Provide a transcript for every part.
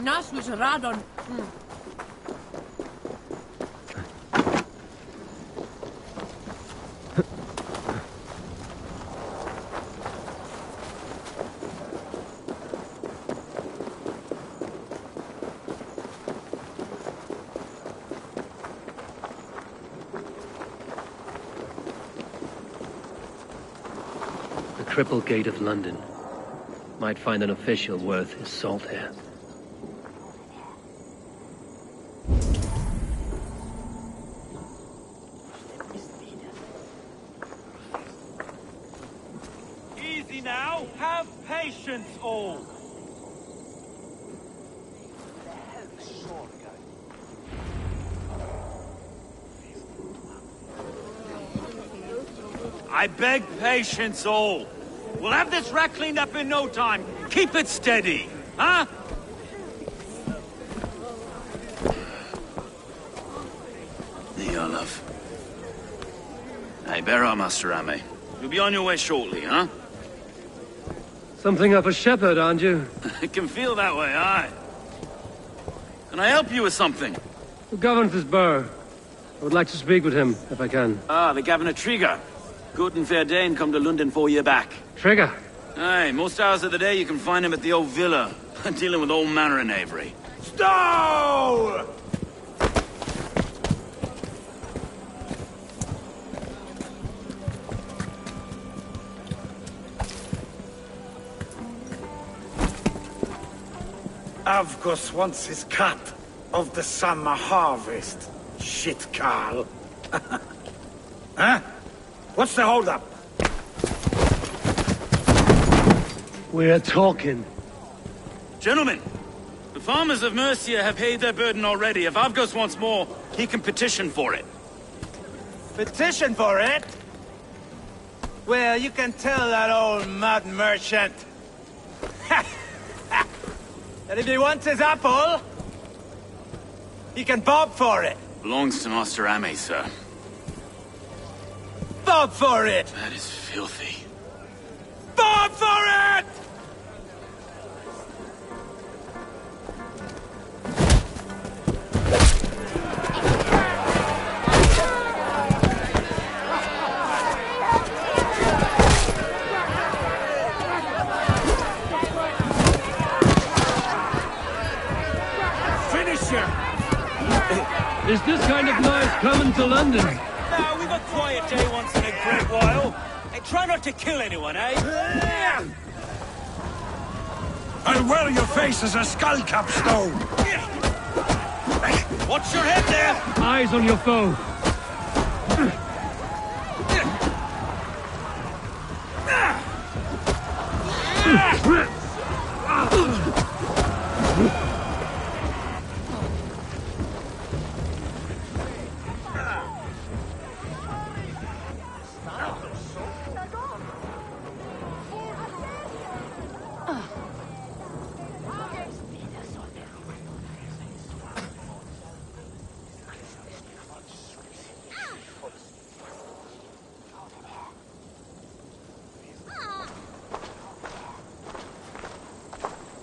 Nasus radon. The triple gate of London. Might find an official worth his salt here. Easy now. Have patience, all. I beg patience, all. We'll have this wreck cleaned up in no time. Keep it steady, huh? Here, love. Hey, bear up, Master Ame. You'll be on your way shortly, huh? Something of a shepherd, aren't you? It can feel that way, aye. Can I help you with something? Who governs this burgh? I would like to speak with him, if I can. Ah, the Governor Trigger. Good and fair Dane come to London 4 year back. Trigger? Aye, most hours of the day you can find him at the old villa, dealing with all manner of knavery. Stow! Avgos wants his cut of the summer harvest. Shit, Carl. Huh? What's the holdup? We're talking. Gentlemen, the farmers of Mercia have paid their burden already. If Avgos wants more, he can petition for it. Petition for it? Well, you can tell that old mud merchant that if he wants his apple, he can bob for it. Belongs to Master Ame, sir. Bob for it! That is filthy. Bob for it! Is this kind of noise coming to London? Now, we've a quiet day once in a great while. And try not to kill anyone, eh? I'll wear your face as a skull capstone. Watch your head there! Eyes on your foe.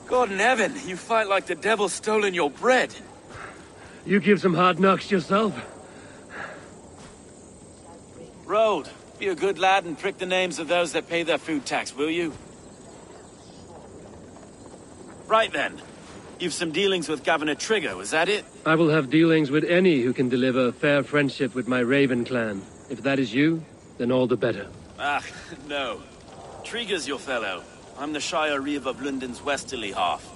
God in heaven, you fight like the devil's stolen your bread. You give some hard knocks yourself. Road, be a good lad and prick the names of those that pay their food tax, will you? Right then. You've some dealings with Governor Trigger, was that it? I will have dealings with any who can deliver a fair friendship with my Raven clan. If that is you, then all the better. Ah, no. Trigger's your fellow. I'm the Shire Reeve of London's westerly half.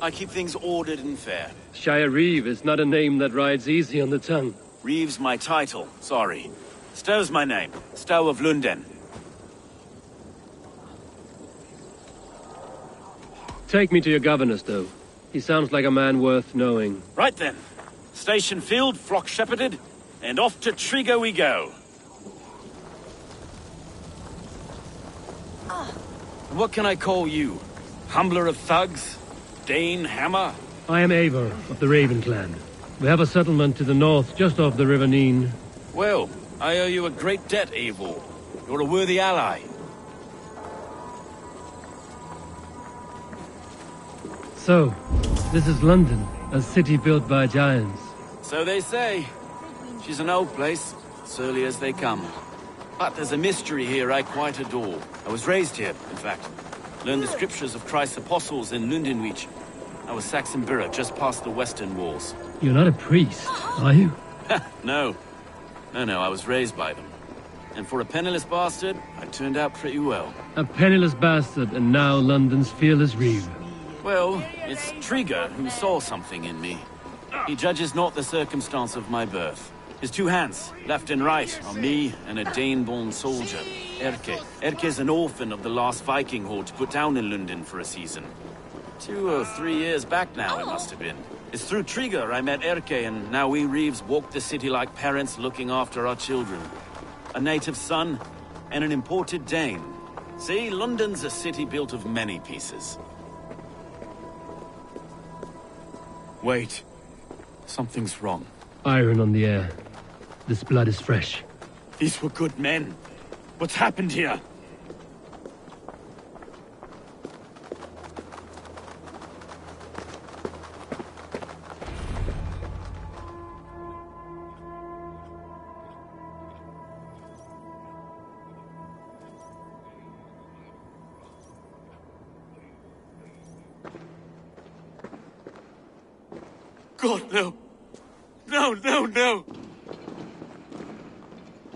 I keep things ordered and fair. Shire Reeve is not a name that rides easy on the tongue. Reeve's my title, sorry. Stow's my name. Stow of London. Take me to your governor, Stow. He sounds like a man worth knowing. Right then. Station filled, flock shepherded, and off to Trigger we go. What can I call you? Humbler of thugs? Dane Hammer? I am Eivor of the Raven clan. We have a settlement to the north, just off the River Neen. Well, I owe you a great debt, Eivor. You're a worthy ally. So, this is London, a city built by giants. So they say. She's an old place, surly as they come. But there's a mystery here I quite adore. I was raised here, in fact. Learned the scriptures of Christ's apostles in Lundenwich. I was Saxon Borough, just past the western walls. You're not a priest, are you? No. No, I was raised by them. And for a penniless bastard, I turned out pretty well. A penniless bastard, and now London's fearless reeve. Well, it's Trigger who saw something in me. He judges not the circumstance of my birth. His two hands, left and right, are me and a Dane-born soldier, Erke. Erke's an orphan of the last Viking horde put down in London for a season. 2 or 3 years back now, it must have been. It's through Trigger I met Erke, and now we Reeves walk the city like parents looking after our children. A native son, and an imported Dane. See, London's a city built of many pieces. Wait. Something's wrong. Iron on the air. This blood is fresh. These were good men. What's happened here? God, no. No.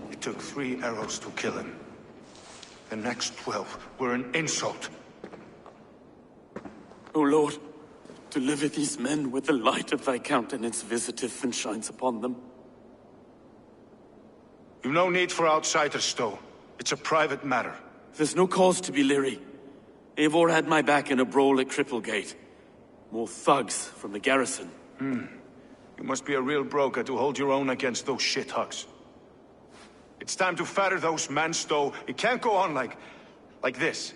It took 3 arrows to kill him. The next 12 were an insult. O Lord, deliver these men with the light of thy countenance visiteth and shines upon them. You've no need for outsiders, Stowe. It's a private matter. There's no cause to be leery. Eivor had my back in a brawl at Cripplegate. More thugs from the garrison. You must be a real broker to hold your own against those shithugs. It's time to fetter those men, Stowe. It can't go on like this.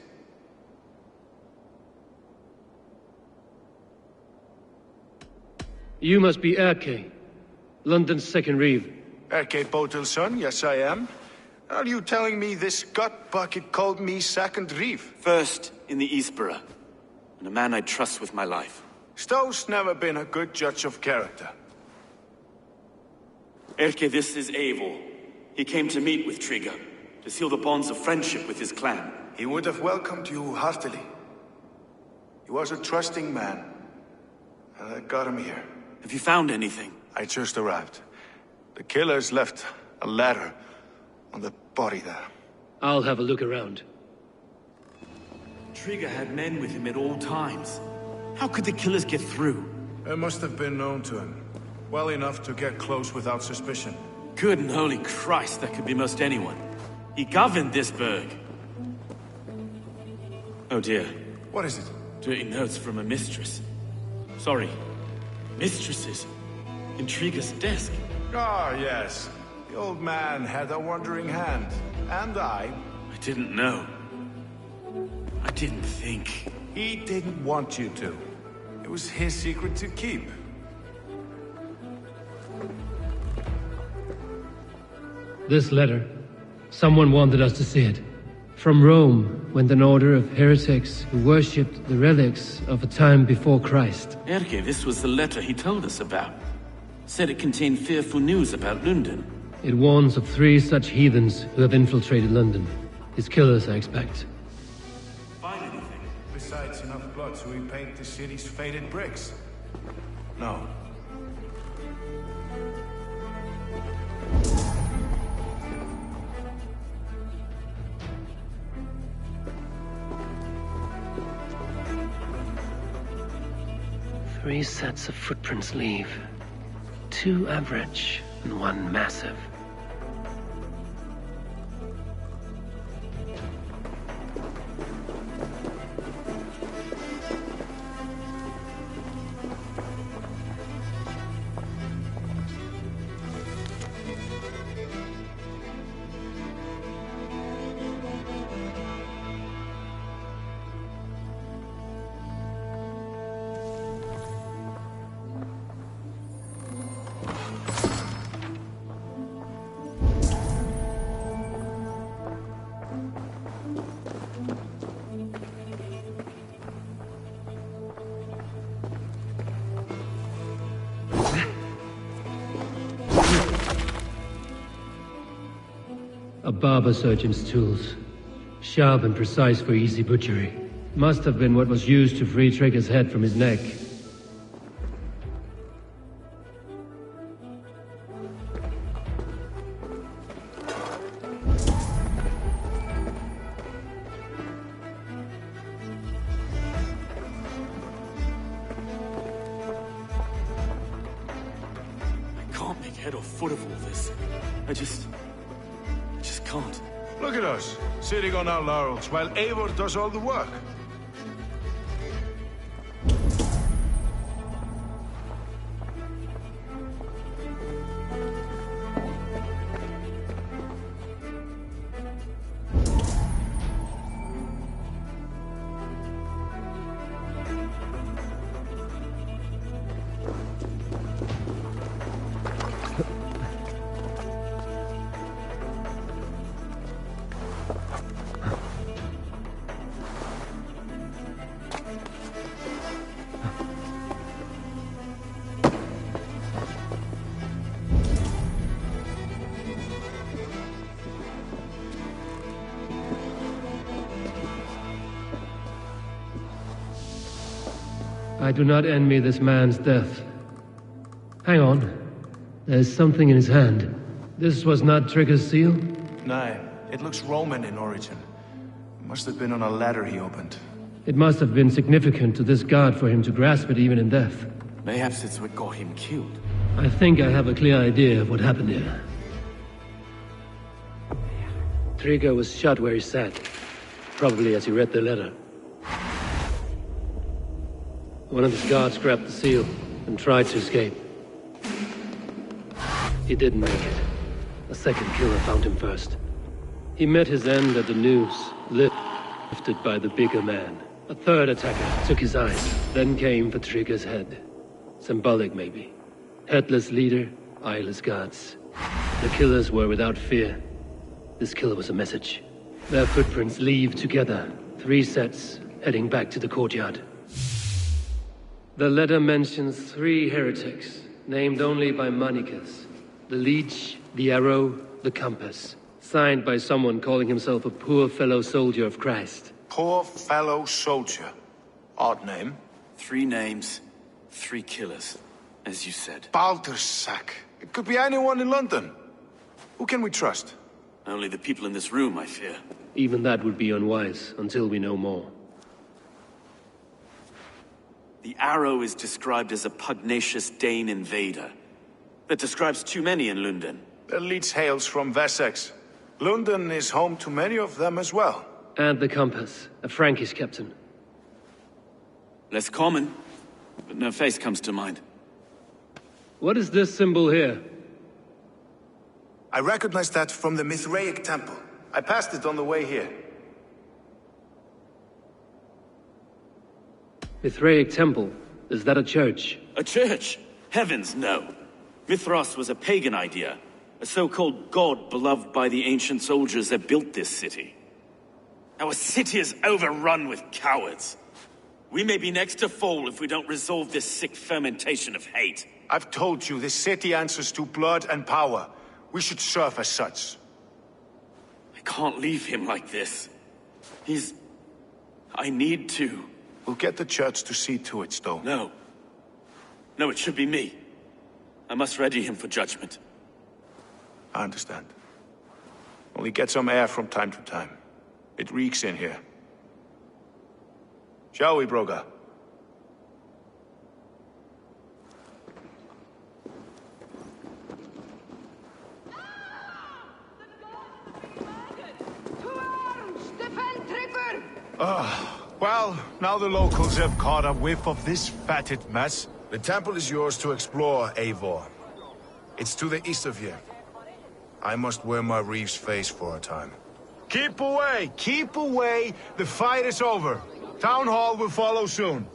You must be Erke, London's second reeve. Erke Botil's son, yes I am. Are you telling me this gut bucket called me second reeve? First in the Eastborough, and a man I trust with my life. Stowe's never been a good judge of character. Erke, this is Eivor. He came to meet with Trigger, to seal the bonds of friendship with his clan. He would have welcomed you heartily. He was a trusting man, and I got him here. Have you found anything? I just arrived. The killers left a letter on the body there. I'll have a look around. Trigger had men with him at all times. How could the killers get through? It must have been known to him. Well enough to get close without suspicion. Good and holy Christ, that could be most anyone. He governed this burg. Oh dear. What is it? Dirty notes from a mistress. Sorry. Mistresses. In Trigger's desk. Ah, yes. The old man had a wandering hand. And I didn't know. I didn't think. He didn't want you to. It was his secret to keep. This letter. Someone wanted us to see it. From Rome went an order of heretics who worshipped the relics of a time before Christ. Erke, this was the letter he told us about. Said it contained fearful news about London. It warns of 3 such heathens who have infiltrated London. His killers, I expect. Find anything? Besides enough blood to repaint the city's faded bricks. No. Three sets of footprints leave. 2 average and 1 massive. A barber surgeon's tools. Sharp and precise for easy butchery. Must have been what was used to free Trigger's head from his neck. Head or foot of all this. I just can't. Look at us, sitting on our laurels while Eivor does all the work. I do not envy this man's death. Hang on. There's something in his hand. This was not Trigger's seal? No, it looks Roman in origin. Must have been on a ladder he opened. It must have been significant to this god for him to grasp it even in death. Perhaps it's what got him killed. I think I have a clear idea of what happened here. Trigger was shot where he sat. Probably as he read the letter. One of his guards grabbed the seal and tried to escape. He didn't make it. A second killer found him first. He met his end at the noose, lifted by the bigger man. A third attacker took his eyes, then came for Trigger's head. Symbolic, maybe. Headless leader, eyeless guards. The killers were without fear. This killer was a message. Their footprints leave together. 3 sets, heading back to the courtyard. The letter mentions 3 heretics, named only by Manicus. The Leech, the Arrow, the Compass. Signed by someone calling himself a poor fellow soldier of Christ. Poor fellow soldier. Odd name. 3 names, 3 killers, as you said. Baldersack. It could be anyone in London. Who can we trust? Only the people in this room, I fear. Even that would be unwise, until we know more. The Arrow is described as a pugnacious Dane invader. That describes too many in London. The Leech hails from Wessex. London is home to many of them as well. And the Compass, a Frankish captain. Less common, but no face comes to mind. What is this symbol here? I recognize that from the Mithraic temple. I passed it on the way here. Mithraic temple? Is that a church? A church? Heavens, no. Mithras was a pagan idea. A so-called god beloved by the ancient soldiers that built this city. Our city is overrun with cowards. We may be next to fall if we don't resolve this sick fermentation of hate. I've told you, this city answers to blood and power. We should serve as such. I can't leave him like this. I need to. We'll get the church to see to it, Stone. No. No, it should be me. I must ready him for judgment. I understand. Only get some air from time to time. It reeks in here. Shall we, Broga? Well, now the locals have caught a whiff of this fatted mess. The temple is yours to explore, Eivor. It's to the east of here. I must wear my Reeve's face for a time. Keep away! Keep away! The fight is over. Town Hall will follow soon.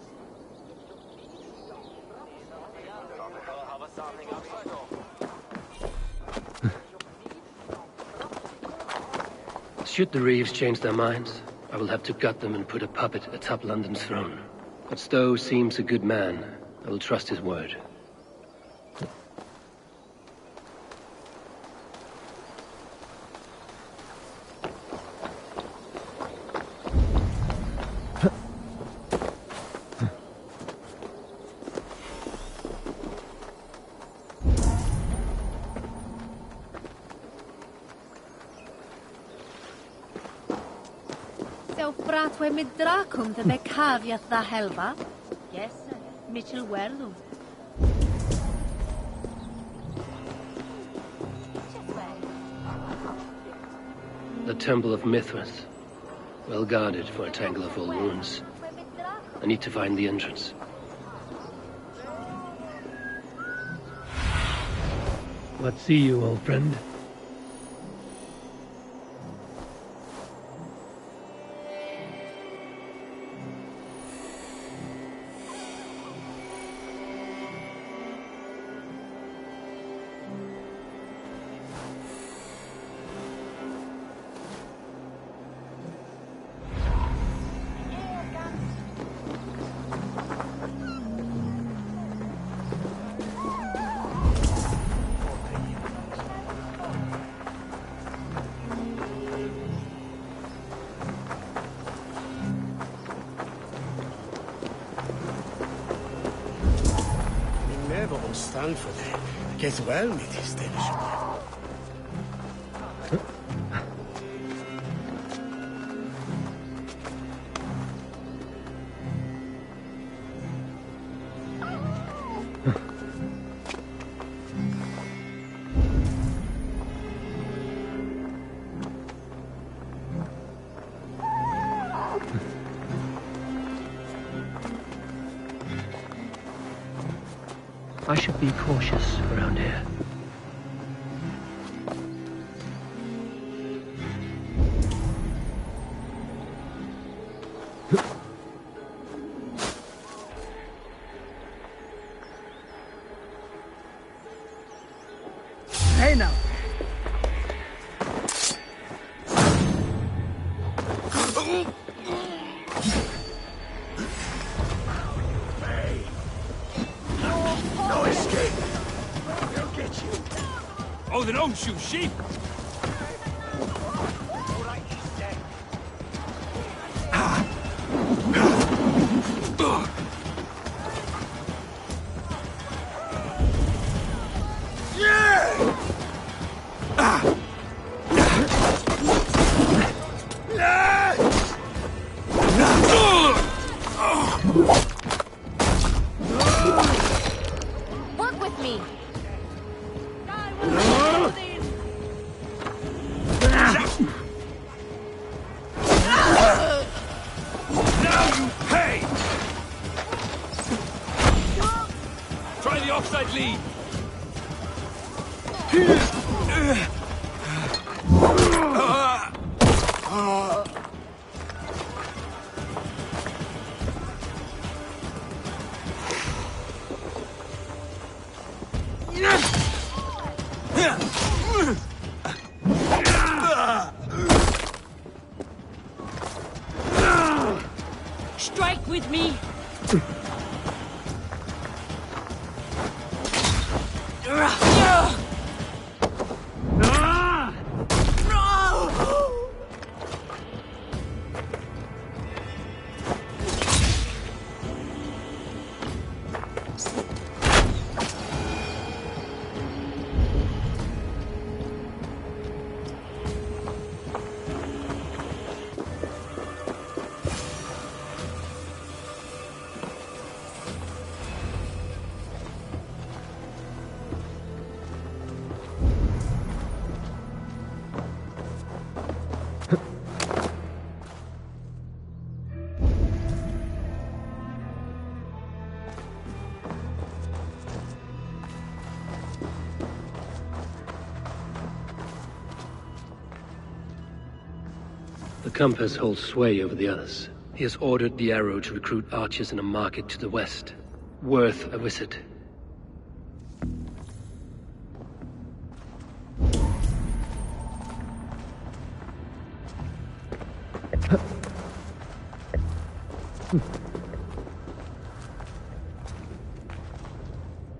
Should the Reeves change their minds, I will have to gut them and put a puppet atop London's throne. But Stowe seems a good man. I will trust his word. Ew bratwe midracum de becaviat da helva? Yes, sir. Mitchell Werlu. The Temple of Mithras. Well guarded for a tangle of old ruins. I need to find the entrance. What see you, old friend? Stanford. Get well with his station. I should be cautious around here. Hey now! Oh, then don't shoot sheep! Work with me. Now you pay! Try the offside lead. Strike with me. The compass holds sway over the others. He has ordered the arrow to recruit archers in a market to the west. Worth a visit.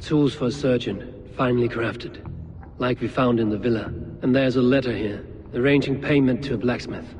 Tools for a surgeon, finely crafted. Like we found in the villa. And there's a letter here, arranging payment to a blacksmith.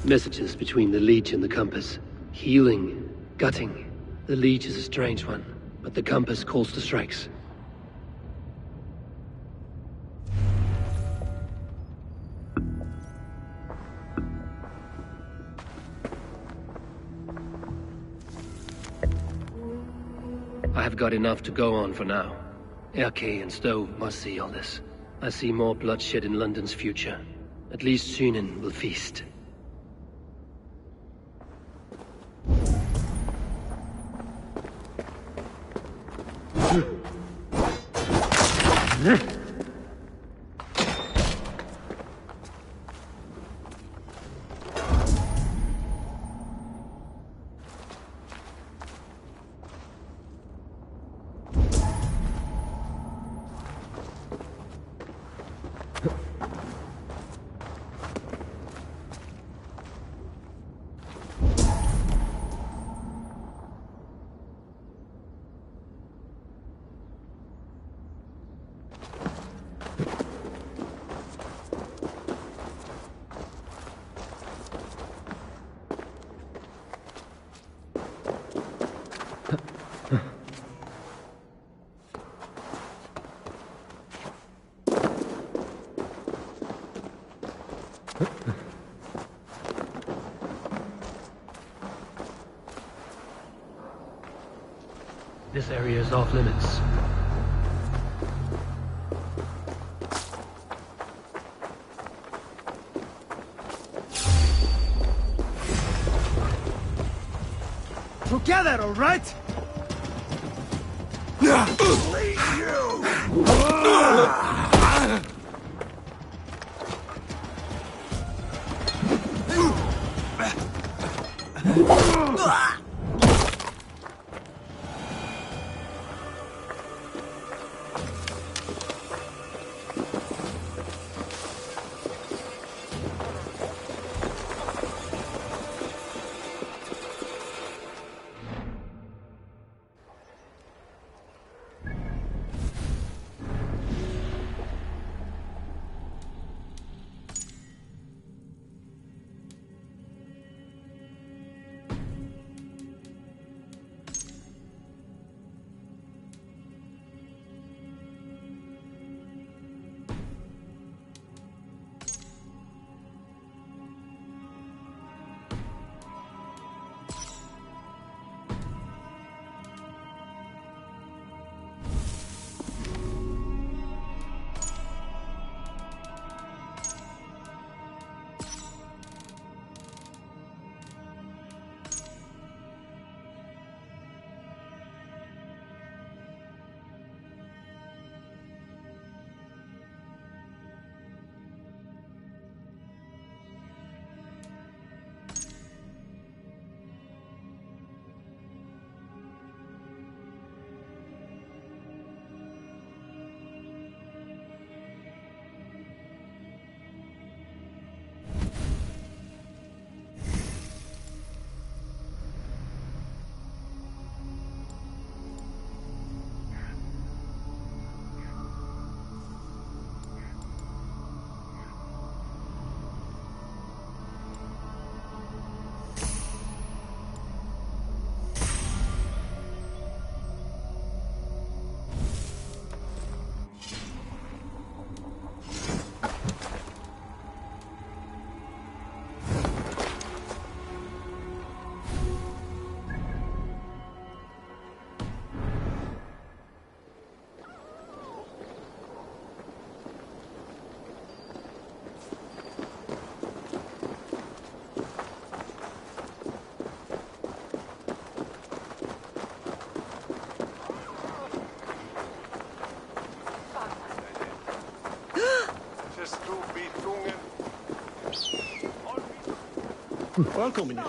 Messages between the Leech and the Compass. Healing, gutting. The Leech is a strange one, but the Compass calls to strikes. I have got enough to go on for now. Erke and Stowe must see all this. I see more bloodshed in London's future. At least Sunan will feast. This area is off limits. Together, all right? Leave you! Welcome.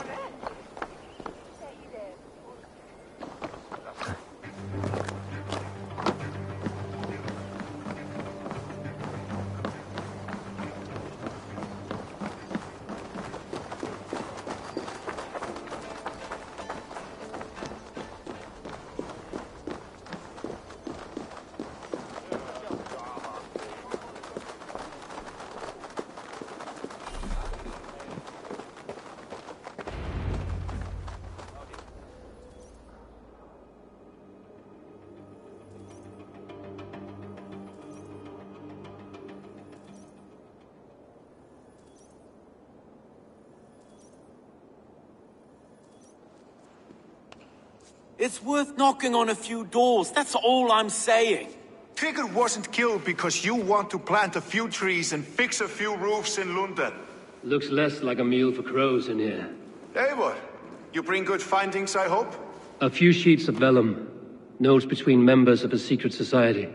It's worth knocking on a few doors, that's all I'm saying. Trigger wasn't killed because you want to plant a few trees and fix a few roofs in London. Looks less like a meal for crows in here. Eivor, you bring good findings, I hope? A few sheets of vellum. Notes between members of a secret society.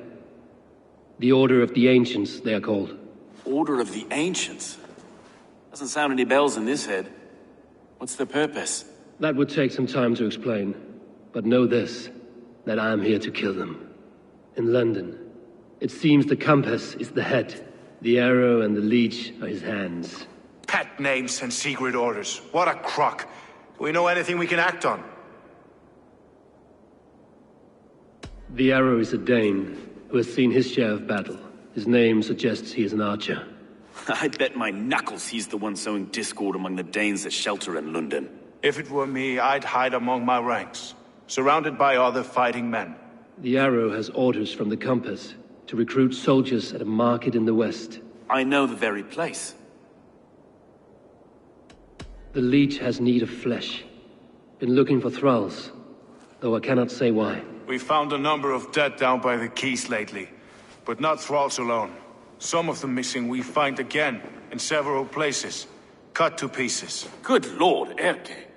The Order of the Ancients, they are called. Order of the Ancients? Doesn't sound any bells in this head. What's the purpose? That would take some time to explain. But know this, that I am here to kill them. In London, it seems the compass is the head. The arrow and the leech are his hands. Pet names and secret orders. What a crock. Do we know anything we can act on? The arrow is a Dane, who has seen his share of battle. His name suggests he is an archer. I bet my knuckles he's the one sowing discord among the Danes that shelter in London. If it were me, I'd hide among my ranks, surrounded by other fighting men. The arrow has orders from the compass to recruit soldiers at a market in the west. I know the very place. The leech has need of flesh. Been looking for thralls, though I cannot say why. We found a number of dead down by the quays lately, but not thralls alone. Some of the missing we find again, in several places, cut to pieces. Good lord, Erke.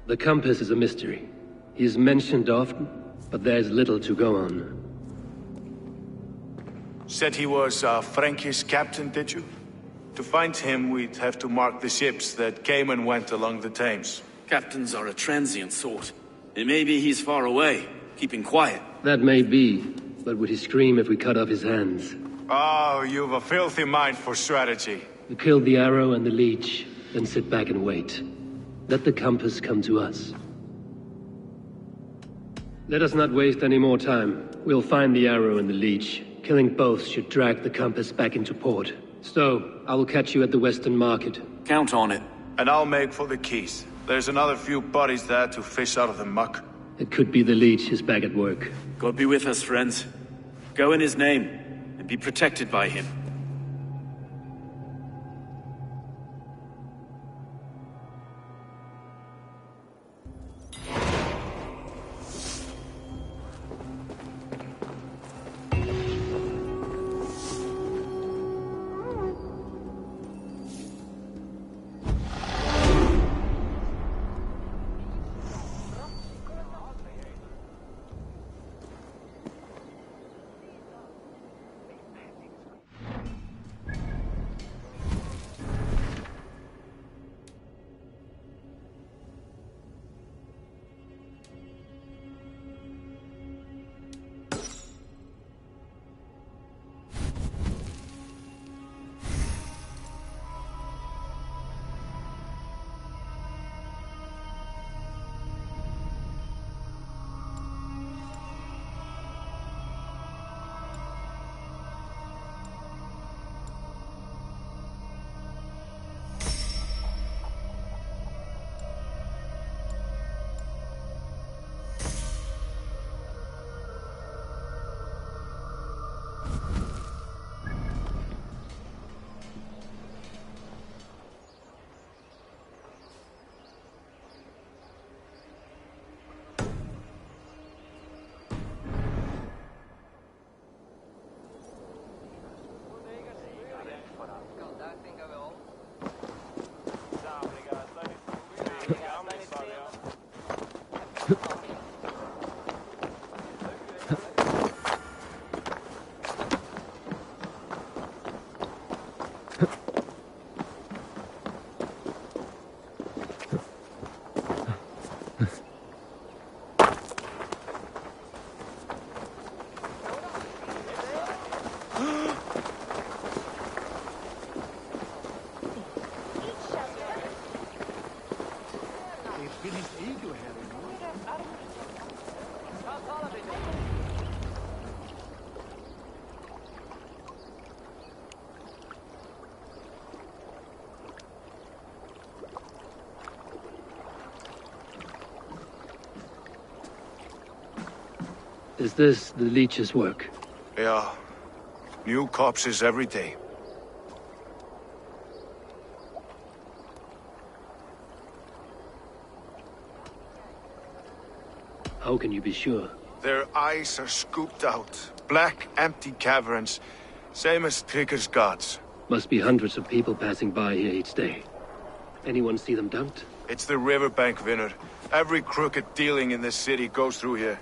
The compass is a mystery. He is mentioned often, but there's little to go on. Said he was a Frankish captain, did you? To find him, we'd have to mark the ships that came and went along the Thames. Captains are a transient sort. It may be he's far away, keeping quiet. That may be, but would he scream if we cut off his hands? Oh, you've a filthy mind for strategy. We kill the arrow and the leech, then sit back and wait. Let the compass come to us. Let us not waste any more time. We'll find the arrow and the leech. Killing both should drag the compass back into port. Stowe, I will catch you at the Western Market. Count on it. And I'll make for the quays. There's another few bodies there to fish out of the muck. It could be the leech is back at work. God be with us, friends. Go in his name, and be protected by him. Is this the leech's work? Yeah. New corpses every day. How can you be sure? Their eyes are scooped out. Black, empty caverns. Same as Trigger's gods. Must be hundreds of people passing by here each day. Anyone see them dumped? It's the riverbank, Vinard. Every crooked dealing in this city goes through here.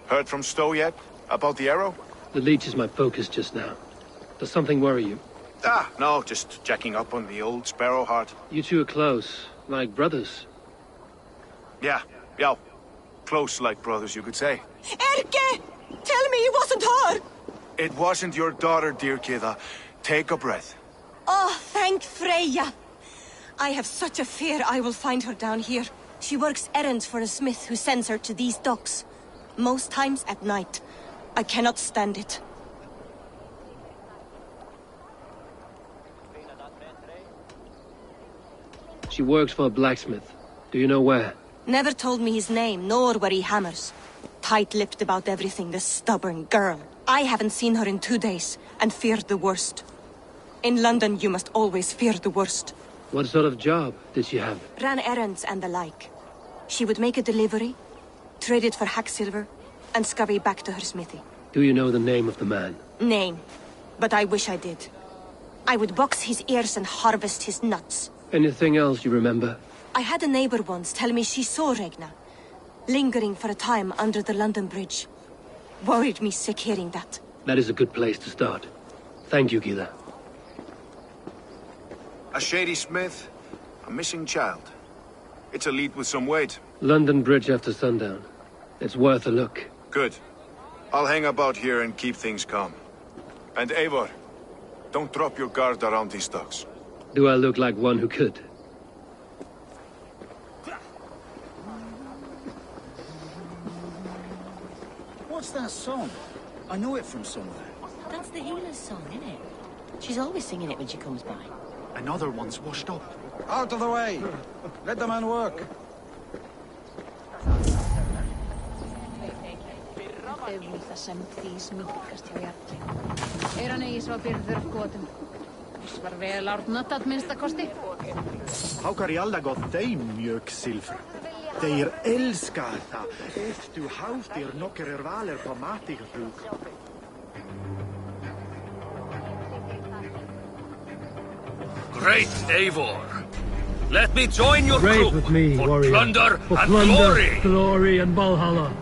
Heard from Stowe yet? About the arrow? The leech is my focus just now. Does something worry you? Ah, no, just checking up on the old Sparrowheart. You two are close, like brothers. Yeah. Close like brothers, you could say. Erke! Tell me it wasn't her! It wasn't your daughter, dear Kida. Take a breath. Oh, thank Freya. I have such a fear I will find her down here. She works errands for a smith who sends her to these docks. Most times at night. I cannot stand it. She works for a blacksmith. Do you know where? Never told me his name, nor where he hammers. Tight-lipped about everything, the stubborn girl. I haven't seen her in 2 days, and feared the worst. In London, you must always fear the worst. What sort of job did she have? Ran errands and the like. She would make a delivery, trade it for hack silver, and scurry back to her smithy. Do you know the name of the man? Name. But I wish I did. I would box his ears and harvest his nuts. Anything else you remember? I had a neighbor once tell me she saw Regna, lingering for a time under the London Bridge. Worried me sick hearing that. That is a good place to start. Thank you, Gila. A shady smith, a missing child. It's a lead with some weight. London Bridge after sundown. It's worth a look. Good. I'll hang about here and keep things calm. And Eivor, don't drop your guard around these docks. Do I look like one who could? What's that song? I know it from somewhere. That's the healer's song, isn't it? She's always singing it when she comes by. Another one's washed up. Out of the way! Let the man work. Er hann eigi svo byrður gotum. Þess var vel árnöttat minnstakosti. Haukar i alla gott dig mjölksilver. Deir älskar það. Eftir haftir nokkrar valer på matigbruk. Great Eivor! Let me join your Brave group with me, for warrior. plunder For and plunder, glory! glory and Valhalla.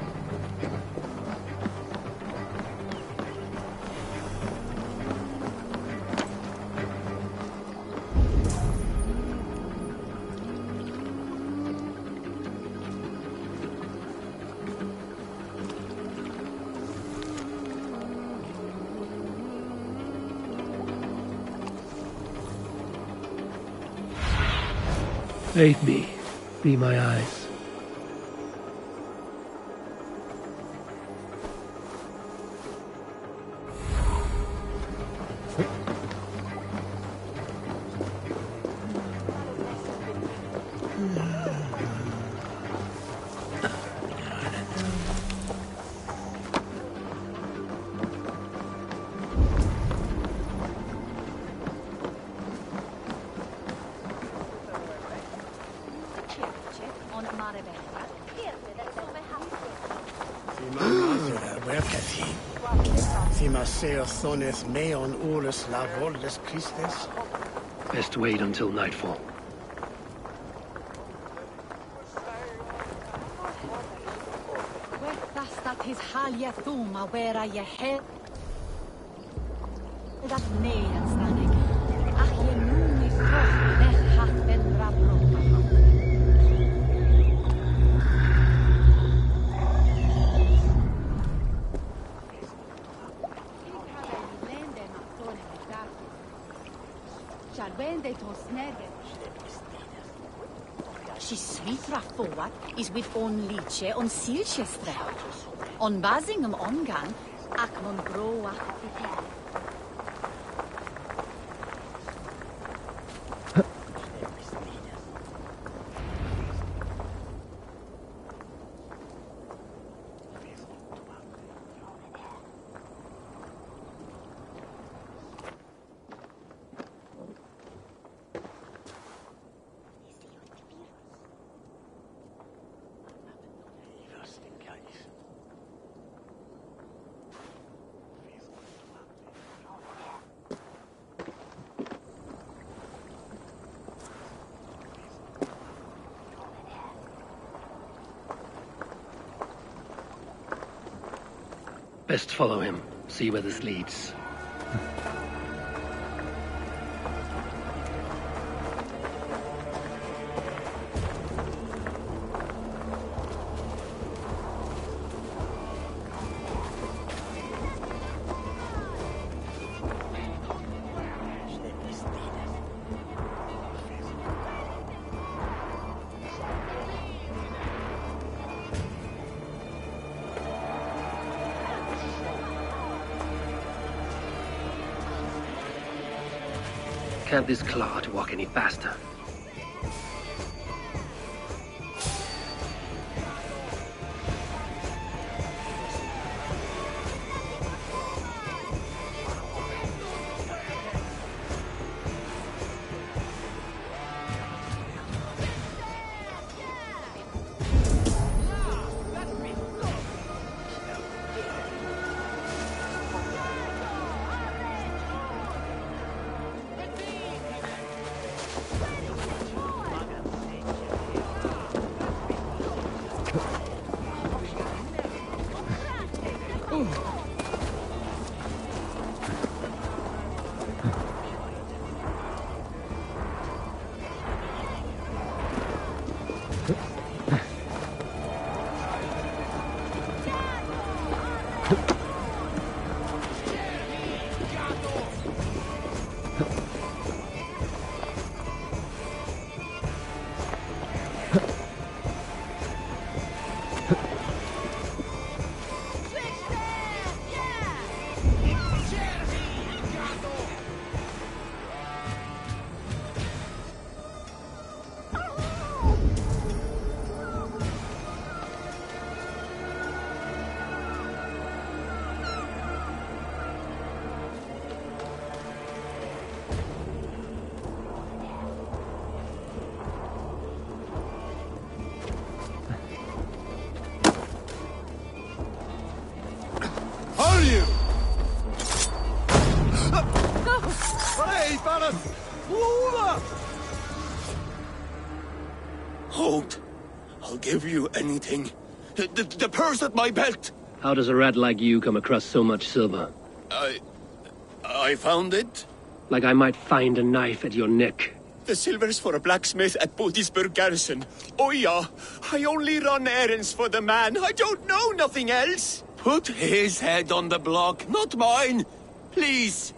Aid me. Be my eyes. Best wait until nightfall. That his halja thuma where I head. That nay and standing. Ach ye numi frost nech hat ben rabro. She svitra forward is with on liche on Silchestre. On Basingham ongan, ac mon bro ac Best follow him. See where this leads. Can't this clod walk any faster? Hold. I'll give you anything. The purse at my belt. How does a rat like you come across so much silver? I found it. Like I might find a knife at your neck. The silver's for a blacksmith at Bodisburg garrison. Oh yeah, I only run errands for the man. I don't know nothing else. Put his head on the block, not mine. Please.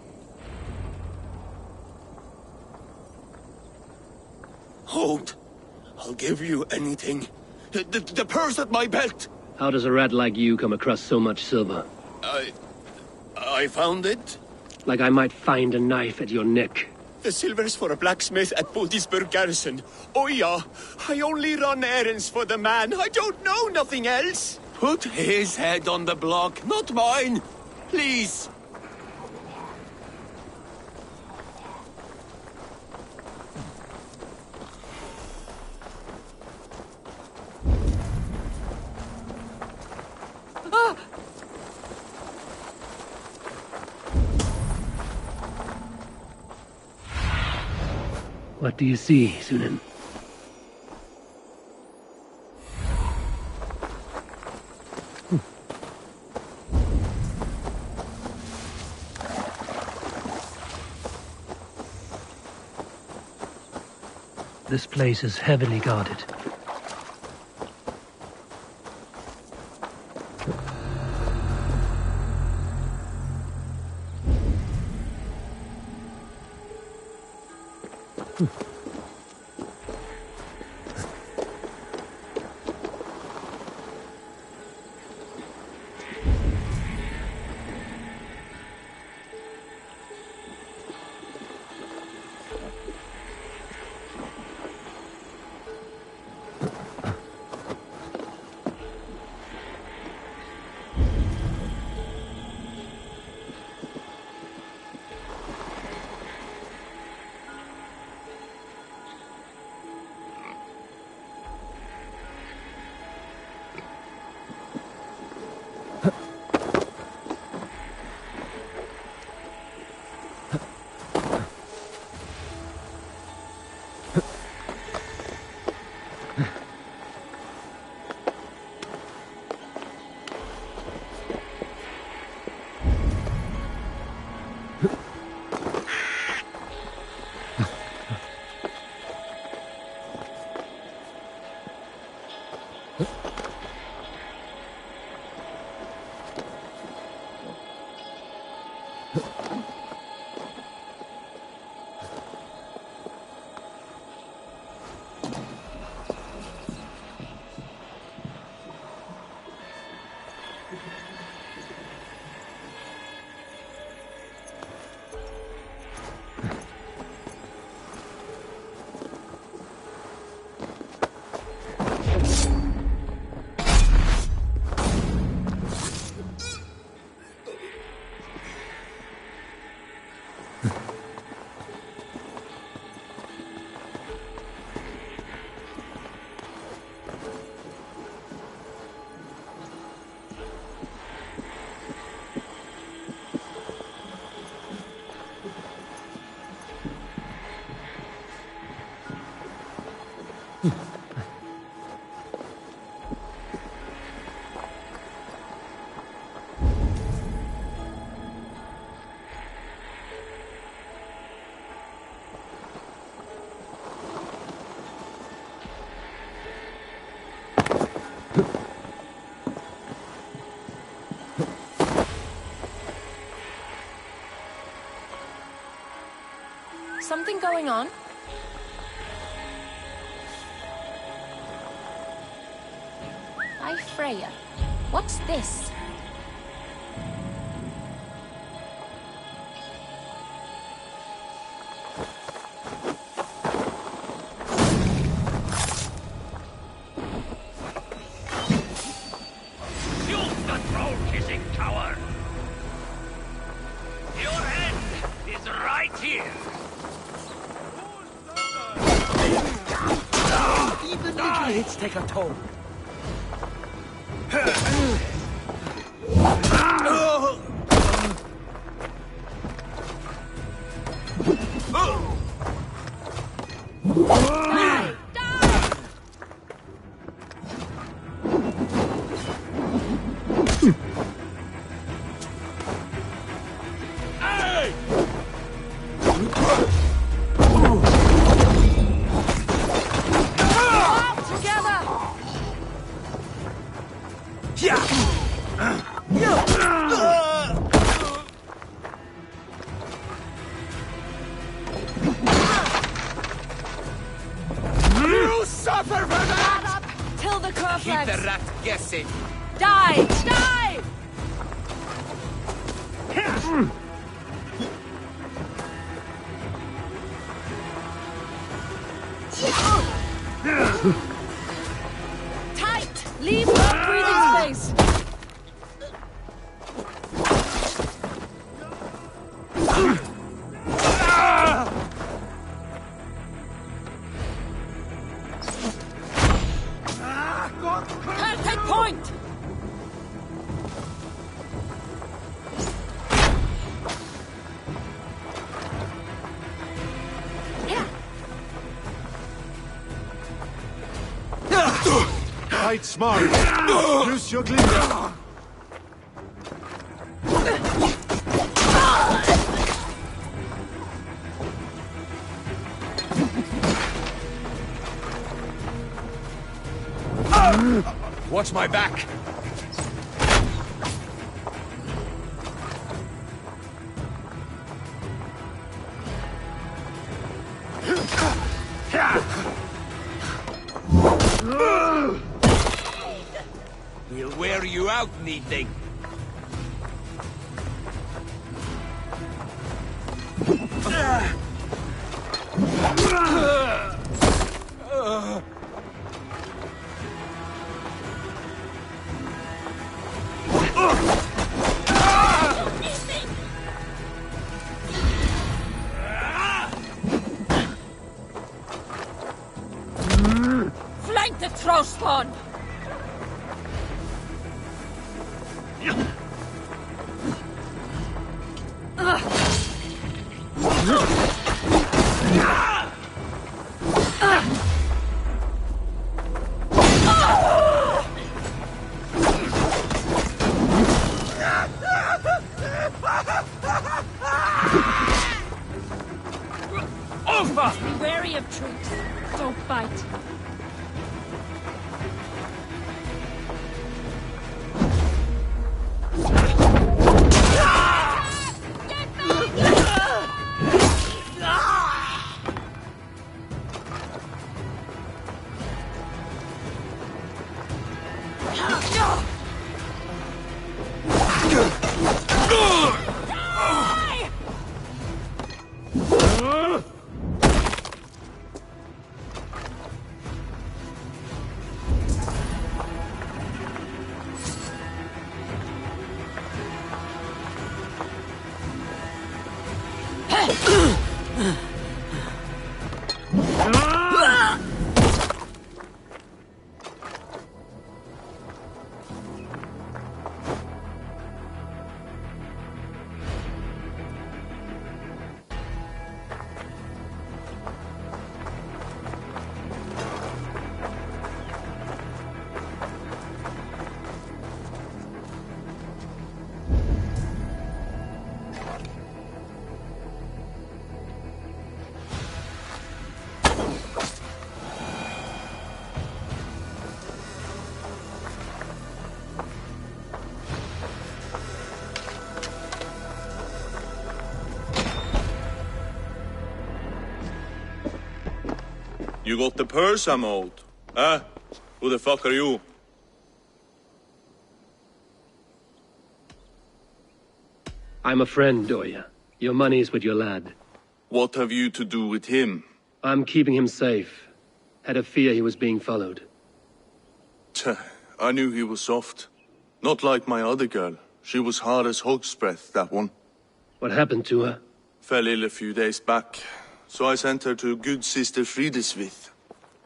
Hold. I'll give you anything. The purse at my belt. How does a rat like you come across so much silver? I found it. Like I might find a knife at your neck. The silver's for a blacksmith at Bodisburg garrison. Oh yeah, I only run errands for the man. I don't know nothing else. Put his head on the block, not mine. Please. What do you see, Sunan? This place is heavily guarded. Something going on? Hi, Freya. What's this? You control-kissing coward! Your end is right here! Even little hits take a toll. You suffer for that! Till the curve Keep legs. the rat guessing. Die! Die! Tight! Leave no breathing space! Perfect point! Fight smart. Use your glider. Watch my back. We'll wear you out, neatling. Flank the throw spawn! Be wary of troops. Don't bite. You got the purse I'm owed? Huh? Who the fuck are you? I'm a friend, Oya. Your money's with your lad. What have you to do with him? I'm keeping him safe. Had a fear he was being followed. I knew he was soft. Not like my other girl. She was hard as hog's breath, that one. What happened to her? Fell ill a few days back. So I sent her to good Sister Frideswith.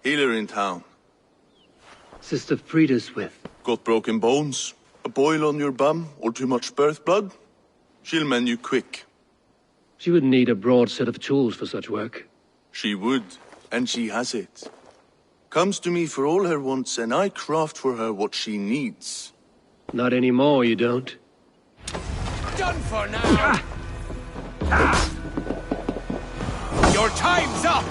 Healer in town. Sister Frideswith? Got broken bones, a boil on your bum, or too much birth blood? She'll mend you quick. She would need a broad set of tools for such work. She would, and she has it. Comes to me for all her wants, and I craft for her what she needs. Not anymore, you don't. Done for now! Your time's up!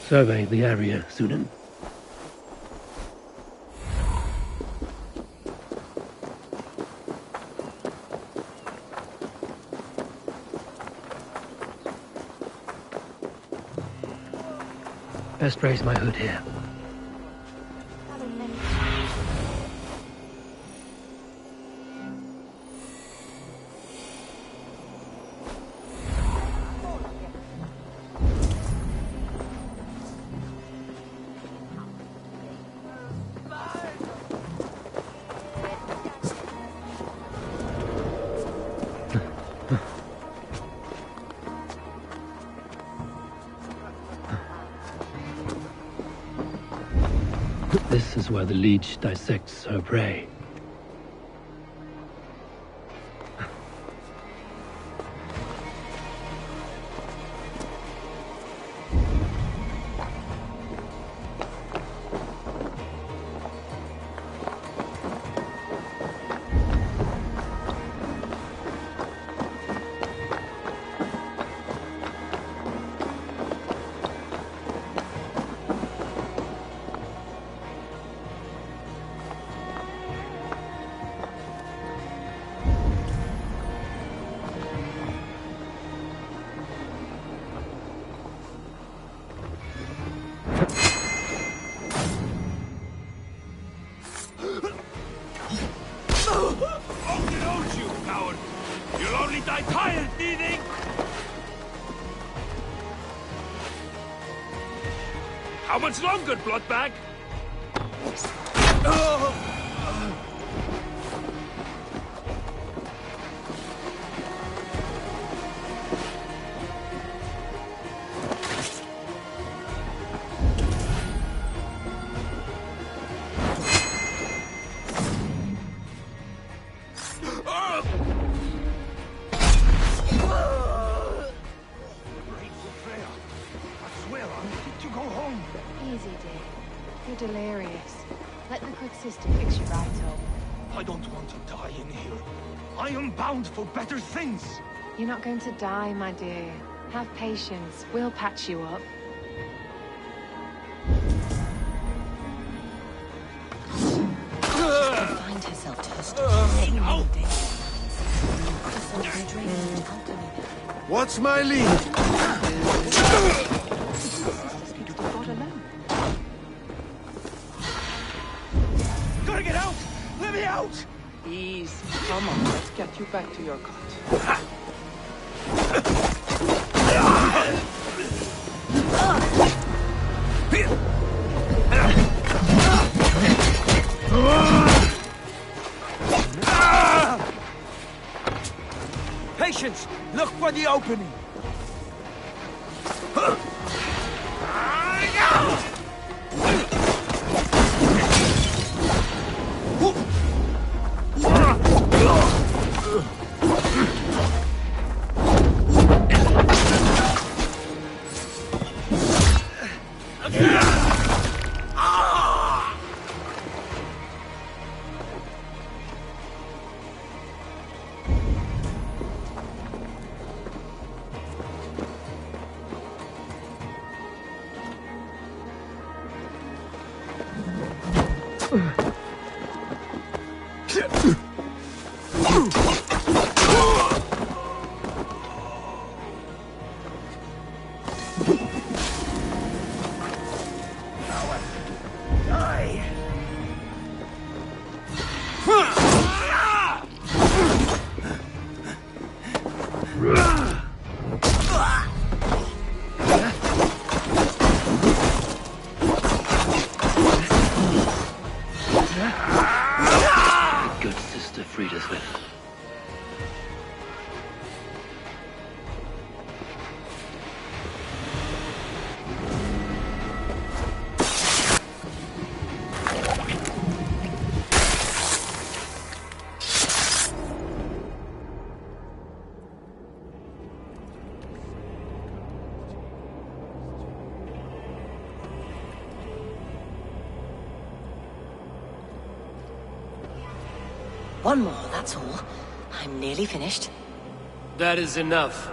Survey the area, Sunan. Best raise my hood here. This is where the leech dissects her prey. How much longer, Bloodbag? Easy, dear. You're delirious. Let the good sister fix you right up. I don't want to die in here. I am bound for better things. You're not going to die, my dear. Have patience. We'll patch you up. She'll find herself toast. What's my lead? Gotta get out! Let me out! Ease. Come on, let's get you back to your cot. Patience! Look for the opening! One more, that's all. I'm nearly finished. That is enough.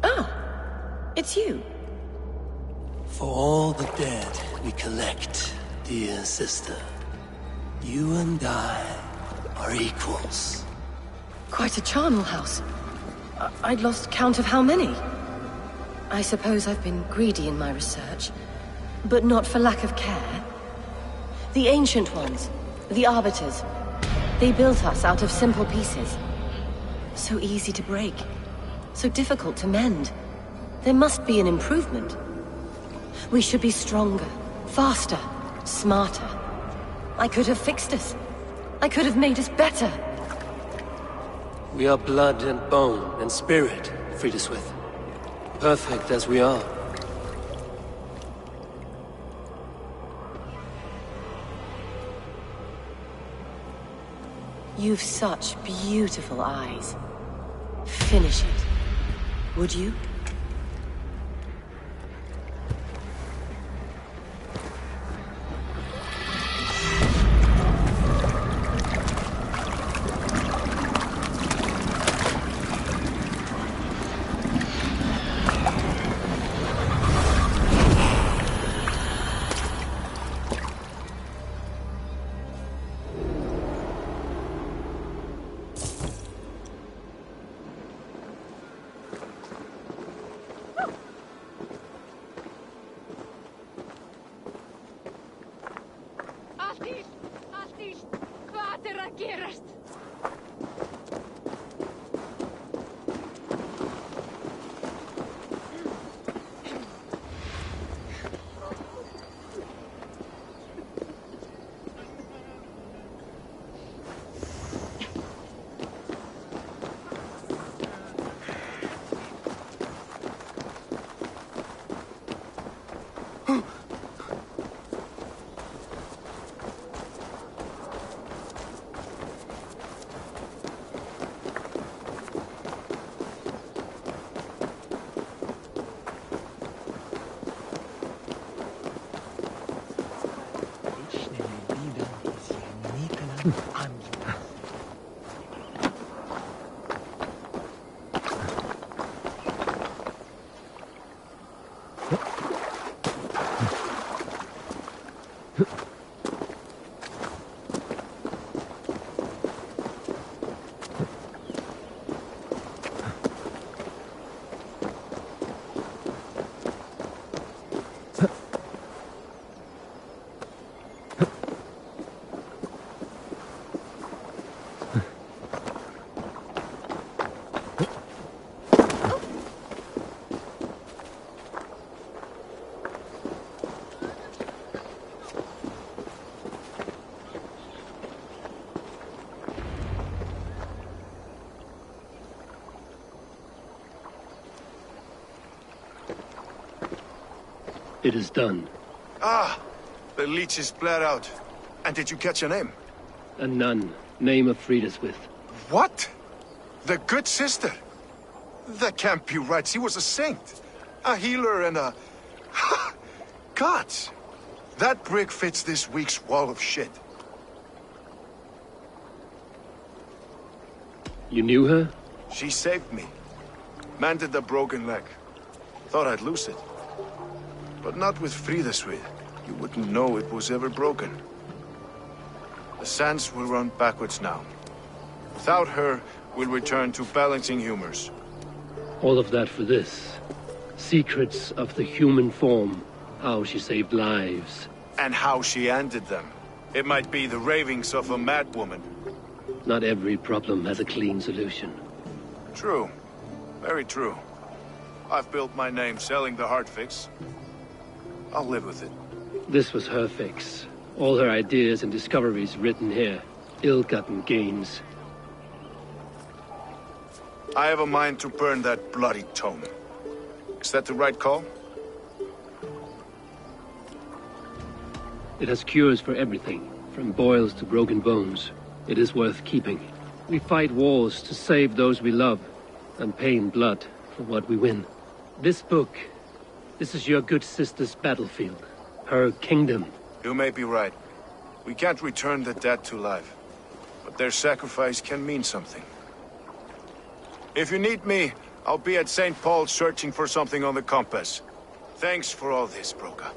Oh, it's you. For all the dead we collect, dear sister, you and I are equals. Quite a charnel house. I'd lost count of how many. I suppose I've been greedy in my research, but not for lack of care. The Ancient Ones, the Arbiters, they built us out of simple pieces. So easy to break, so difficult to mend. There must be an improvement. We should be stronger, faster, smarter. I could have fixed us. I could have made us better. We are blood and bone and spirit, Friedeswith. Perfect as we are. You've such beautiful eyes. Finish it. Would you? It is done. Ah! The leech is bled out. And did you catch her name? A nun, name of Friedeswith. What? The good sister? That can't be right. She was a saint. A healer and a... Gods! That brick fits this week's wall of shit. You knew her? She saved me. Mended the broken leg. Thought I'd lose it. But not with Friedeswith. You wouldn't know it was ever broken. The sands will run backwards now. Without her, we'll return to balancing humors. All of that for this. Secrets of the human form. How she saved lives. And how she ended them. It might be the ravings of a madwoman. Not every problem has a clean solution. True. Very true. I've built my name selling the heart fix. I'll live with it. This was her fix. All her ideas and discoveries written here. Ill-gotten gains. I have a mind to burn that bloody tome. Is that the right call? It has cures for everything, from boils to broken bones. It is worth keeping. We fight wars to save those we love, and pay in blood for what we win. This book, this is your good sister's battlefield. Her kingdom. You may be right. We can't return the dead to life. But their sacrifice can mean something. If you need me, I'll be at St. Paul's searching for something on the compass. Thanks for all this, Broca.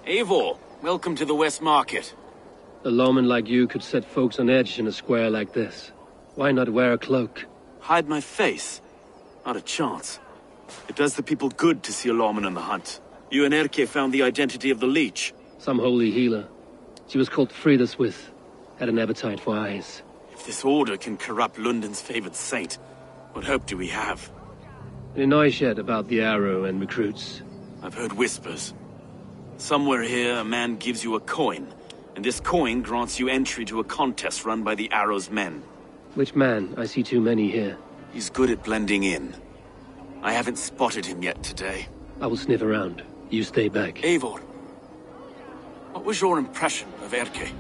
Eivor, welcome to the West Market. A lawman like you could set folks on edge in a square like this. Why not wear a cloak? Hide my face? Not a chance. It does the people good to see a lawman on the hunt. You and Erke found the identity of the leech. Some holy healer. She was called Frida Swith. Had an appetite for eyes. If this order can corrupt London's favored saint, what hope do we have? Any noise yet about the arrow and recruits? I've heard whispers. Somewhere here, a man gives you a coin, and this coin grants you entry to a contest run by the Arrow's men. Which man? I see too many here. He's good at blending in. I haven't spotted him yet today. I will sniff around. You stay back. Eivor, what was your impression of Erke?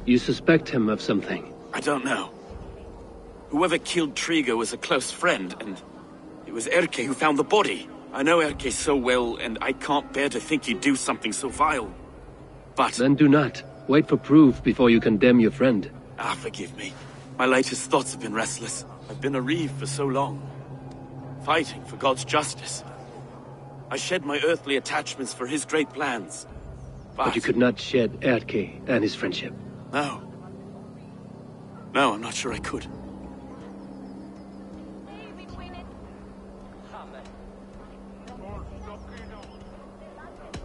You suspect him of something? I don't know. Whoever killed Trigo was a close friend, and it was Erke who found the body. I know Erke so well, and I can't bear to think he'd do something so vile. But... Then do not. Wait for proof before you condemn your friend. Forgive me. My latest thoughts have been restless. I've been a reeve for so long. Fighting for God's justice. I shed my earthly attachments for his great plans. But you could not shed Erke and his friendship. No. No, I'm not sure I could.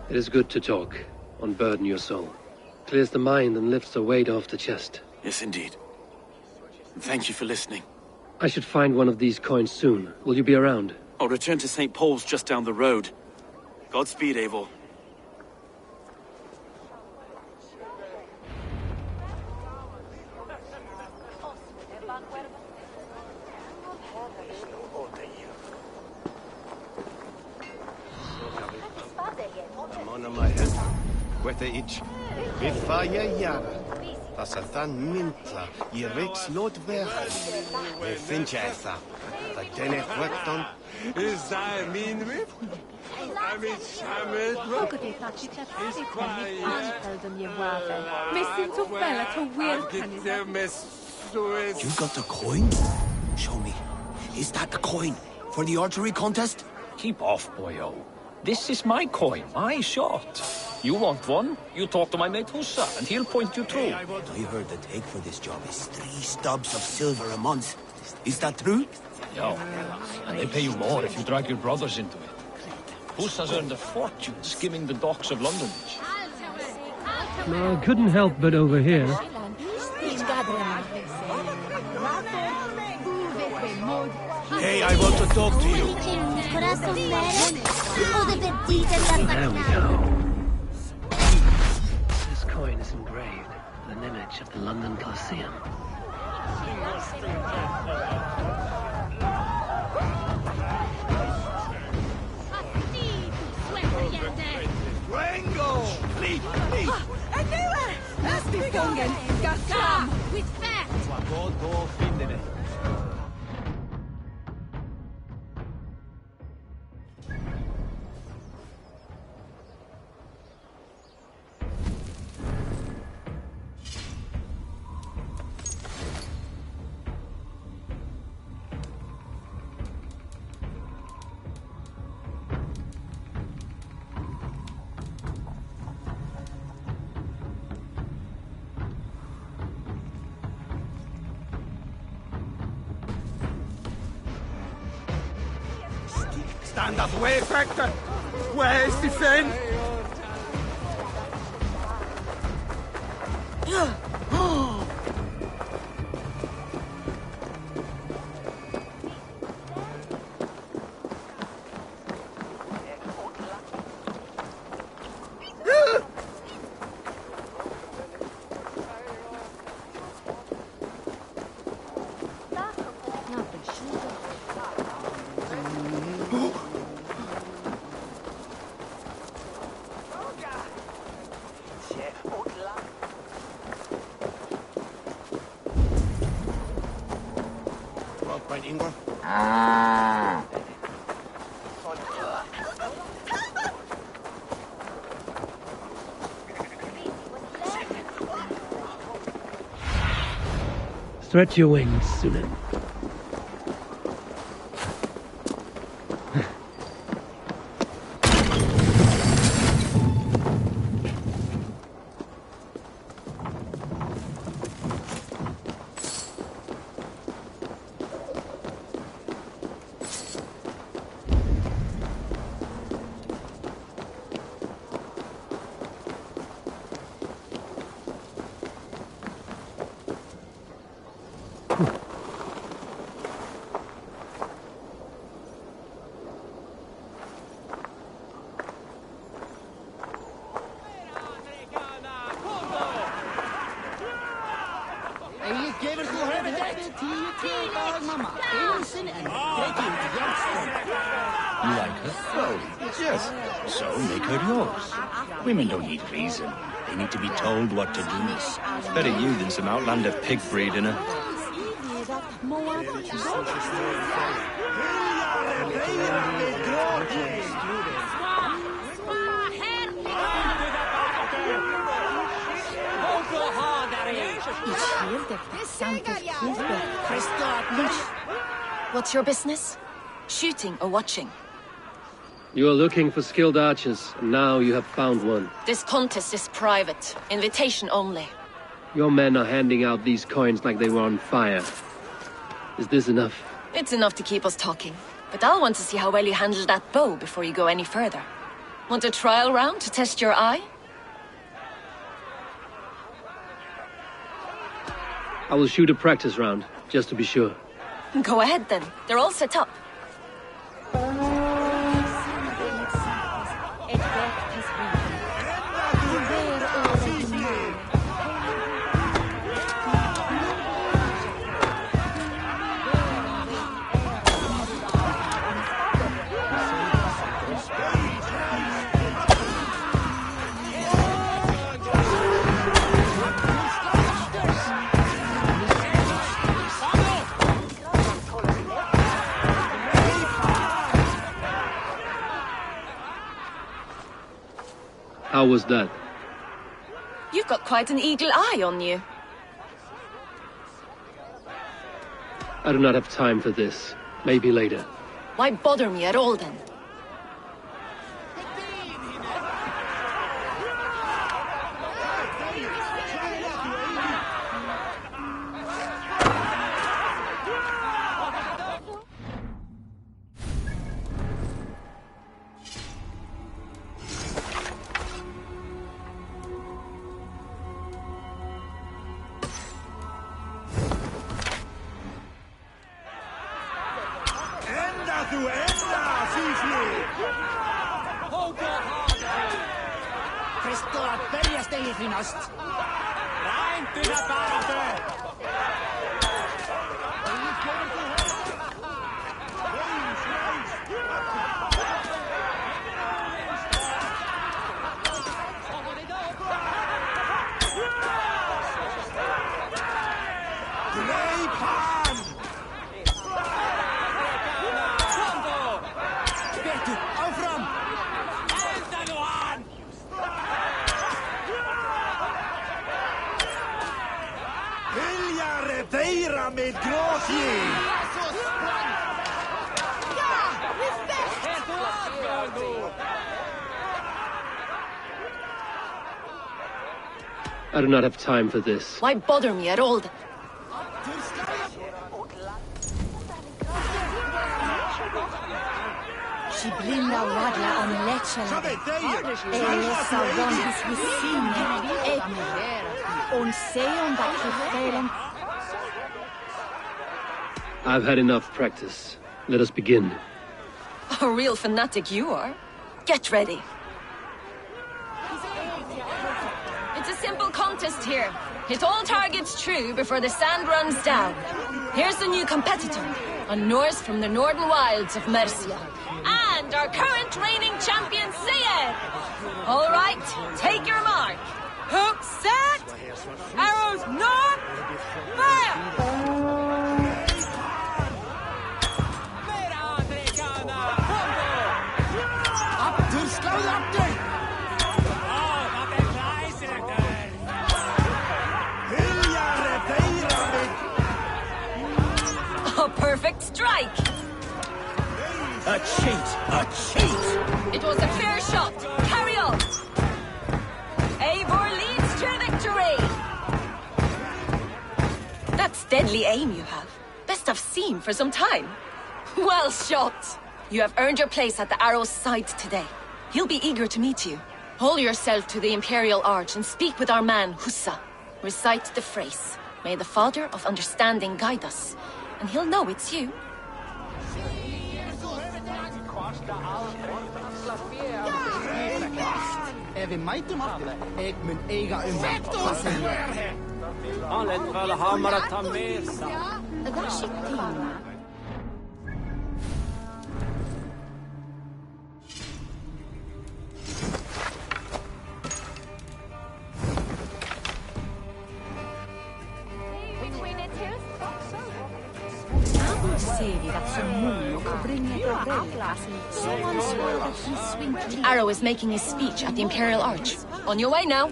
It is good to talk, unburden your soul. Clears the mind and lifts the weight off the chest. Yes, indeed. And thank you for listening. I should find one of these coins soon. Will you be around? I'll return to St. Paul's just down the road. Godspeed, Eivor. Gwetha ich. Bifaya yara. Tasathan mintla. Yirix lot verhan. We fincha etha. The dene kwekton. Is that mean me? I mean, Shamet. You got the coin? Show me. Is that the coin? For the archery contest? Keep off, boyo. This is my coin, my shot. You want one? You talk to my mate Hussa, and he'll point you through. I heard the take for this job is 3 stubs of silver a month. Is that true? Yeah, and they pay you more if you drag your brothers into it. Hussa's earned a fortune skimming the docks of London. No, I couldn't help but overhear. Hey, I want to talk to you. There we go. This coin is engraved with an image of the London Colosseum. Rango! Please, please! Come with fact! Stand up, way factor! Where's the fin? Right, Ingvar? Stretch your wings, Sunan. You like her? Oh, yes. So make her yours. Women don't need reason. They need to be told what to do. Better you than some outlander pig breed in her. What's your business? Shooting or watching? You are looking for skilled archers, and now you have found one. This contest is private. Invitation only. Your men are handing out these coins like they were on fire. Is this enough? It's enough to keep us talking. But I'll want to see how well you handle that bow before you go any further. Want a trial round to test your eye? I will shoot a practice round, just to be sure. Go ahead then. They're all set up. How was that? You've got quite an eagle eye on you. I do not have time for this. Maybe later. Why bother me at all then? I do not have time for this. Why bother me at all then? Shiblinda wadla on lechela. Elesa wandis visine. Egni. On seon that kifelen. I've had enough practice. Let us begin. A real fanatic you are. Get ready. It's a simple contest here. Hit all targets true before the sand runs down. Here's the new competitor, a Norse from the northern wilds of Mercia. And our current reigning champion, Sayed! All right, take your mark. Hook set! Arrows north! Fire! Strike! A cheat! A cheat! It was a fair shot. Carry on. Eivor leads to victory. That's deadly aim you have. Best I've seen for some time. Well shot. You have earned your place at the Arrow's side today. He'll be eager to meet you. Hold yourself to the Imperial Arch and speak with our man, Hussa. Recite the phrase. May the Father of Understanding guide us. And he'll know it's you. Arrow is making his speech at the Imperial Arch. On your way now.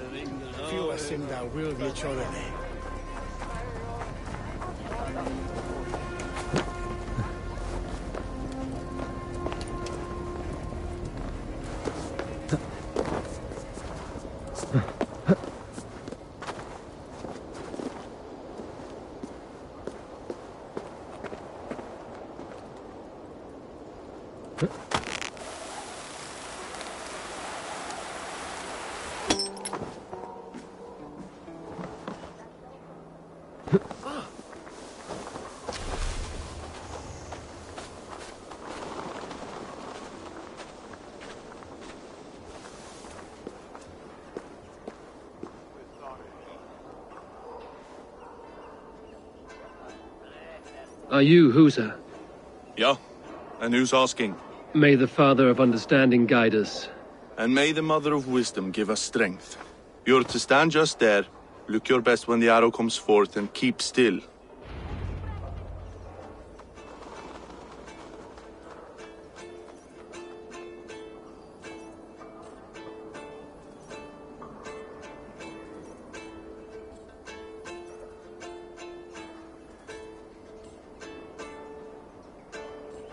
Are you Husa? Yeah, and who's asking? May the Father of Understanding guide us. And may the Mother of Wisdom give us strength. You're to stand just there, look your best when the arrow comes forth, and keep still.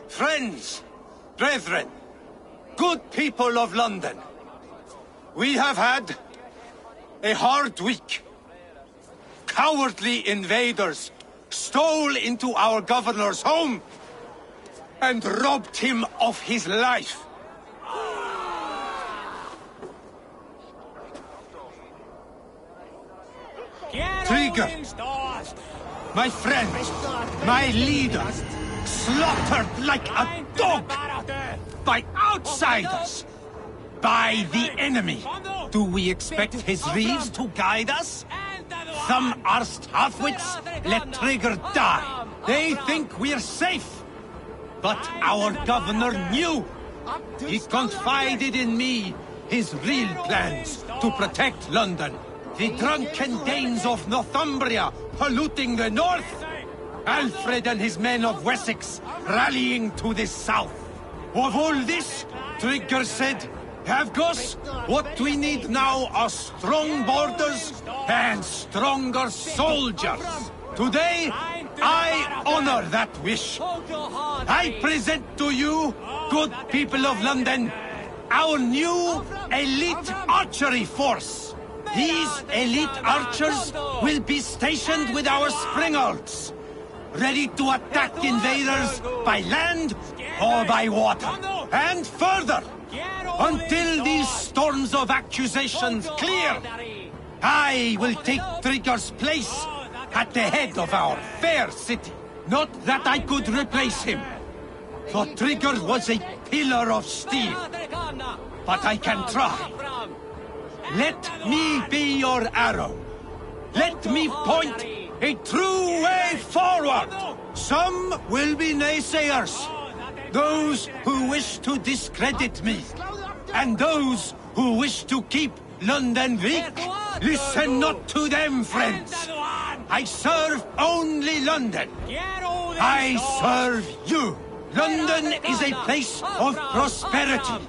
Friends, brethren, good people of London, we have had a hard week. Cowardly invaders stole into our governor's home and robbed him of his life. Trigger, my friend, my leader, slaughtered like a dog by outsiders, by the enemy. Do we expect his reeves to guide us? Some arsed half-wits let Trigger die. They think we're safe. But our governor knew. He confided in me his real plans to protect London. The drunken Danes of Northumbria polluting the north. Alfred and his men of Wessex rallying to the south. Of all this, Trigger said, Havgos, what we need now are strong borders and stronger soldiers. Today, I honor that wish. I present to you, good people of London, our new elite archery force. These elite archers will be stationed with our springalds, ready to attack invaders by land or by water. And further, until these storms of accusations clear, I will take Trigger's place at the head of our fair city. Not that I could replace him, for Trigger was a pillar of steel. But I can try. Let me be your arrow. Let me point a true way forward. Some will be naysayers, those who wish to discredit me, and those who wish to keep London weak. Listen not to them, friends. I serve only London. I serve you. London is a place of prosperity.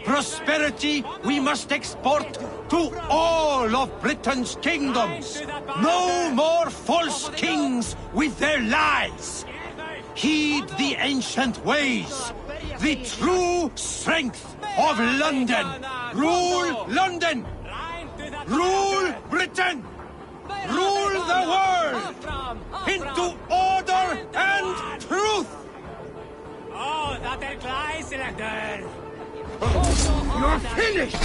Prosperity we must export to all of Britain's kingdoms. No more false kings with their lies. Heed the ancient ways. The true strength of London. Rule London. Rule Britain. Rule the world into order and truth. Oh, that er gleich, Selector. You're finished.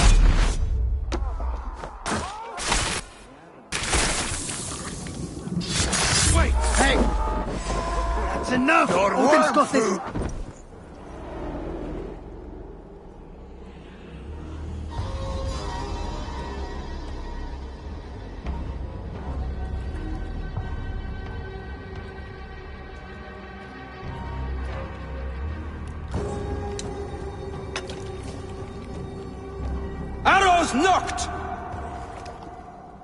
Wait, hey! That's enough! Odin's got this! Arrows knocked!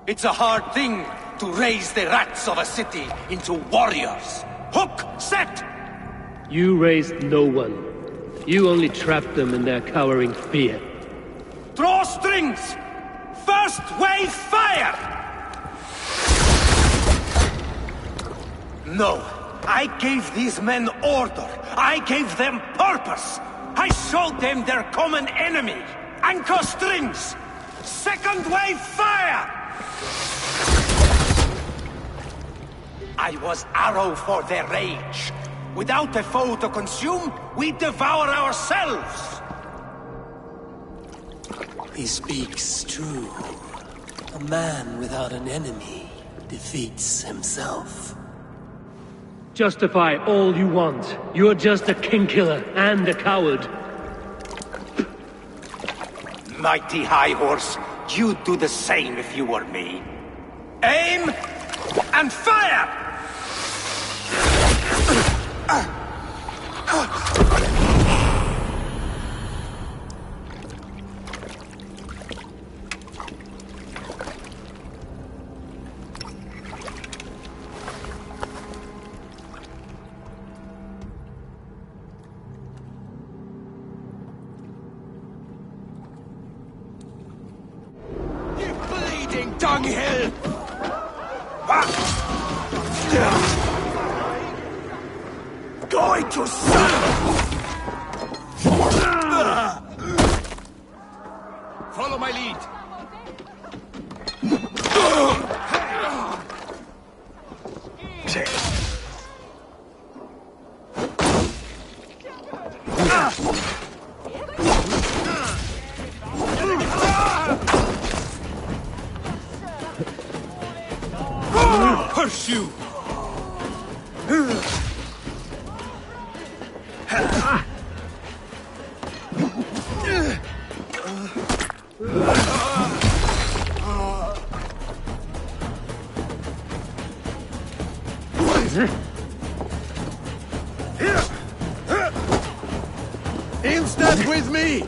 It's a hard thing to raise the rats of a city into warriors. Hook, set! You raised no one. You only trapped them in their cowering fear. Draw strings! First wave fire! No, I gave these men order. I gave them purpose. I showed them their common enemy. Anchor strings! Second wave fire! I was arrow for their rage. Without a foe to consume, we devour ourselves! He speaks true. A man without an enemy defeats himself. Justify all you want. You're just a king-killer and a coward. Mighty High Horse, you'd do the same if you were me. Aim and fire! You bleeding dunghill! Going to follow my lead. Pursue! In step with me!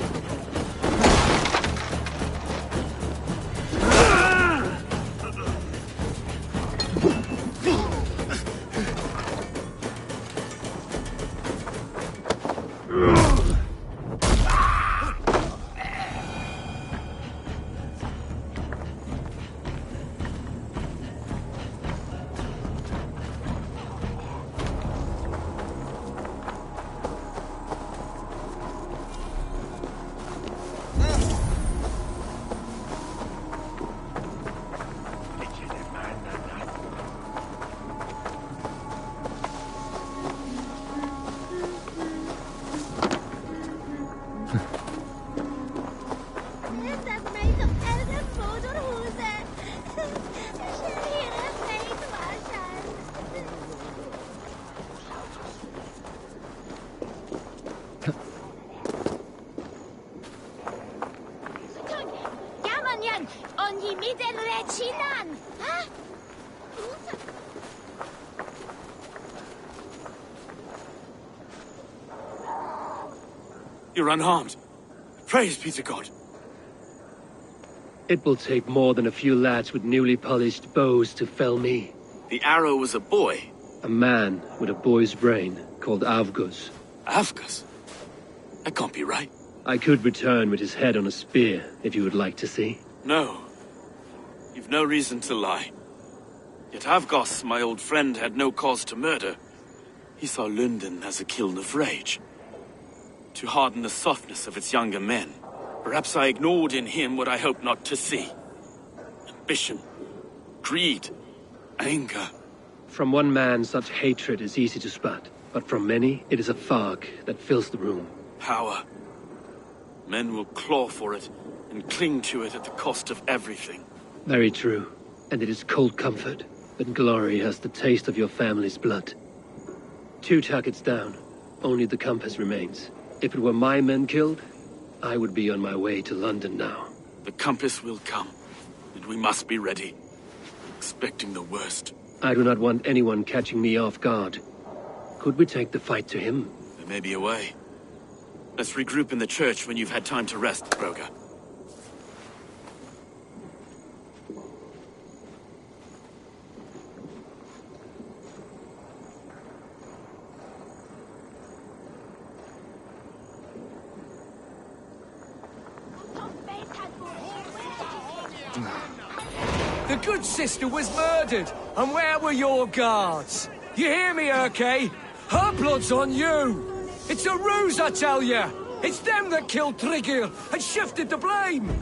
You're unharmed. Praise be to God. It will take more than a few lads with newly polished bows to fell me. The arrow was a boy. A man with a boy's brain, called Avgus. Avgus? That can't be right. I could return with his head on a spear, if you would like to see. No. You've no reason to lie. Yet Avgos, my old friend, had no cause to murder. He saw London as a kiln of rage, to harden the softness of its younger men. Perhaps I ignored in him what I hoped not to see. Ambition, greed, anger. From one man, such hatred is easy to spot, but from many, it is a fog that fills the room. Power. Men will claw for it and cling to it at the cost of everything. Very true. And it is cold comfort, but glory has the taste of your family's blood. 2 targets down. Only the compass remains. If it were my men killed, I would be on my way to London now. The compass will come, and we must be ready. Expecting the worst. I do not want anyone catching me off guard. Could we take the fight to him? There may be a way. Let's regroup in the church when you've had time to rest, Broga. The good sister was murdered, and where were your guards? You hear me, Urke? Her blood's on you! It's a ruse, I tell you! It's them that killed Trigger and shifted the blame!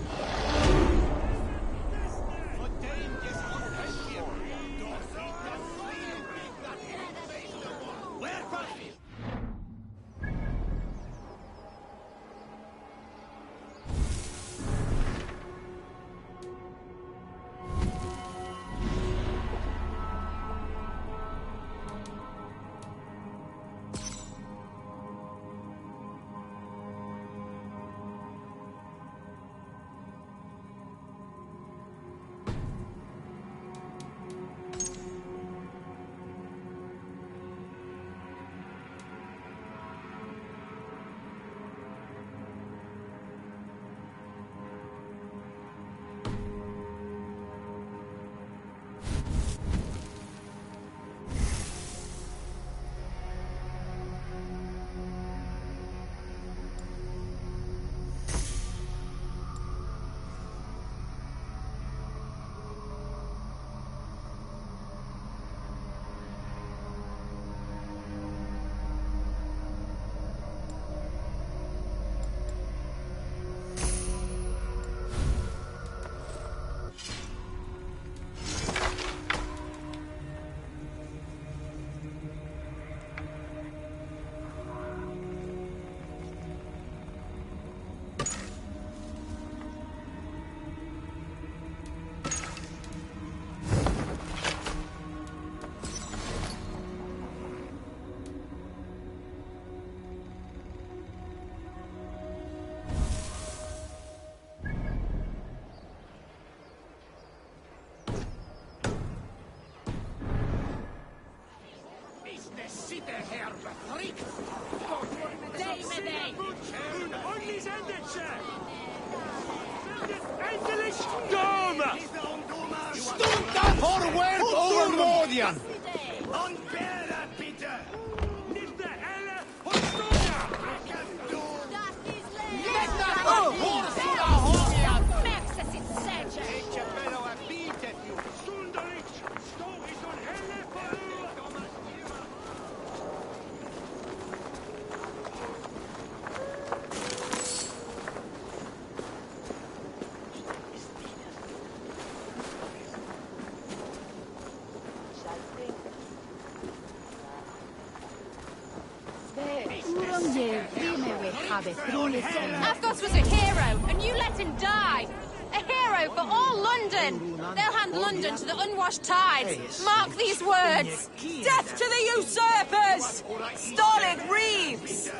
Athos was a hero, and you let him die. A hero for all London. They'll hand London to the unwashed tides. Mark these words. Death to the usurpers! Stolid Reeves!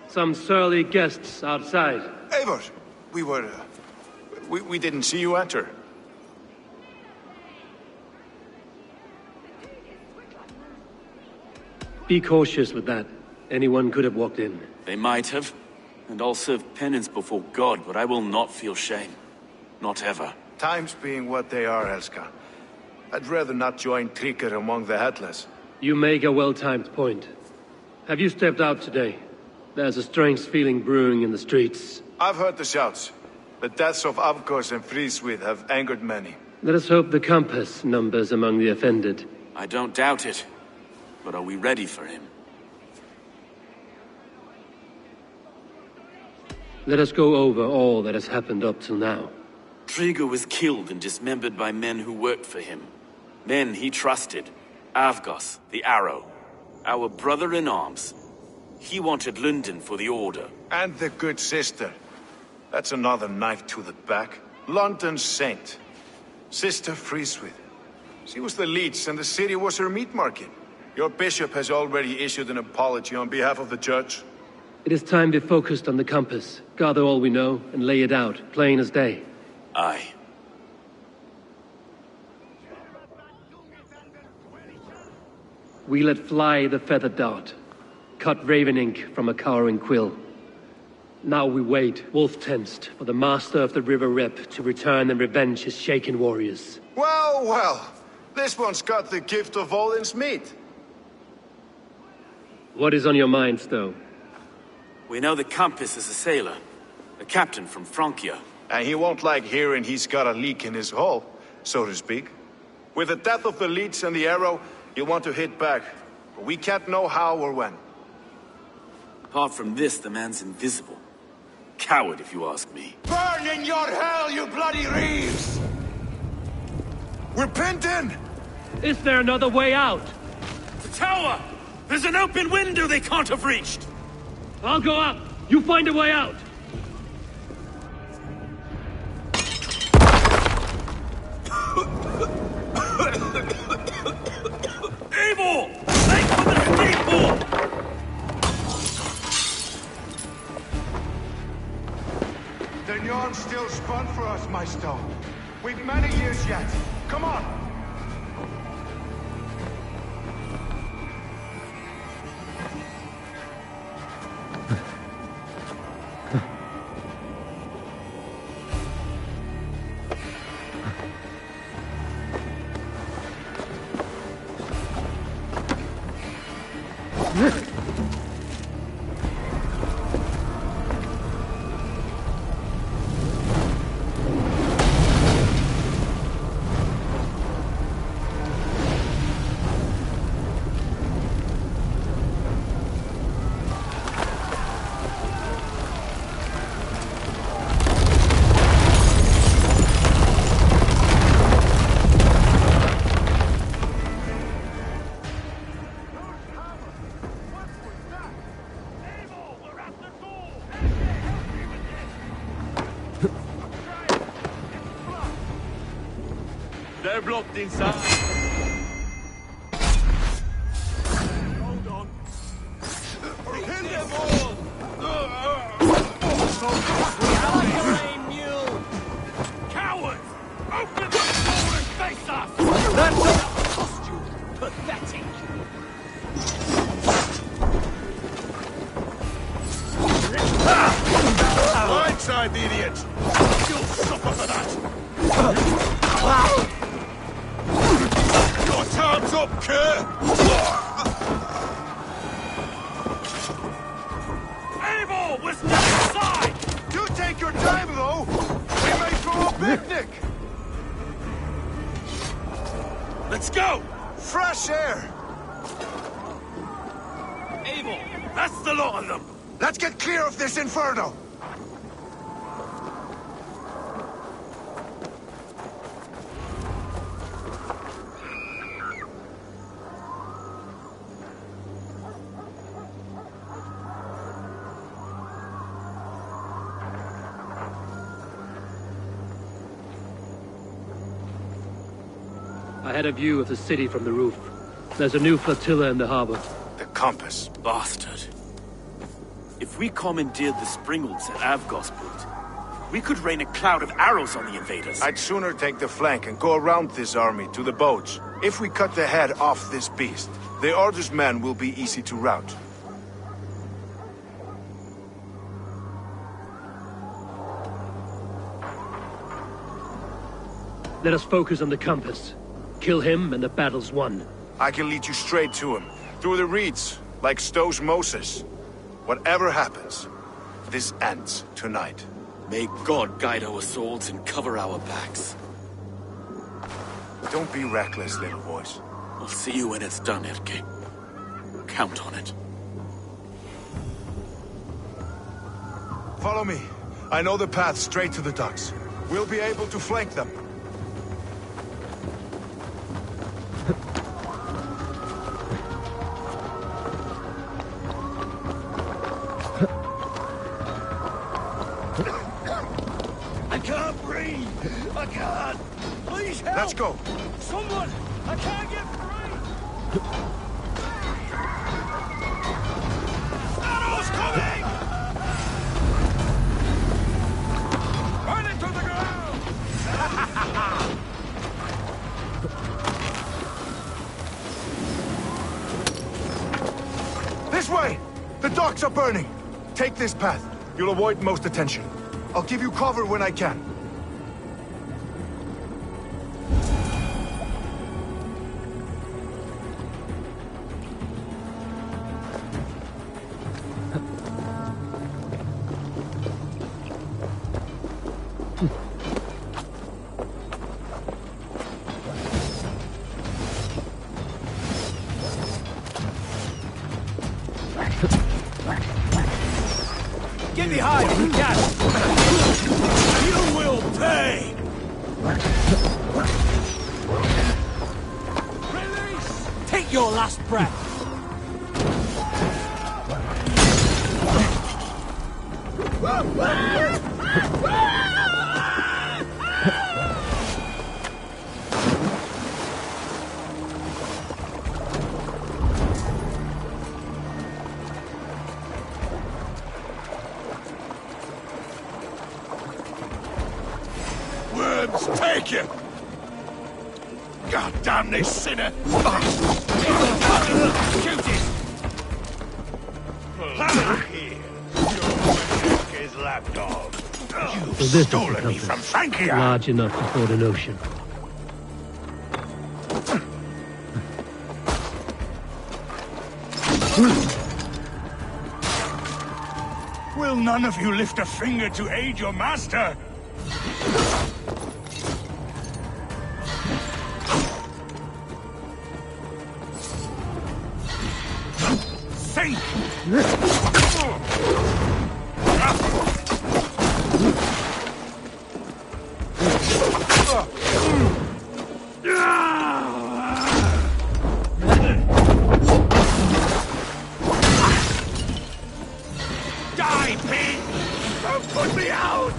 Some surly guests outside. Eivor, we didn't see you enter. Be cautious with that. Anyone could have walked in. They might have. And I'll serve penance before God, but I will not feel shame. Not ever. Times being what they are, Elska. I'd rather not join Trigger among the Headless. You make a well-timed point. Have you stepped out today? There's a strange feeling brewing in the streets. I've heard the shouts. The deaths of Avgos and Friswith have angered many. Let us hope the compass numbers among the offended. I don't doubt it. But are we ready for him? Let us go over all that has happened up till now. Trigger was killed and dismembered by men who worked for him. Men he trusted. Avgos, the Arrow. Our brother-in-arms. He wanted London for the Order. And the good sister. That's another knife to the back. London's saint. Sister Friswith. She was the leech and the city was her meat market. Your bishop has already issued an apology on behalf of the church. It is time we focused on the compass, gather all we know, and lay it out, plain as day. Aye. We let fly the feathered dart, cut raven ink from a cowering quill. Now we wait, wolf-tensed, for the master of the River Rep to return and revenge his shaken warriors. Well, well, this one's got the gift of Odin's meat. What is on your minds, though? We know the compass is a sailor, a captain from Francia. And he won't like hearing he's got a leak in his hull, so to speak. With the death of the leech and the arrow, he'll want to hit back. But we can't know how or when. Apart from this, the man's invisible. Coward, if you ask me. Burn in your hell, you bloody reeves! We're pinned in! Is there another way out? The tower! There's an open window they can't have reached! I'll go up! You find a way out! Evil! Make for the steeple! The yarn's still spun for us, Maestro. We've many years yet. Come on! They're blocked inside. Hold on. Kill them all! I like your aim, mule! Cowards! Open the door and face us! That's a costume! Pathetic! Right side, the idiot! You'll suffer for that! Your time's up, Kerr! Abel was not inside! You take your time, though! We may throw a picnic! Let's go! Fresh air! Abel, that's the lot of them! Let's get clear of this inferno! I had a view of the city from the roof. There's a new flotilla in the harbor. The compass. Bastard. If we commandeered the springalds at Avgosport, we could rain a cloud of arrows on the invaders. I'd sooner take the flank and go around this army to the boats. If we cut the head off this beast, The Order's men will be easy to rout. Let us focus on the compass. Kill him and the battle's won. I can lead you straight to him. Through the reeds, like Stowe's Moses. Whatever happens, this ends tonight. May God guide our swords and cover our backs. Don't be reckless, little boys. I'll see you when it's done, Erke. Count on it. Follow me. I know the path straight to the docks. We'll be able to flank them. I can't breathe! I can't! Please help! Let's go! Someone! I can't get free! Arrows coming! Burn it to the ground! This way! The docks are burning! Take this path. You'll avoid most attention. I'll give you cover when I can. Get behind him, Cat! You will pay! Release! Take your last breath! Take him! God damn this sinner! Shoot it! Here, your is lapdog. So this is the compass, large enough to ford an ocean. Will none of you lift a finger to aid your master? Sink! Die, pig! Don't put me out!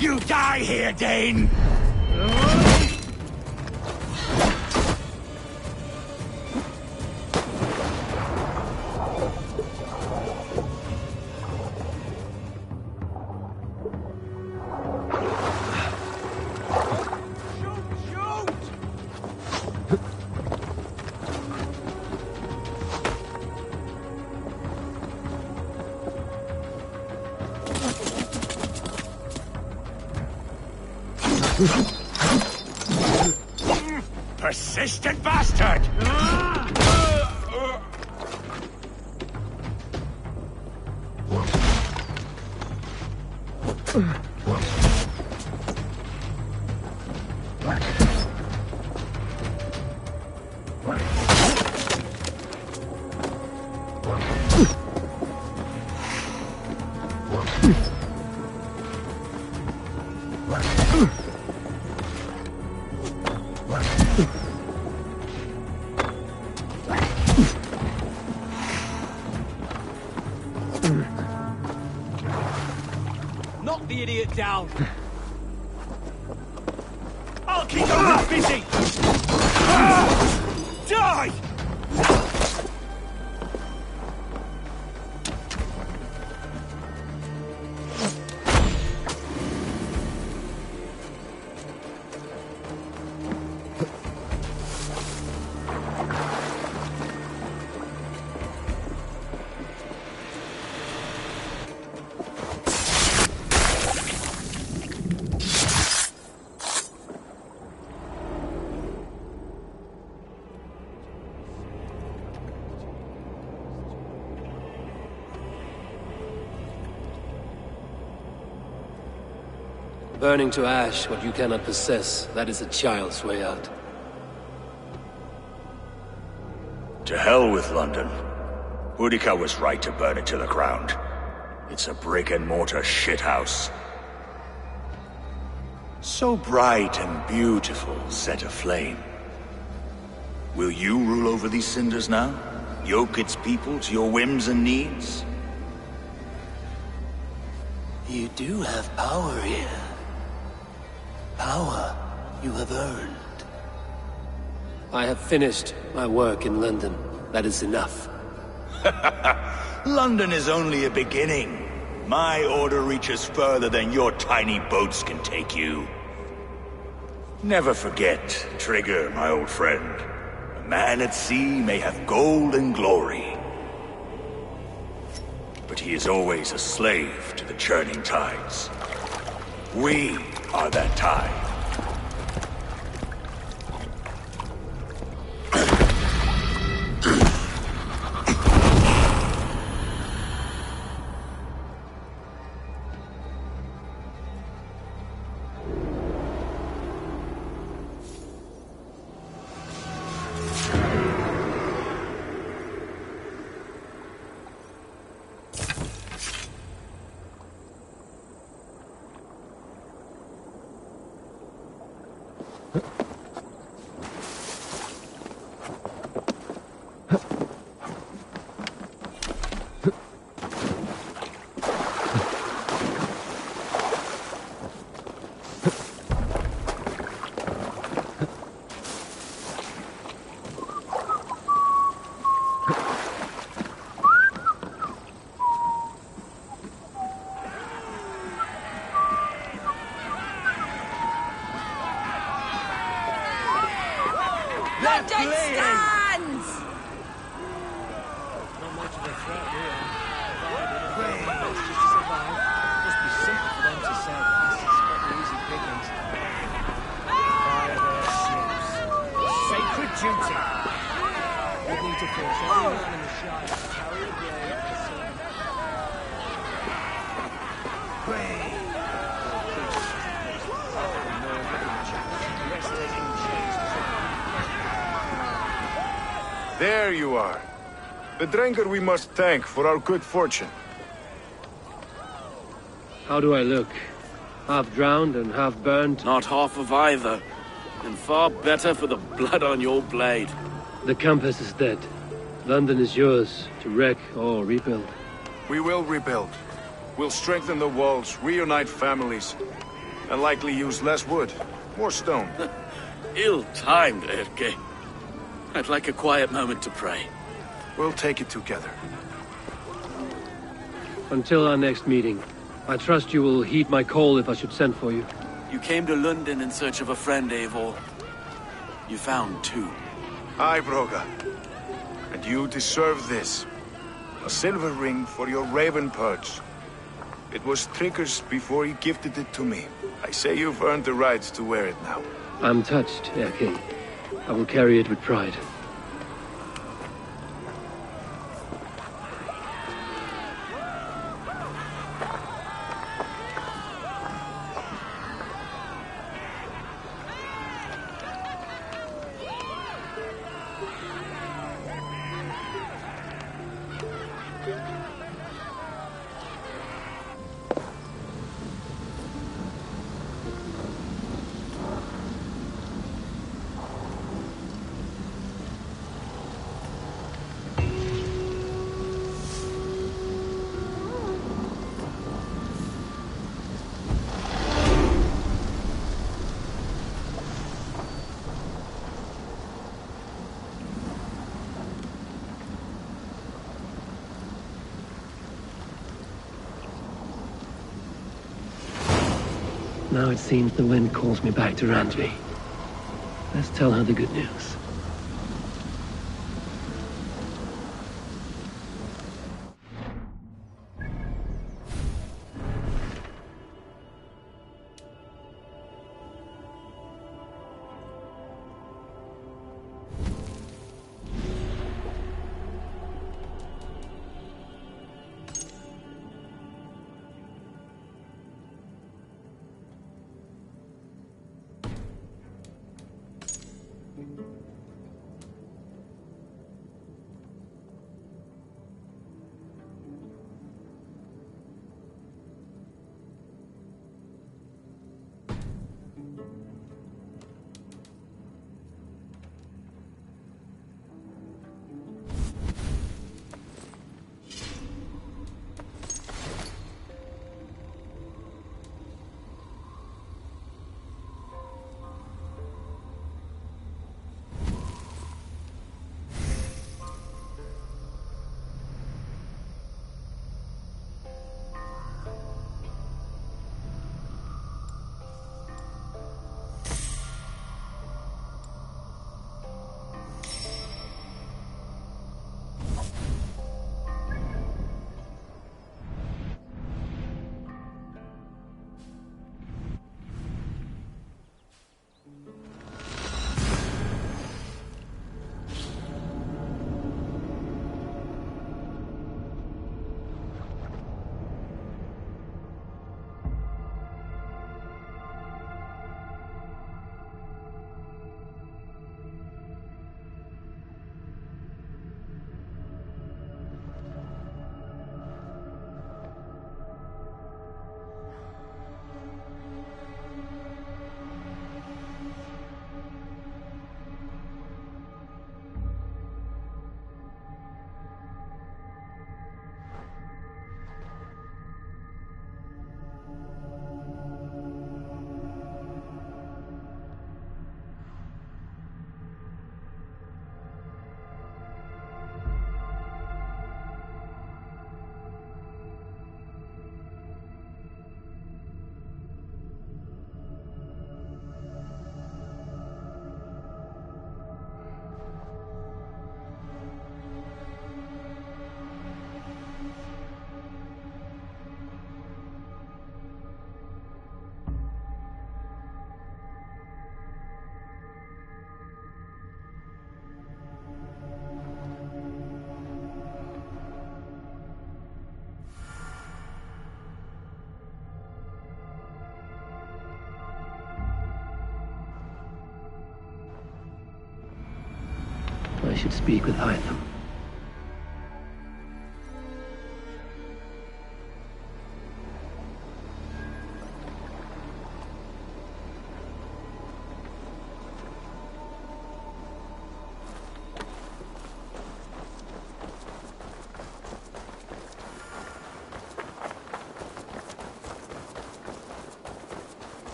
You die here, Dane! Persistent bastard! Knock the idiot down! I'll keep them busy! Die! Burning to ash what you cannot possess, that is a child's way out. To hell with London. Boudica was right to burn it to the ground. It's a brick-and-mortar shithouse. So bright and beautiful, set aflame. Will you rule over these cinders now? Yoke its people to your whims and needs? You do have power here. Power you have earned. I have finished my work in London. That is enough. London is only a beginning. My order reaches further than your tiny boats can take you. Never forget, Trigger, my old friend. A man at sea may have gold and glory, but he is always a slave to the churning tides. We are that tide. London stands! Not much of a threat, really. Provided a just to survive. Must be simple for them to sail past and spot the easy pickings. Fire their ships. Sacred duty. They need to force every man in the Shire to carry a blade and sword. There you are. The drinker we must thank for our good fortune. How do I look? Half drowned and half burnt? Not half of either. And far better for the blood on your blade. The Compass is dead. London is yours, to wreck or rebuild. We will rebuild. We'll strengthen the walls, reunite families, and likely use less wood, more stone. Ill-timed, Erke. I'd like a quiet moment to pray. We'll take it together. Until our next meeting, I trust you will heed my call if I should send for you. You came to London in search of a friend, Eivor. You found two. Aye, Broga. And you deserve this. A silver ring for your raven perch. It was Trigger's before he gifted it to me. I say you've earned the right to wear it now. I'm touched, Erke. I will carry it with pride. Now it seems the wind calls me back to Randvi. Let's tell her the good news. I should speak with Hytham.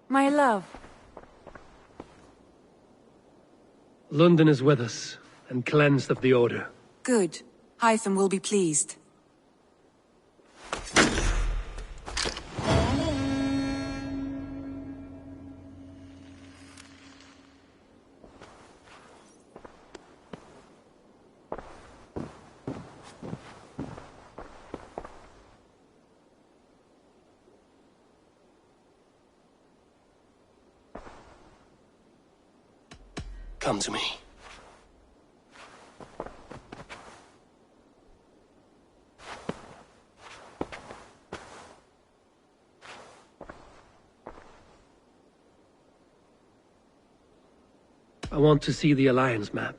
My love. London is with us, and cleansed of the Order. Good. Hytham will be pleased. Come to me. I want to see the Alliance map.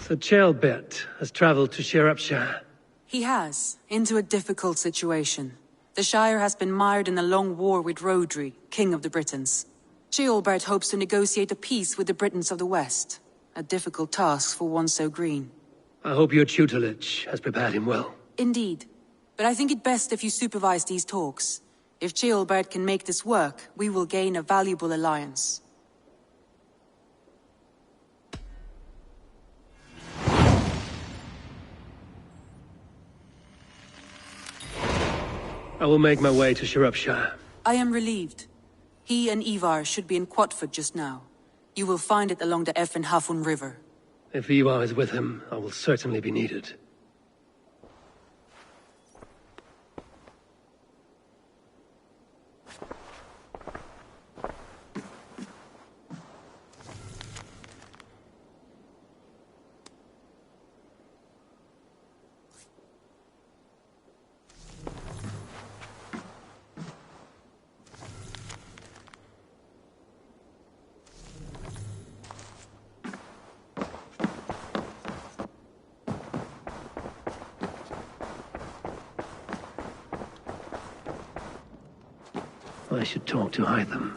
The Chaelbet has traveled to Shropshire. He has, into a difficult situation. The Shire has been mired in a long war with Rhodri, King of the Britons. Ceolbert hopes to negotiate a peace with the Britons of the West. A difficult task for one so green. I hope your tutelage has prepared him well. Indeed. But I think it best if you supervise these talks. If Ceolbert can make this work, we will gain a valuable alliance. I will make my way to Shropshire. I am relieved. He and Ivar should be in Quatford just now. You will find it along the Effen Hafun River. If Ivar is with him, I will certainly be needed. I should talk to Hytham.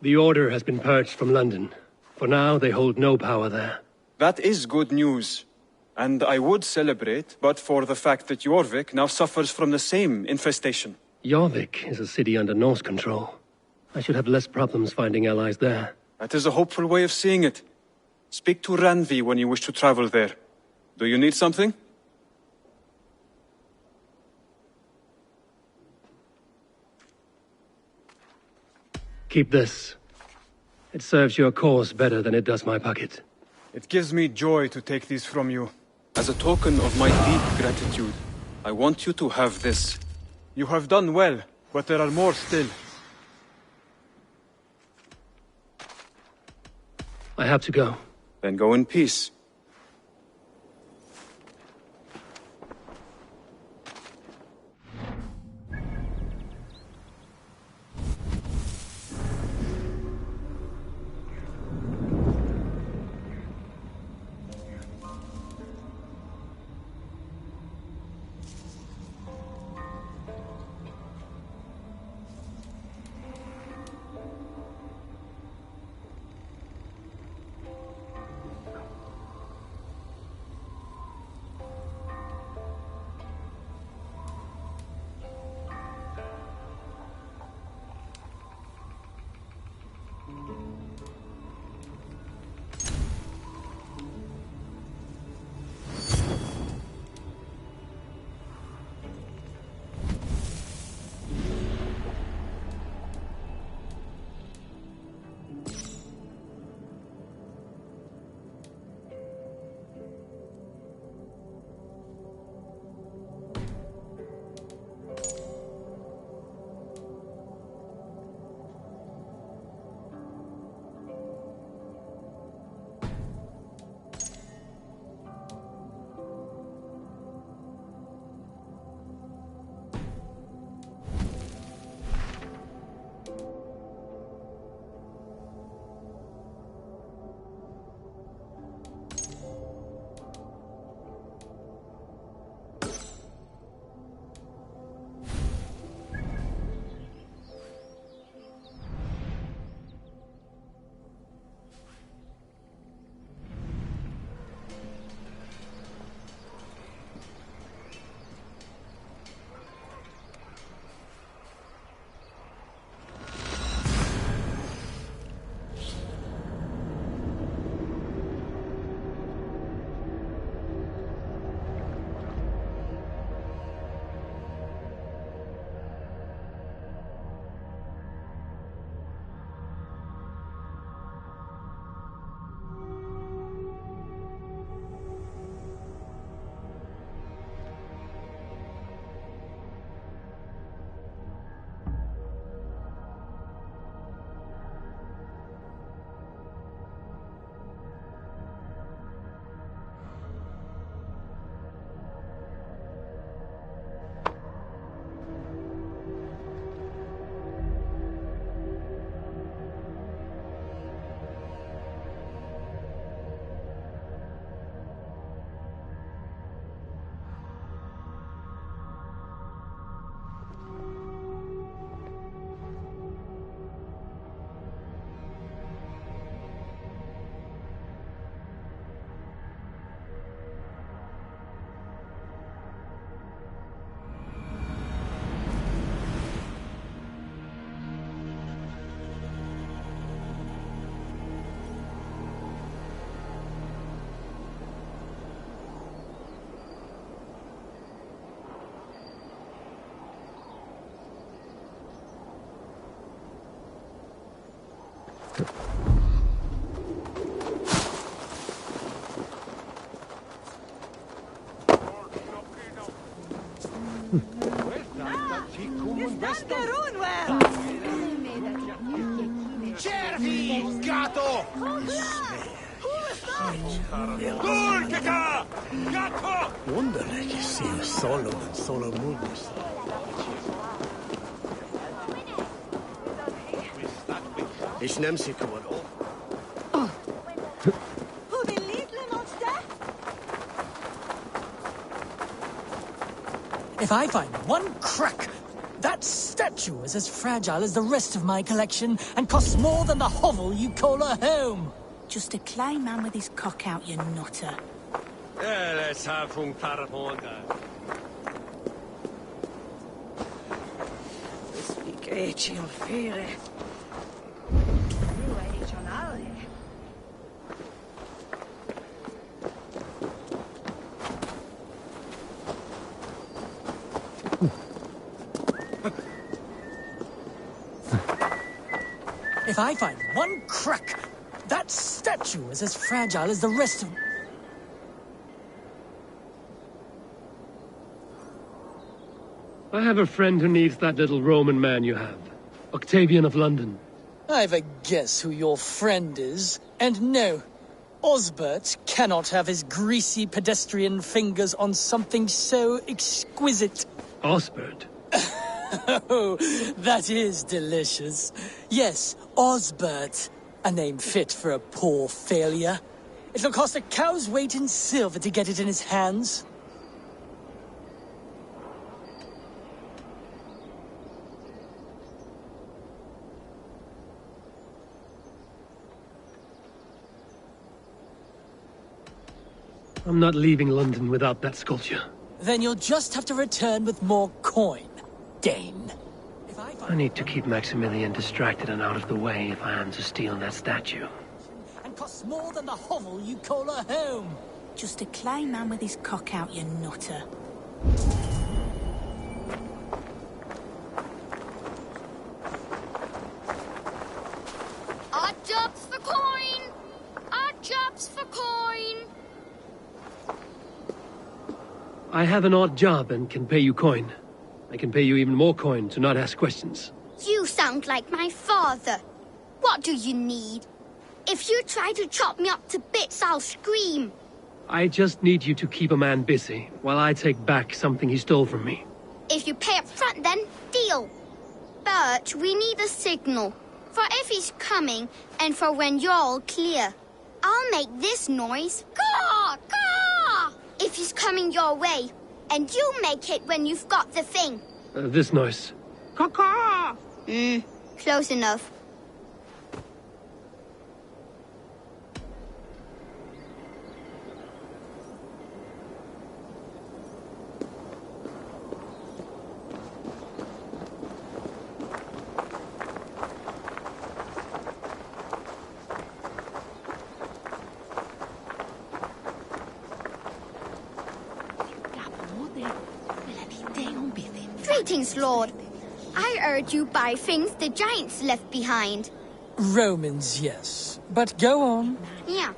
The Order has been purged from London. For now, they hold no power there. That is good news. And I would celebrate, but for the fact that Jorvik now suffers from the same infestation. Jorvik is a city under Norse control. I should have less problems finding allies there. That is a hopeful way of seeing it. Speak to Randvi when you wish to travel there. Do you need something? Keep this. It serves your cause better than it does my pocket. It gives me joy to take these from you. As a token of my deep gratitude, I want you to have this. You have done well, but there are more still. I have to go. Then go in peace. Wonderlijk ser Solomon Solomonus. Ich nehm sie gewoon op. If I find one crack, that statue is as fragile as the rest of my collection and costs more than the hovel you call a home. Just a clay man with his cock out, you nutter. Let's have un paraponda. Spiceci al fere. If I find one crack, that statue is as fragile as the rest of... I have a friend who needs that little Roman man you have. Octavian of London. I've a guess who your friend is. And no, Osbert cannot have his greasy pedestrian fingers on something so exquisite. Osbert? Oh, that is delicious. Yes, Osbert. A name fit for a poor failure. It'll cost a cow's weight in silver to get it in his hands. I'm not leaving London without that sculpture. Then you'll just have to return with more coin, Dane. I need to keep Maximilian distracted and out of the way if I am to steal that statue. And costs more than the hovel you call a home. Just a clay man with his cock out, you nutter. Odd jobs for coin! Odd jobs for coin! I have an odd job and can pay you coin. I can pay you even more coin to not ask questions. You sound like my father. What do you need? If you try to chop me up to bits, I'll scream. I just need you to keep a man busy, while I take back something he stole from me. If you pay up front, then deal. But we need a signal. For if he's coming, and for when you're all clear. I'll make this noise. Caw! Caw! If he's coming your way. And you make it when you've got the thing. This noise. Caw-caw! Close enough. Greetings, Lord. I heard you buy things the giants left behind. Romans, yes. But go on. Yeah.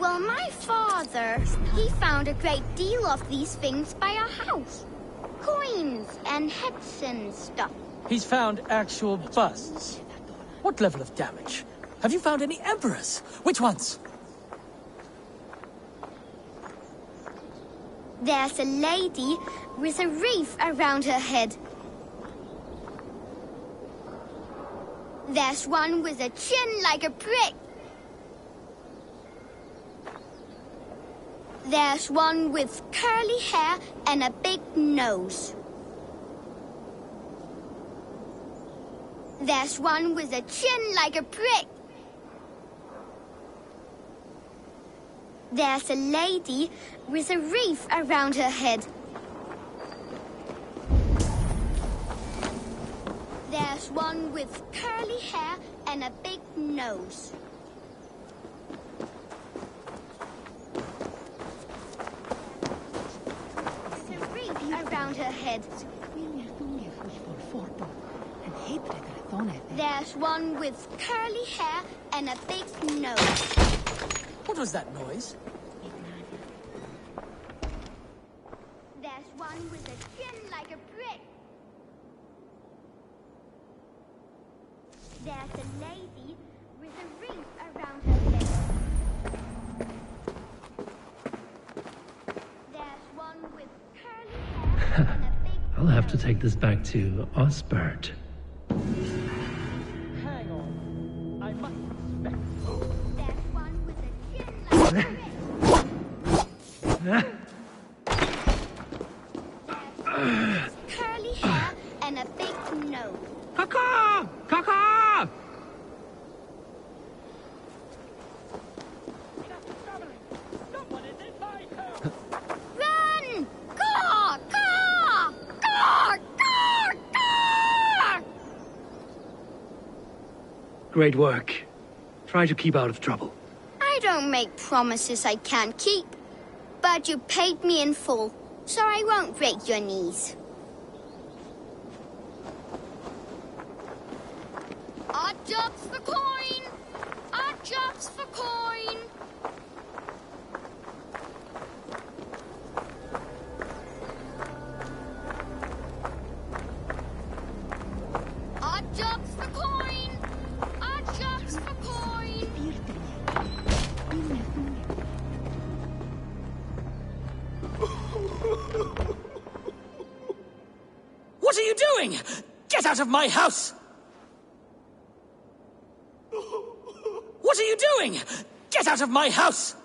Well, my father, he found a great deal of these things by our house. Coins and heads and stuff. He's found actual busts. What level of damage? Have you found any emperors? Which ones? There's a lady with a wreath around her head. There's one with a chin like a brick. There's one with curly hair and a big nose. There's one with a chin like a brick. There's a lady with a wreath around her head. There's one with curly hair and a big nose. There's a wreath around her head. There's one with curly hair and a big nose. What was that noise? There's one with a chin like a brick. There's a lady with a ring around her leg. There's one with curly hair and a big I'll have to take this back to Osbert. Hang on. I must inspect. There's one with a chin like a brick. There's curly hair and a big nose. Caca! Caca! Run! Caw! Caw! Caw! Caw! Caw! Great work. Try to keep out of trouble. I don't make promises I can't keep. But you paid me in full, so I won't break your knees. Odd jobs for coin! Odd jobs for coin! Odd jobs for coin! Odd jobs for coin! What are you doing? Get out of my house! What are you doing? Get out of my house!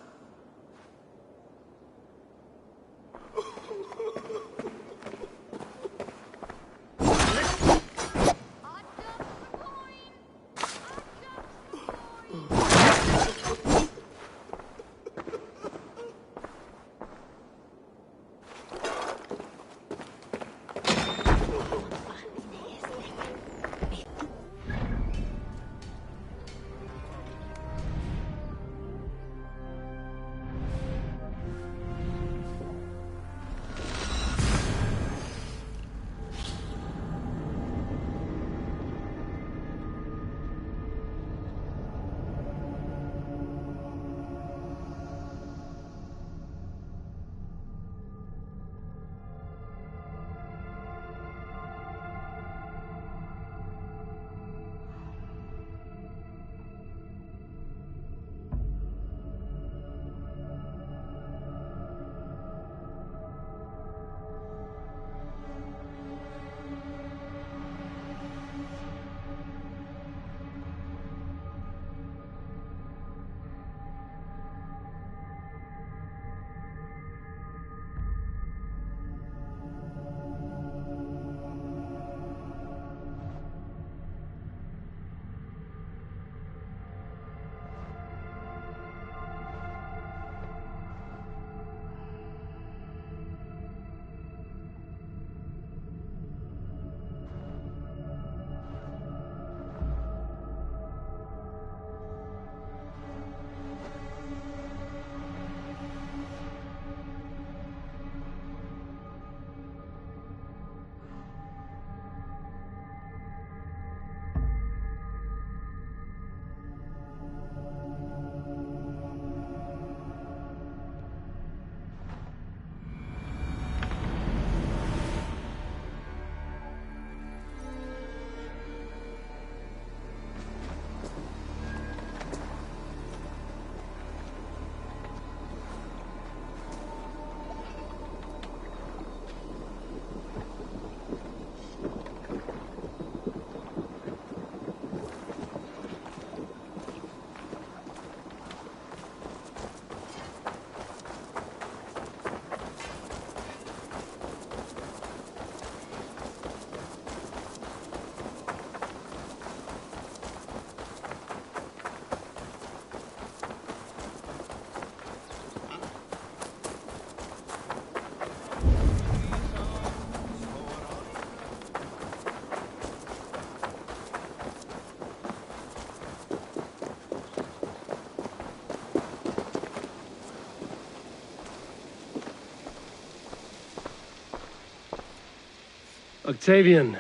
Octavian,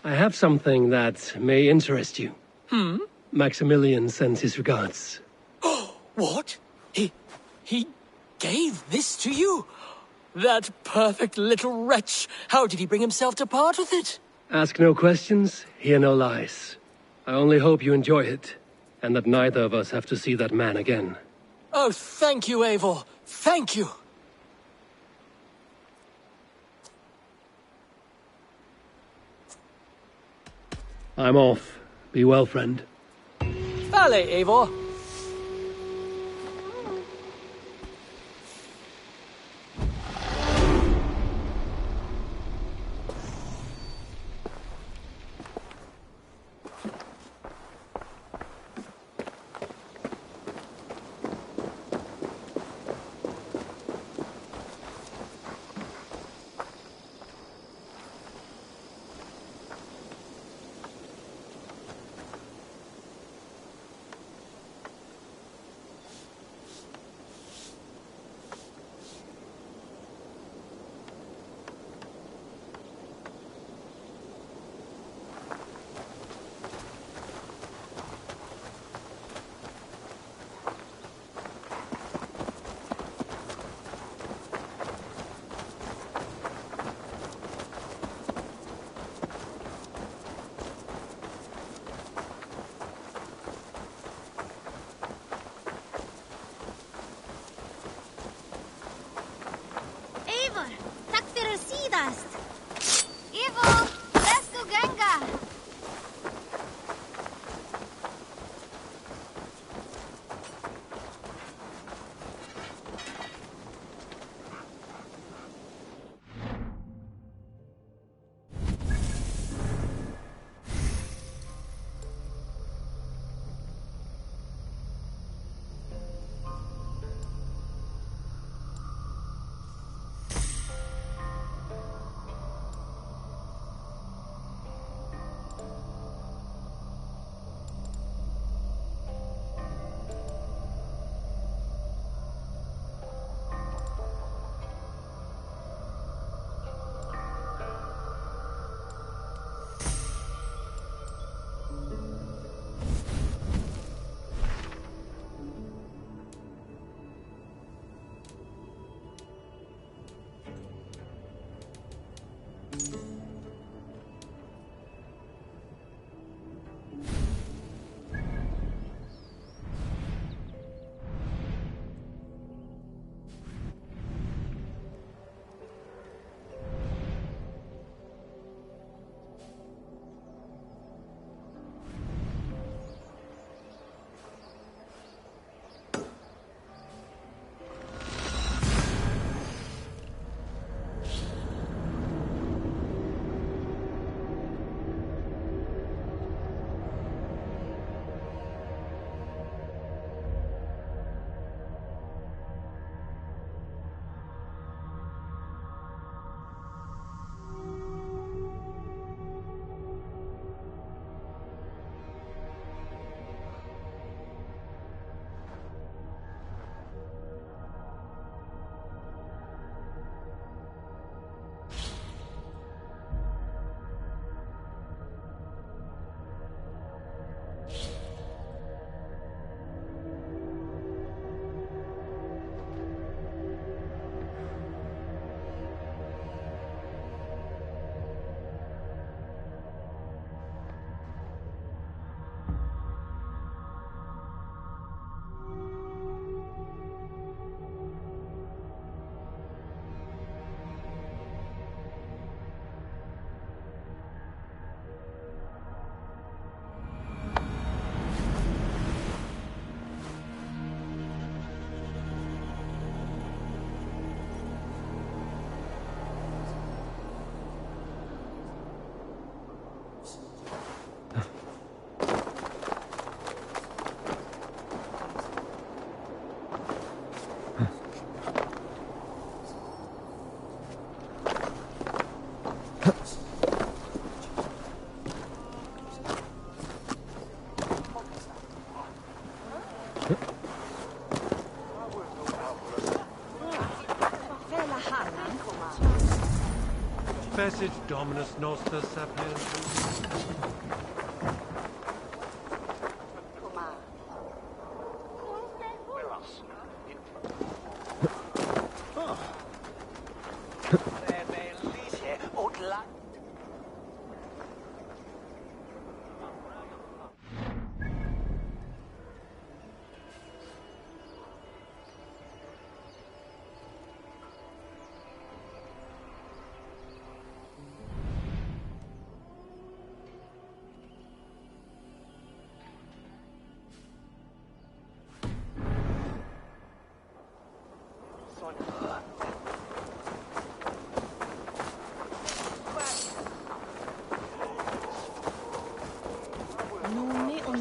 I have something that may interest you. Maximilian sends his regards. What? He gave this to you? That perfect little wretch. How did he bring himself to part with it? Ask no questions, hear no lies. I only hope you enjoy it, and that neither of us have to see that man again. Oh, thank you, Eivor. Thank you. I'm off. Be well, friend. Vale, Eivor. Fecit Dominus Noster Sapiens.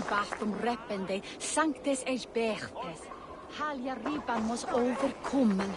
Bachtum repende, sanctes eis berpes. Halia riban mos overkommen.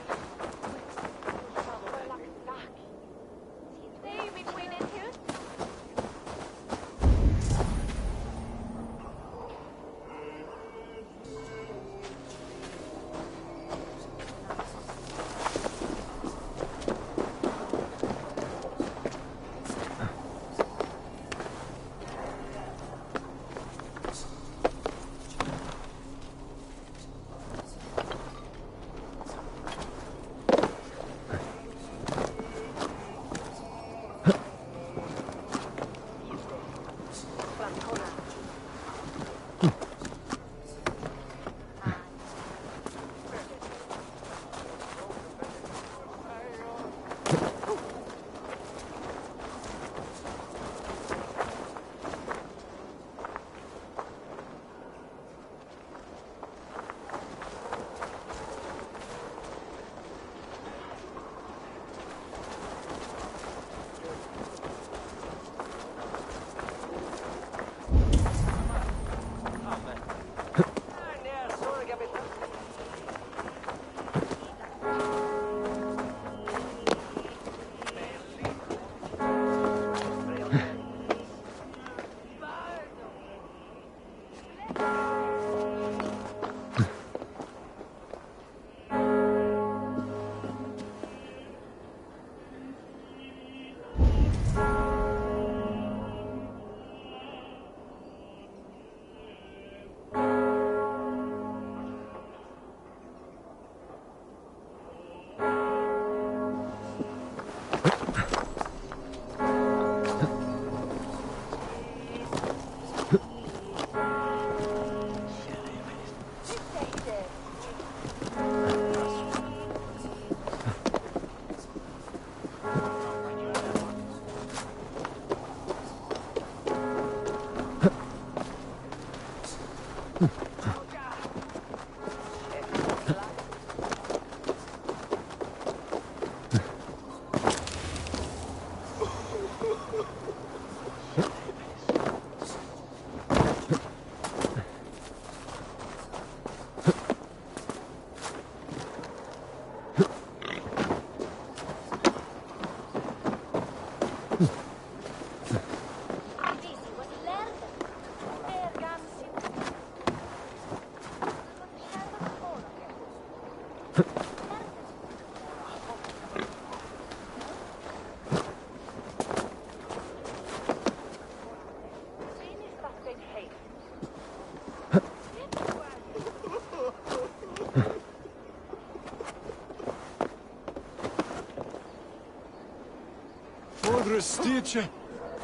Stietje.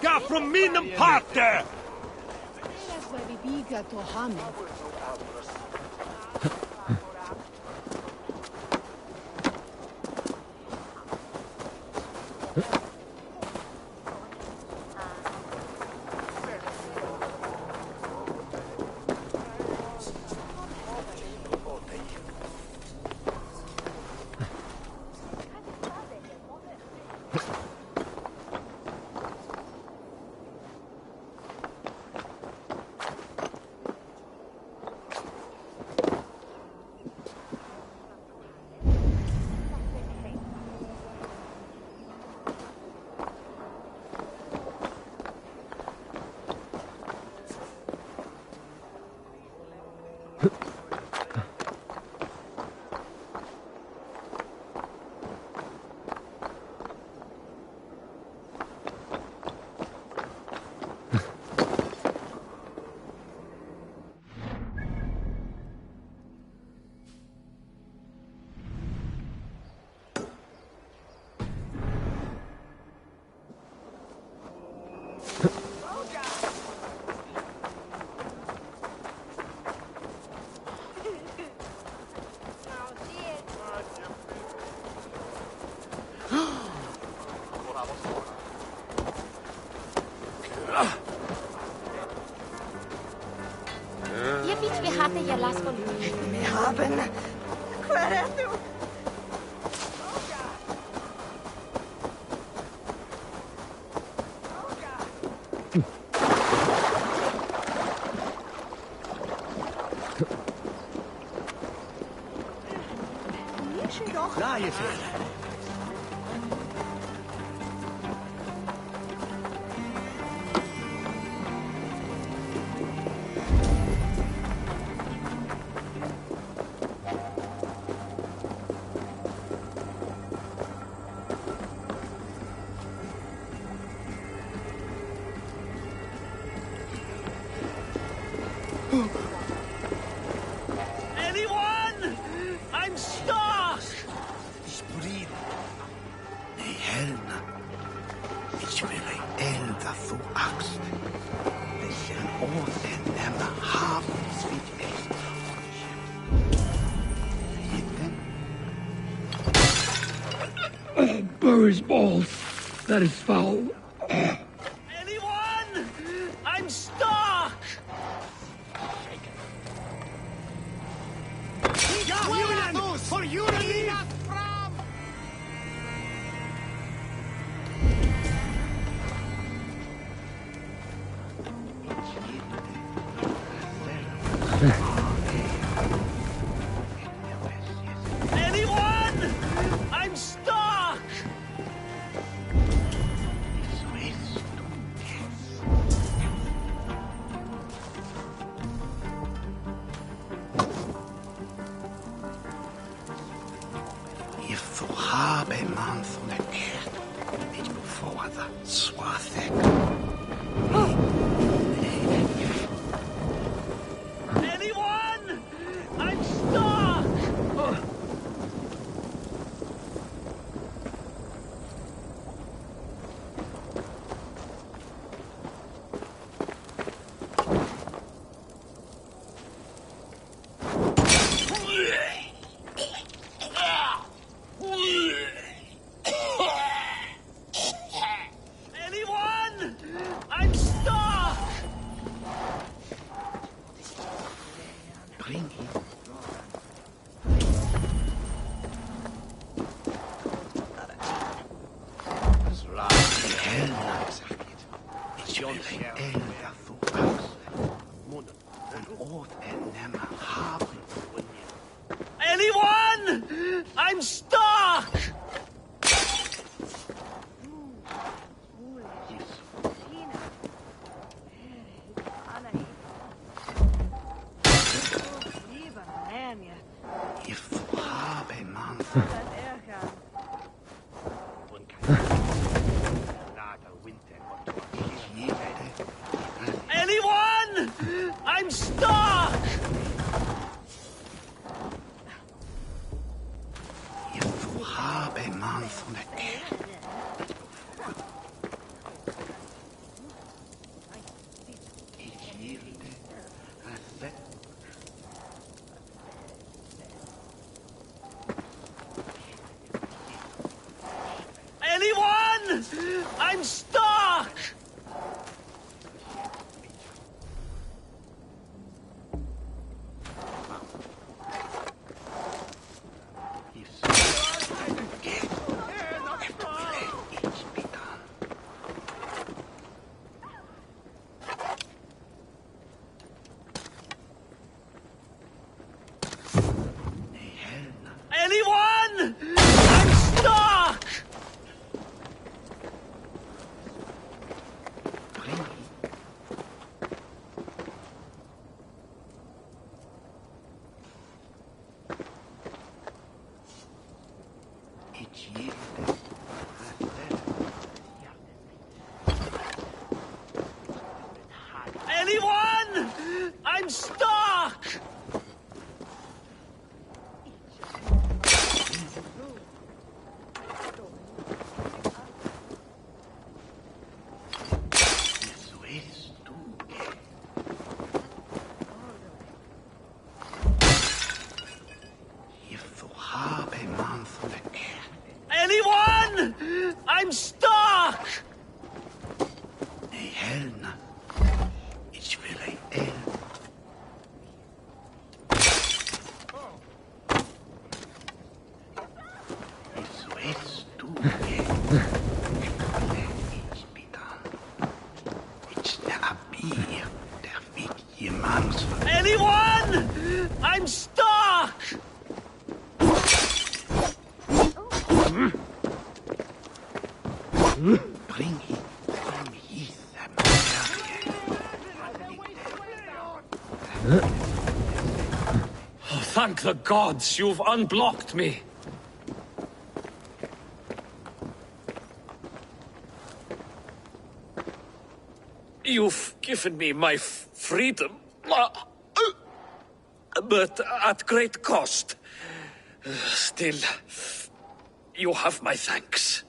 Ga from mijn parte! That's where we biga to ham. Je biedt wie harte je las von Wir haben... Queretu! Na, je Fehler. Anyone? I'm stuck! Sprida. Nej, helna. Ich will elda þú axt. Þessan óþenn nefna hafins við eitt. Burr his balls. That is foul. Anyone? I'm stuck! For unity! Anyone? I'm stuck! If þú hafi mann þúna gert, vil þú fá það svaþek. Anyone? I'm stuck! Anyone? I'm stuck! Bring him. Helna, ich will elda þú axt. En óð nema hafin. Anyone? I'm stuck! If þú hafi mann Anyone? I'm stuck! If þú hafi mann þúna gert. Anyone? I'm stuck! Anyone? I'm stuck! Anyone? I'm stuck! Anyone? I'm stuck! Elna. Ich will El. Eso es tu bien. Ich bitte. Ich der Abir, der Weg jemals. Anyone? I'm stuck! Bring him. Oh, thank the gods you've unblocked me. You've given me my freedom, but at great cost. Still, you have my thanks.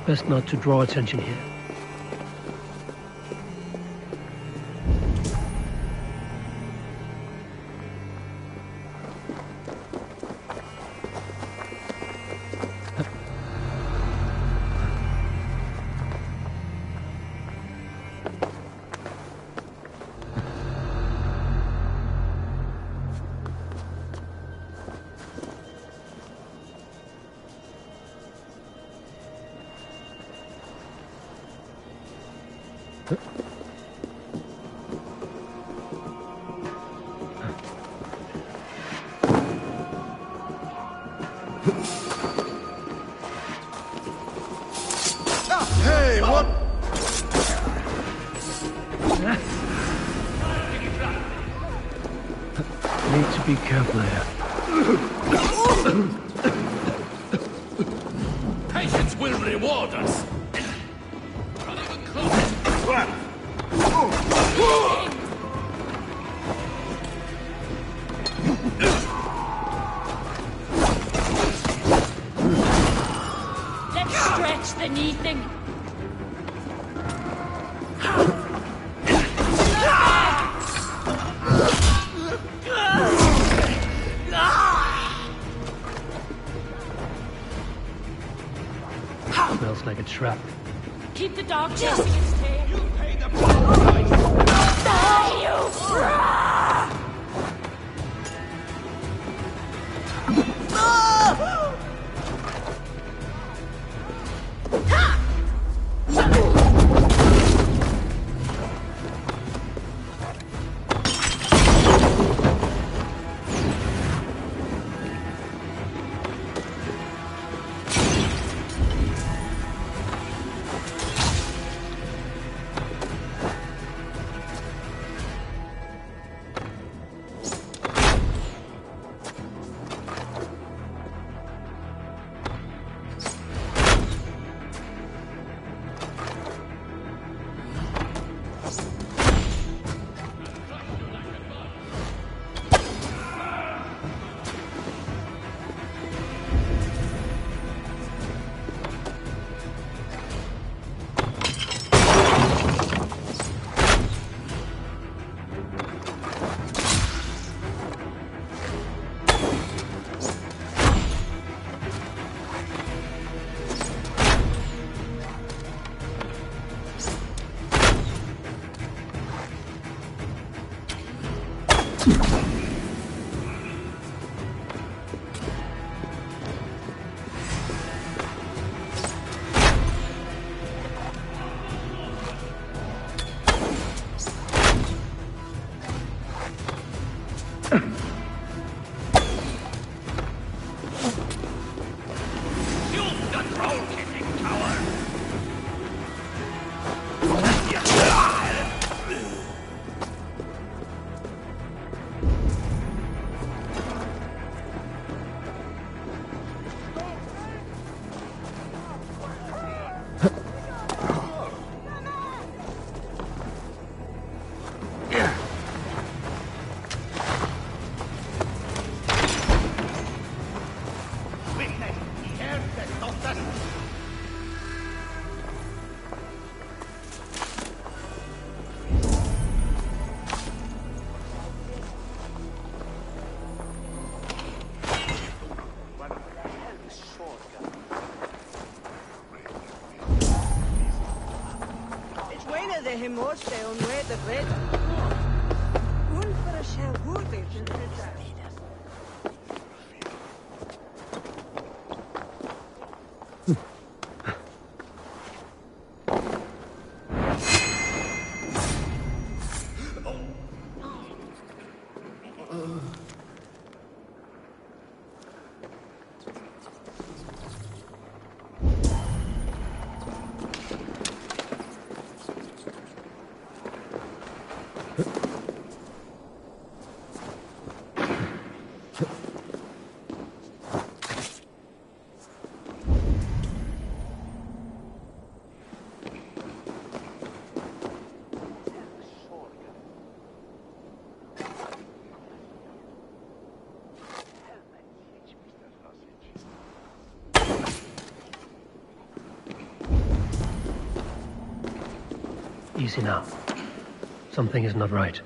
Best not to draw attention here. Hey, what? Need to be careful here. Patience will reward us. Let's stretch the knee thing. Smells like a trap. Keep the dog chasing its tail. You pay the price. Die, you fraud! de himoste on where the bread. Un for a shell wood Easy now. Something is not right.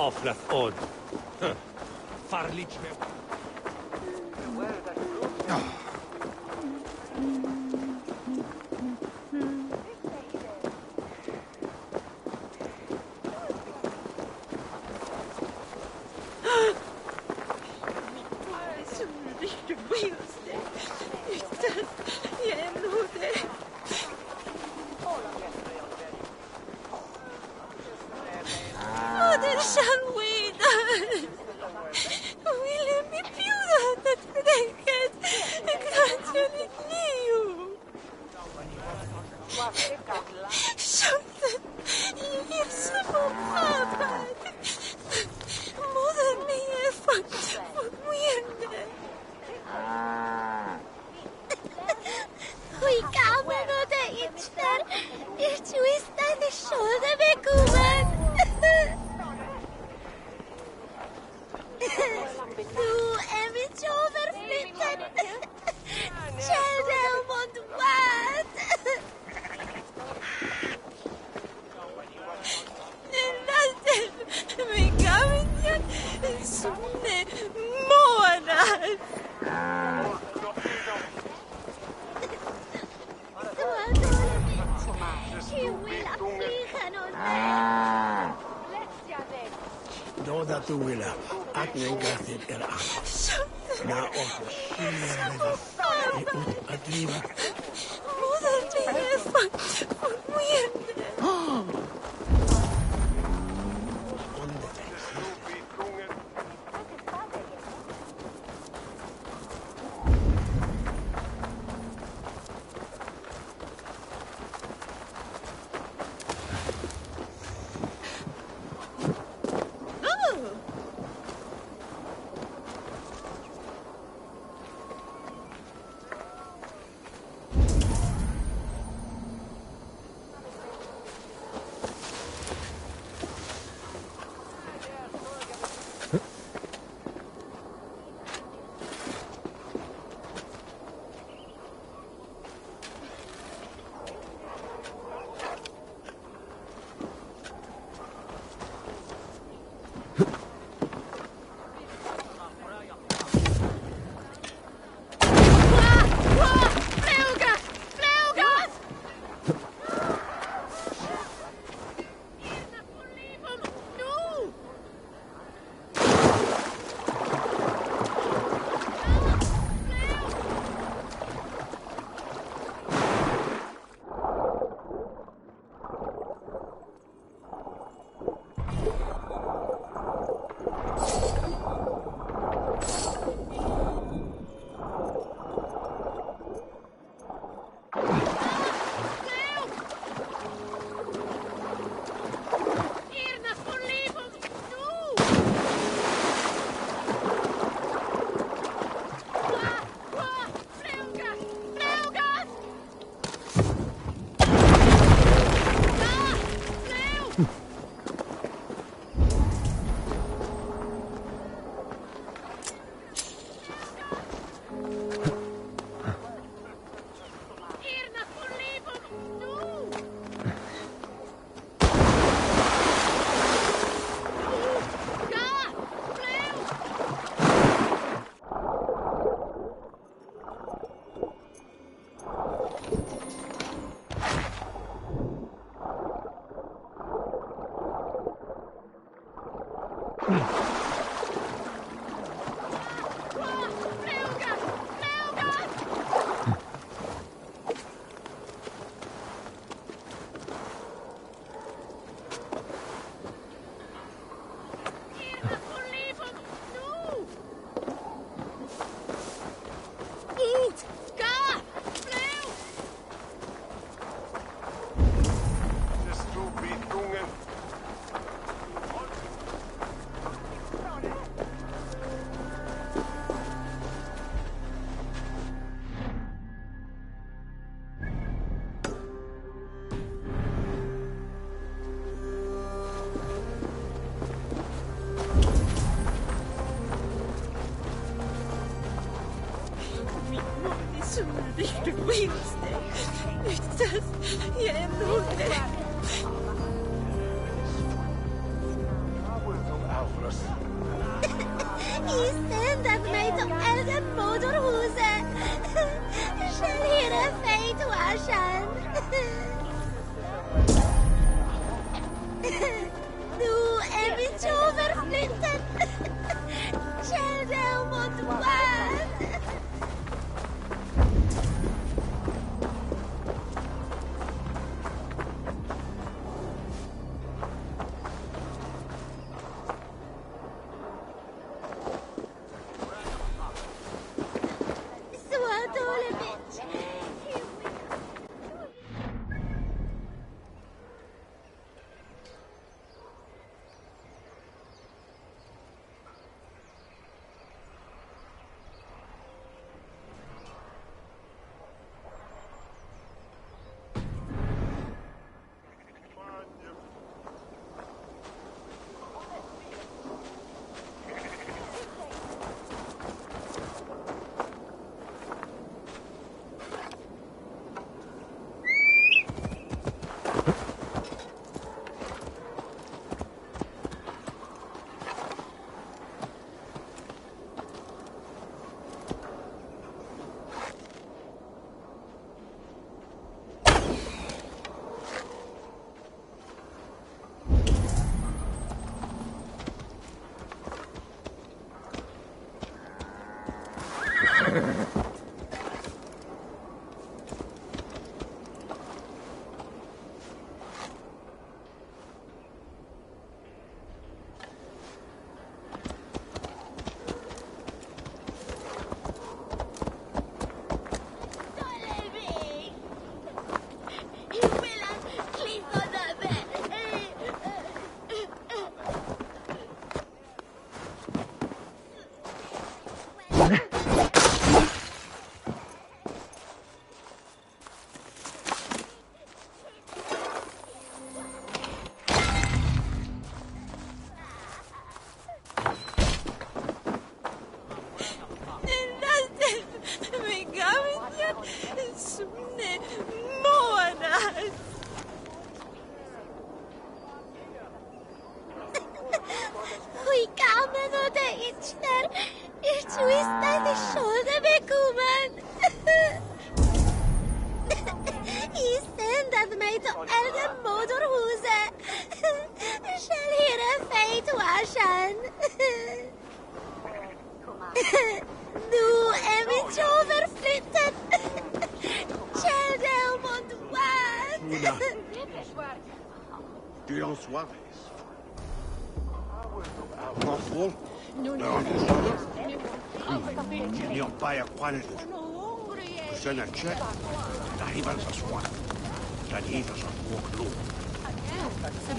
Offleth od. Farlich me.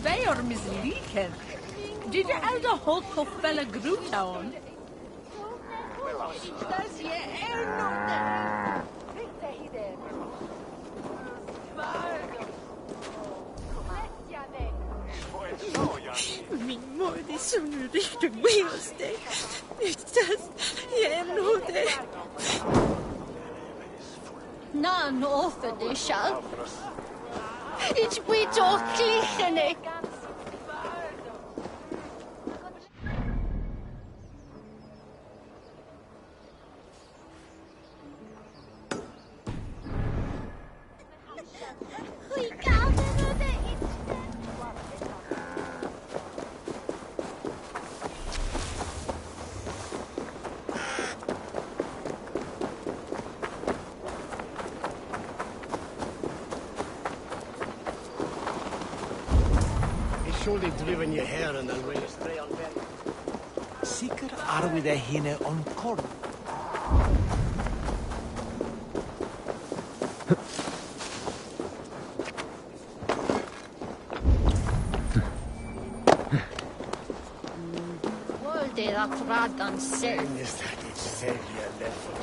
Beor misliken. Did you elder hold Kofella Grutown? Min mor är så nu riktigt wheelsday. It's nog det. Nan offer det själv. It's we talk klichene. Surely driven your hair and then rain spray on them. Sikker are we the hinne on corn.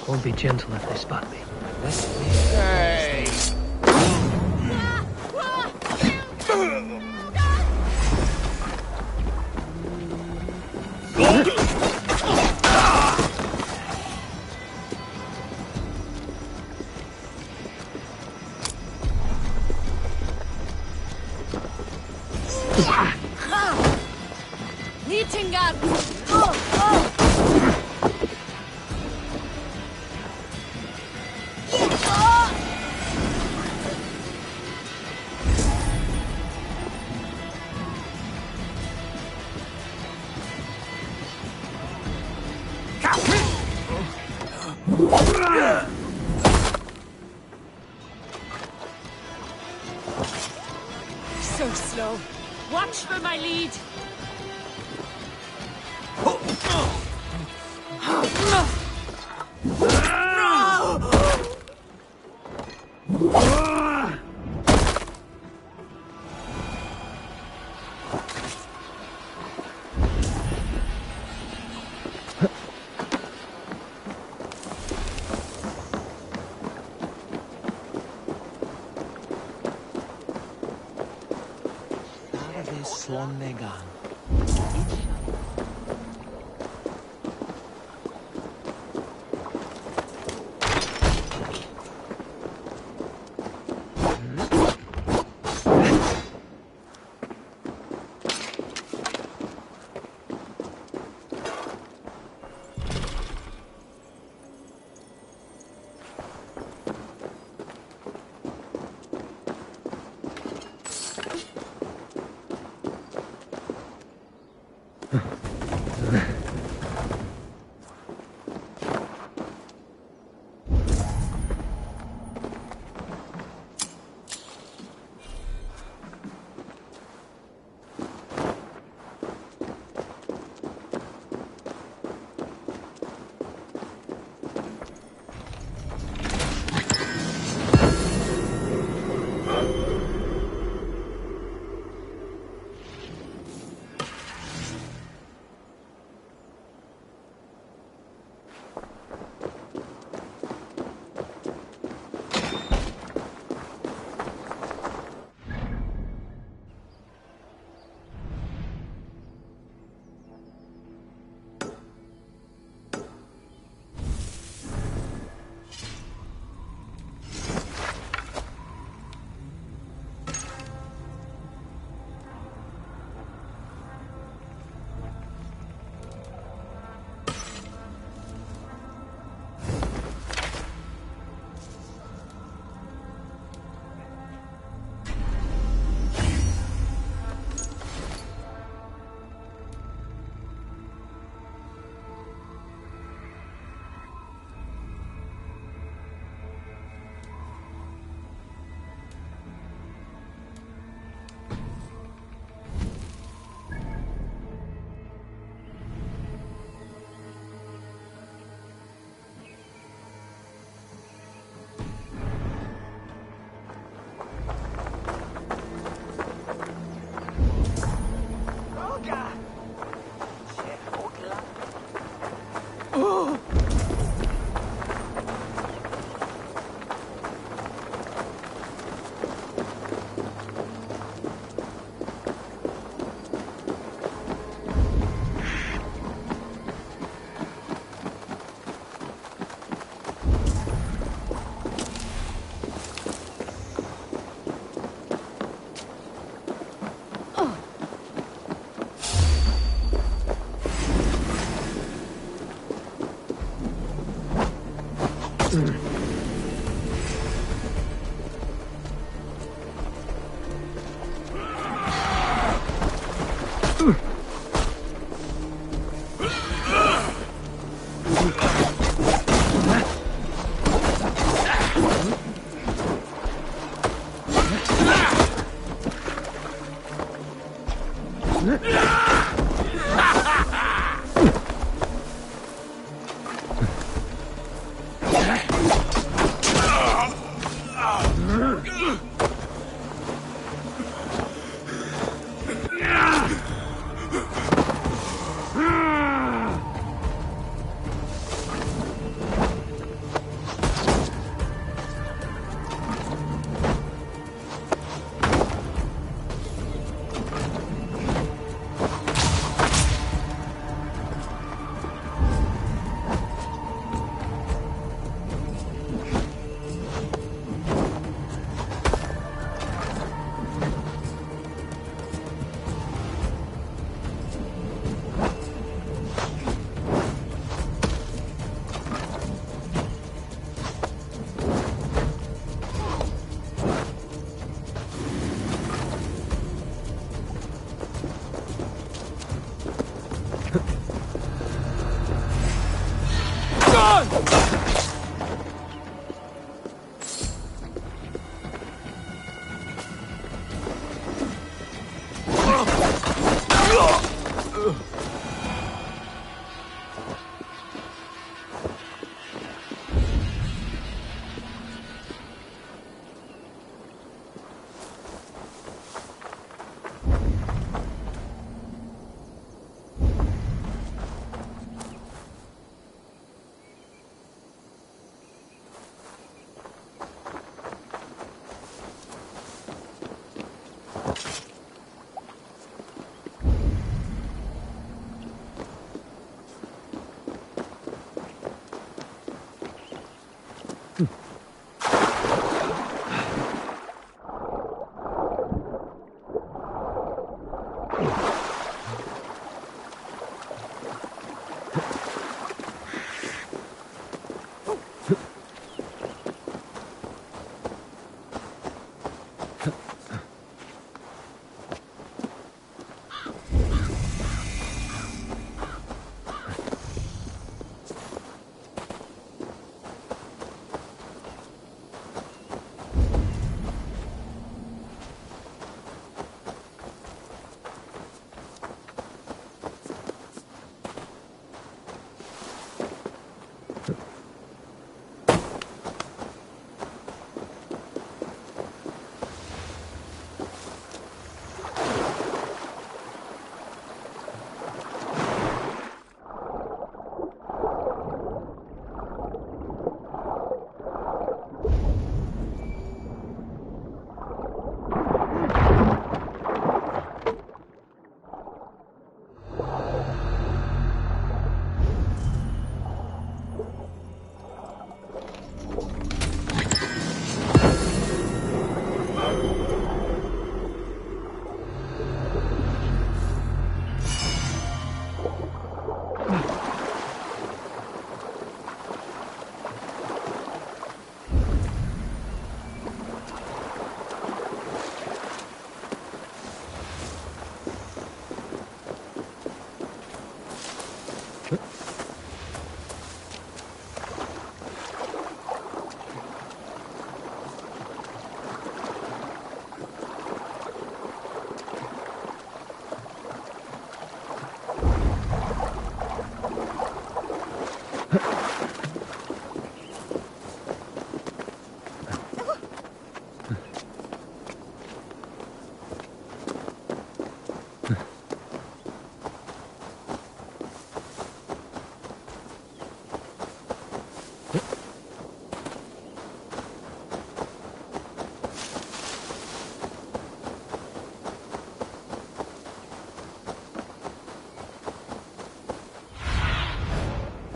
Won't be gentle if they spot me. Hey! So slow. Watch for my lead.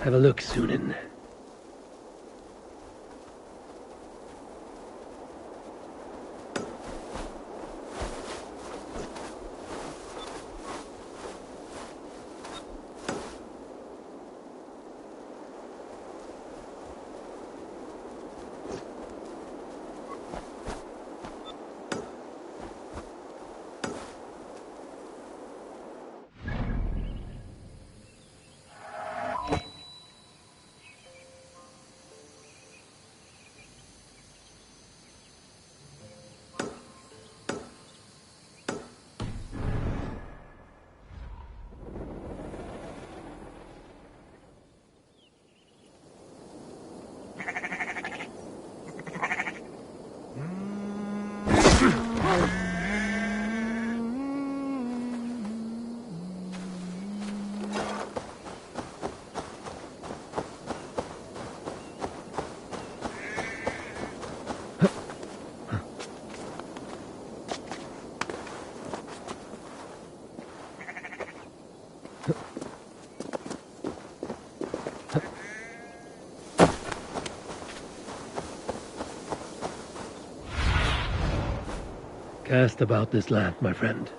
Have a look, Sunan. Cast about this land, my friend.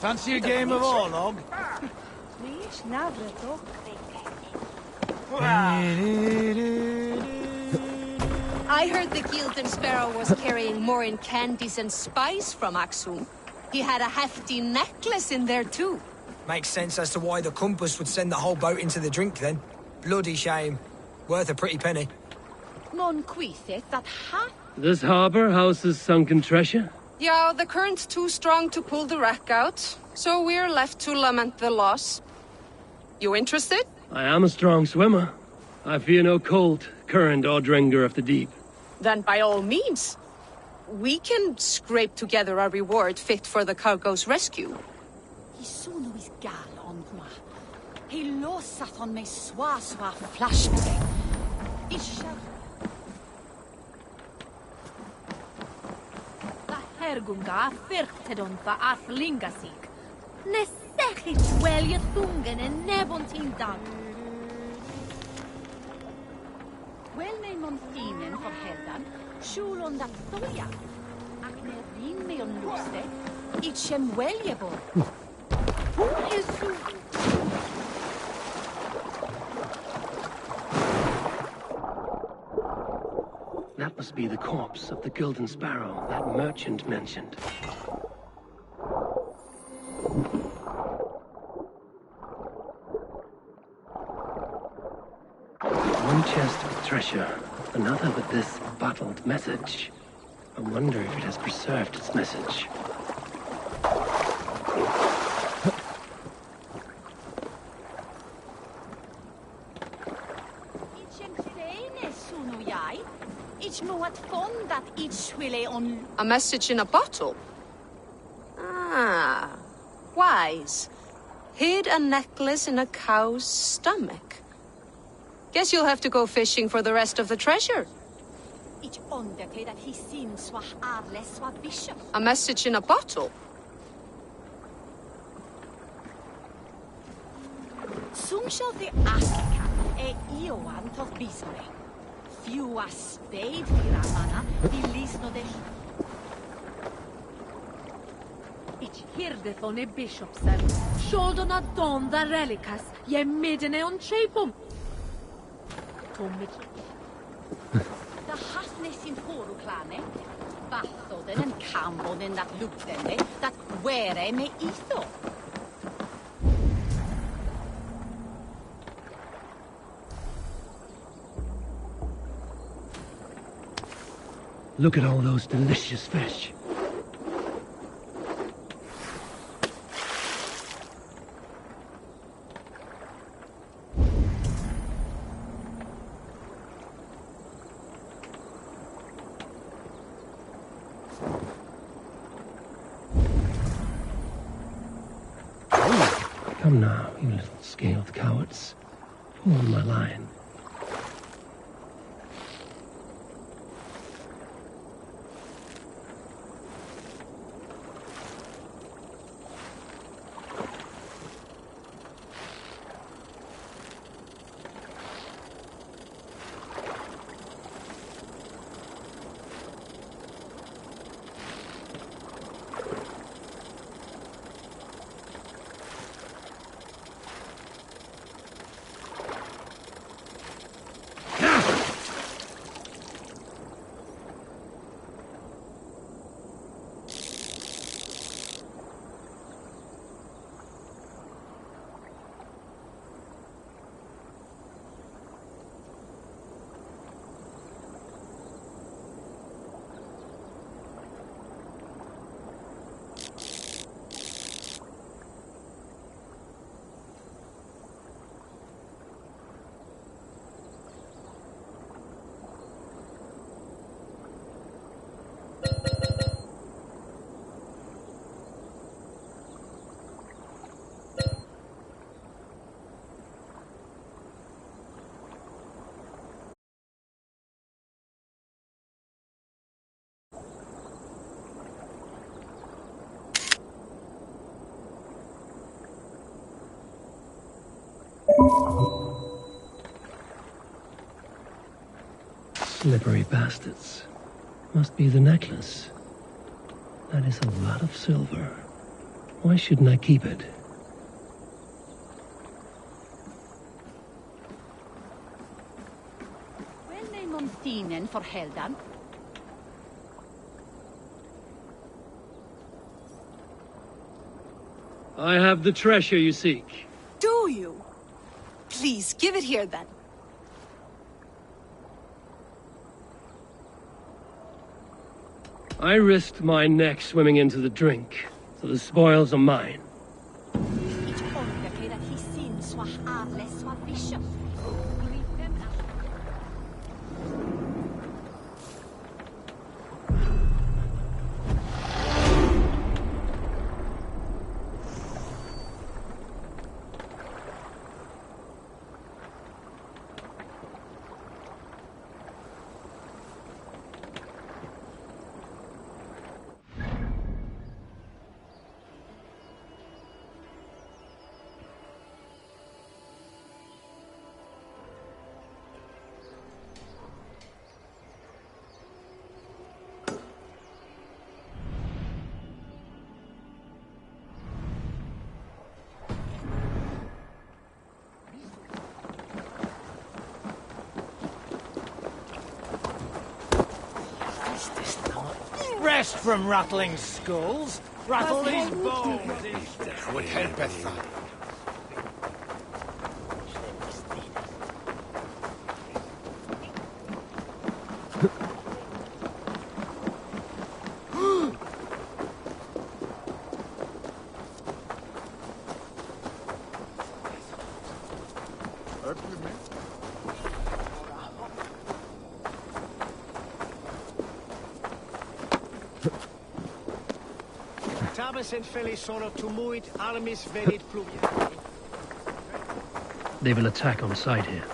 Fancy a game of Orlog? I heard the Guilden Sparrow was carrying more in candies and spice from Aksum. He had a hefty necklace in there too. Makes sense as to why the compass would send the whole boat into the drink then. Bloody shame. Worth a pretty penny. Mon quitheth that half. This harbor houses sunken treasure? Yeah, the current's too strong to pull the wreck out, so we're left to lament the loss. You interested? I am a strong swimmer. I fear no cold, current, or drenger of the deep. Then by all means. We can scrape together a reward fit for the cargo's rescue. sŵn oes gal ond ma. He losath on me swa flashback. Isha. La hergunga firtedon fa arflingasig. Nesechit wel je thungen en nebon tin dag. Wel neu montinen for heldan, siŵl dat ddoia. Ac neu rin me o'n lwste, itchem weljebo. That must be the corpse of the Golden Sparrow that merchant mentioned. One chest with treasure, another with this bottled message. I wonder if it has preserved its message. A message in a bottle? Ah, wise. Hid a necklace in a cow's stomach. Guess you'll have to go fishing for the rest of the treasure. A message in a bottle? Sumshodd Africa e Iowan todd bisore. Few a spade ramana di lisno de. Ich hirdeth on e bishopsen. Sholdon a don da relicas. Je midden on chapum. Tommit. Da hasnes in horu klane. Bathoden en kamboden dat luktende. Dat were me itho. Look at all those delicious fish. Come now, you little scaled cowards. Pull on my line. Slippery bastards. Must be the necklace. That is a lot of silver. Why shouldn't I keep it? Well, name Montinen for Heldan. I have the treasure you seek. Do you? Please, give it here then. I risked my neck swimming into the drink, so the spoils are mine. rest from rattling skulls. Rattle these bones. Would help us. They will attack on sight here.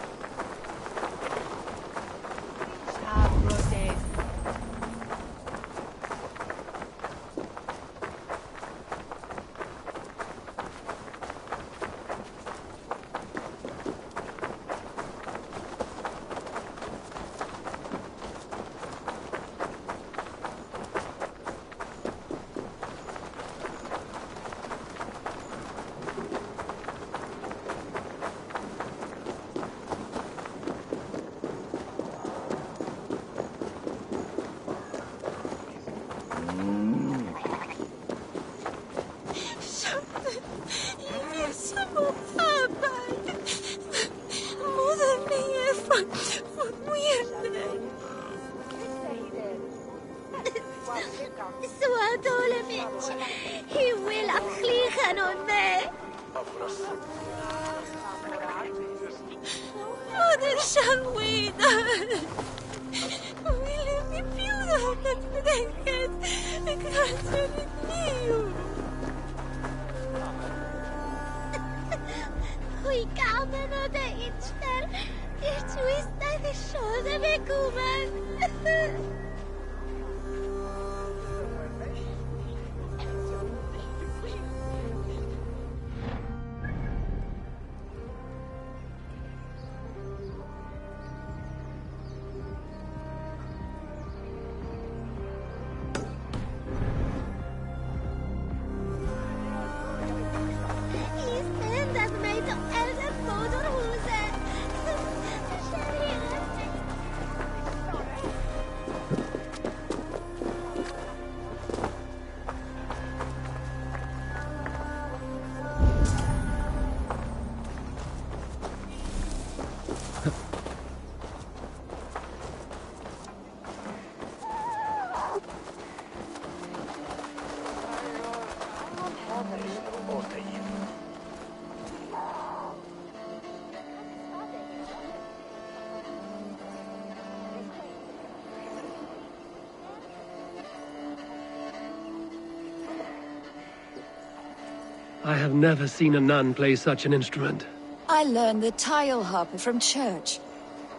I have never seen a nun play such an instrument. I learned the tile harp from church.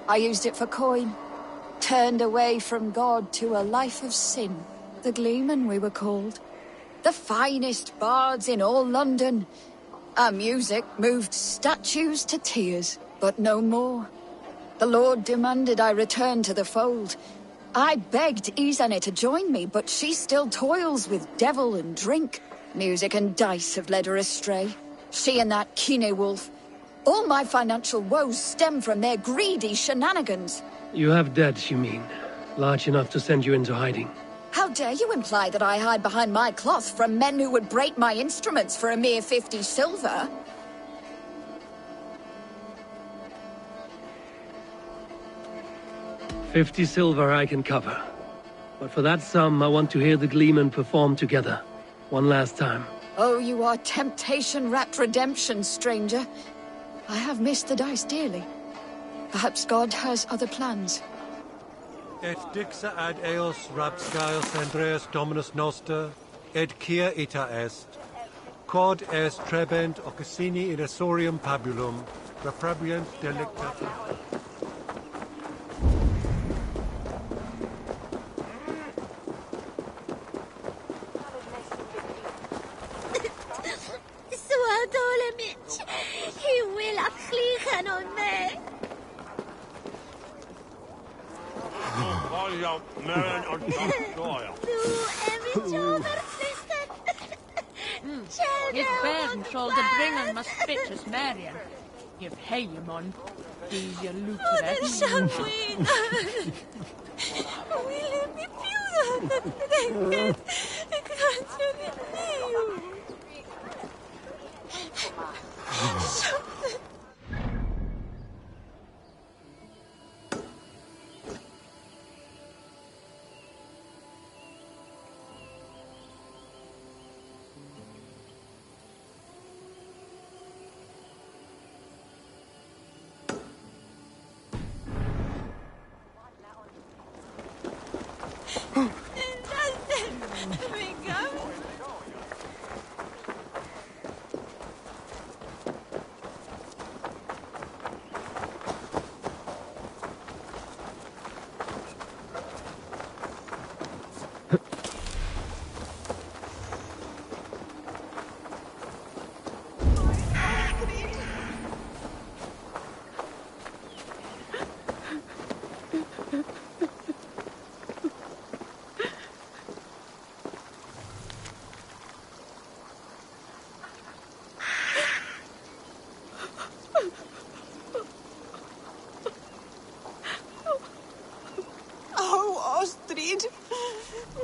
I used it for coin. Turned away from God to a life of sin. The Gleeman, we were called. The finest bards in all London. Our music moved statues to tears, but no more. The Lord demanded I return to the fold. I begged Izane to join me, but she still toils with devil and drink. Music and dice have led her astray. She and that Kine wolf. All my financial woes stem from their greedy shenanigans. You have debts, you mean? Large enough to send you into hiding? How dare you imply that I hide behind my cloth from men who would break my instruments for a mere 50 silver? $50 silver I can cover. But for that sum, I want to hear the Gleeman perform together. One last time. Oh, you are temptation-wrapped redemption, stranger. I have missed the dice dearly. Perhaps God has other plans. Et dixa ad eos rapscaios Andreas Dominus Noster, et quia ita est. Quod est trebent occasini in asorium pabulum, reprobient delicta. His bairn shall the bringer must fit as Marian. Give Hayamon, these your luterer.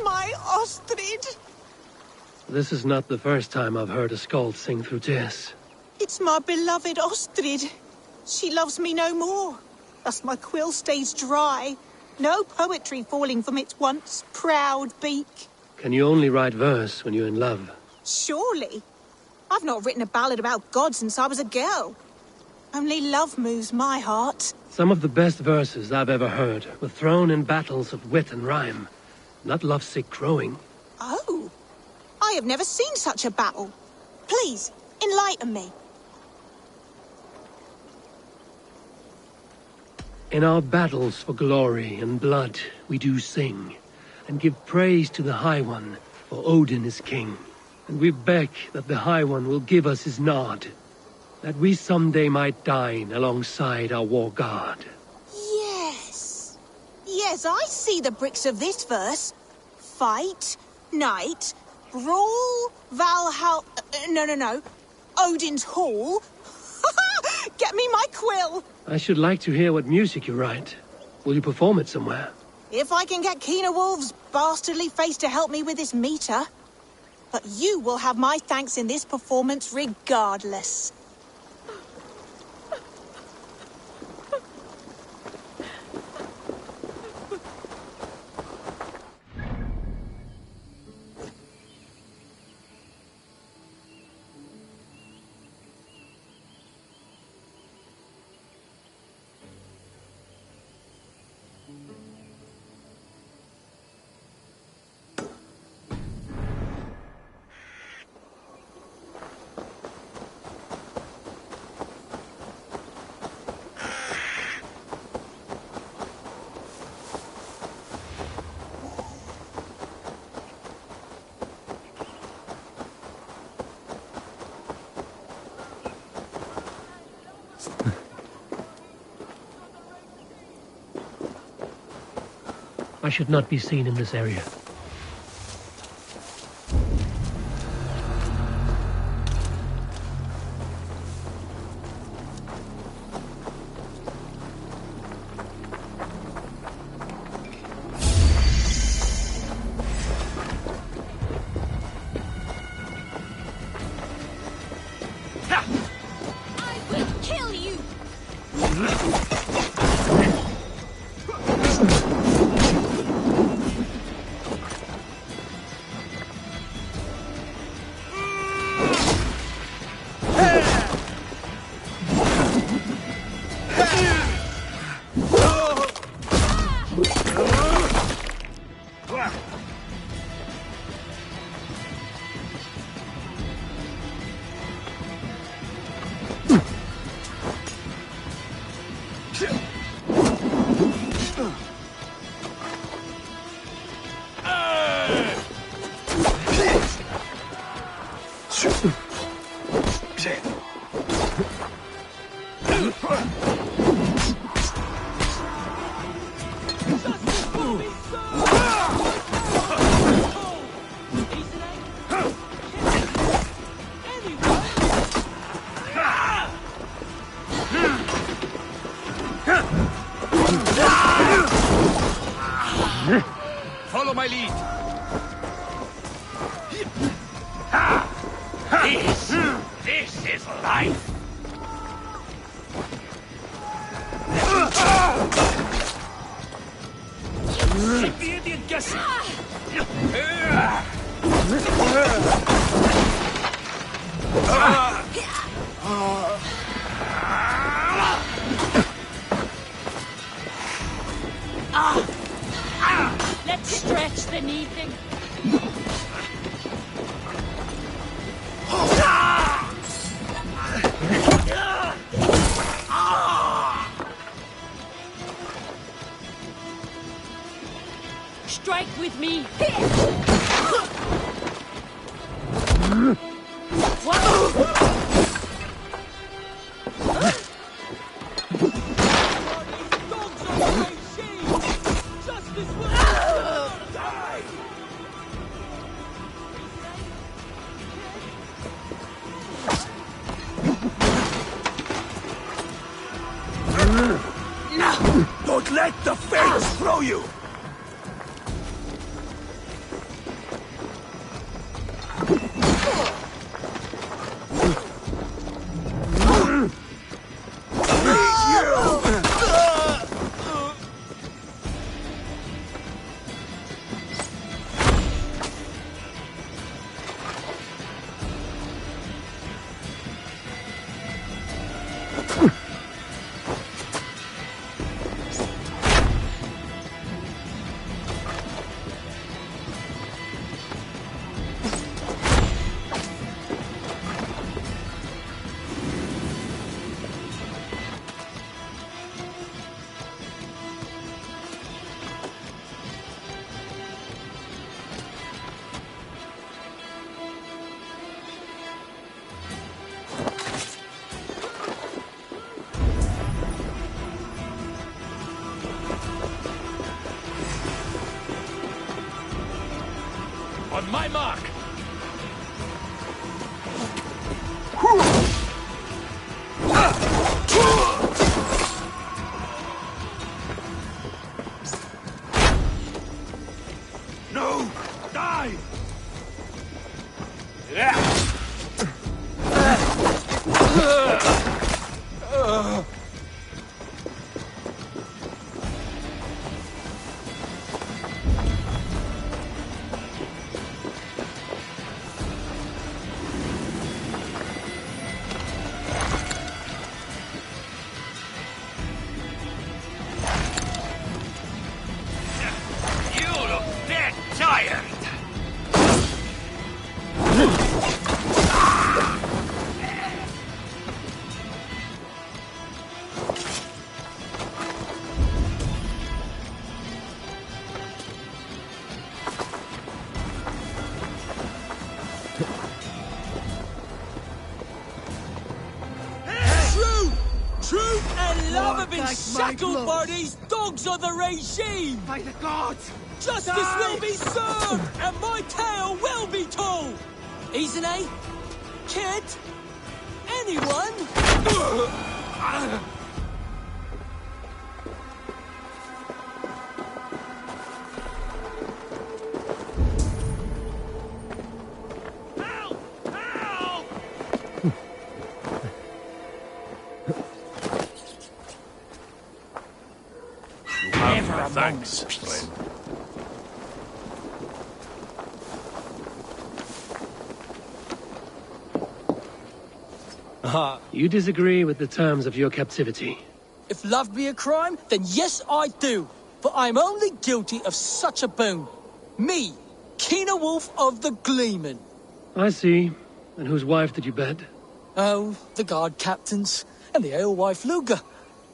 My Ostrid! This is not the first time I've heard a skald sing through tears. It's my beloved Ostrid. She loves me no more. Thus my quill stays dry. No poetry falling from its once proud beak. Can you only write verse when you're in love? Surely. I've not written a ballad about God since I was a girl. Only love moves my heart. Some of the best verses I've ever heard were thrown in battles of wit and rhyme, not lovesick crowing. Oh, I have never seen such a battle. Please, enlighten me. In our battles for glory and blood, we do sing, and give praise to the High One, for Odin is king. And we beg that the High One will give us his nod, that we someday might dine alongside our war god. Yes. Yes, I see the bricks of this verse. Fight, night, brawl, Valhalla... No. Odin's Hall. Get me my quill. I should like to hear what music you write. Will you perform it somewhere? If I can get Keener Wolf's bastardly face to help me with this meter. But you will have my thanks in this performance regardless. I should not be seen in this area. I will kill you! lead. This is life. Keep the Indian guessing. Let's stretch the knee thing. Strike with me. Don't let the fates throw you. On my mark! No! Die! Truth and love have been shackled by these dogs of the regime! By the gods! Justice will be served, and my tale will be told! Izane? Kid? Anyone? Thanks, friend. You disagree with the terms of your captivity? If love be a crime, then yes, I do. But I'm only guilty of such a boon. Me, Keener Wolf of the Gleeman. I see. And whose wife did you bed? Oh, the guard captain's, and the alewife Luga,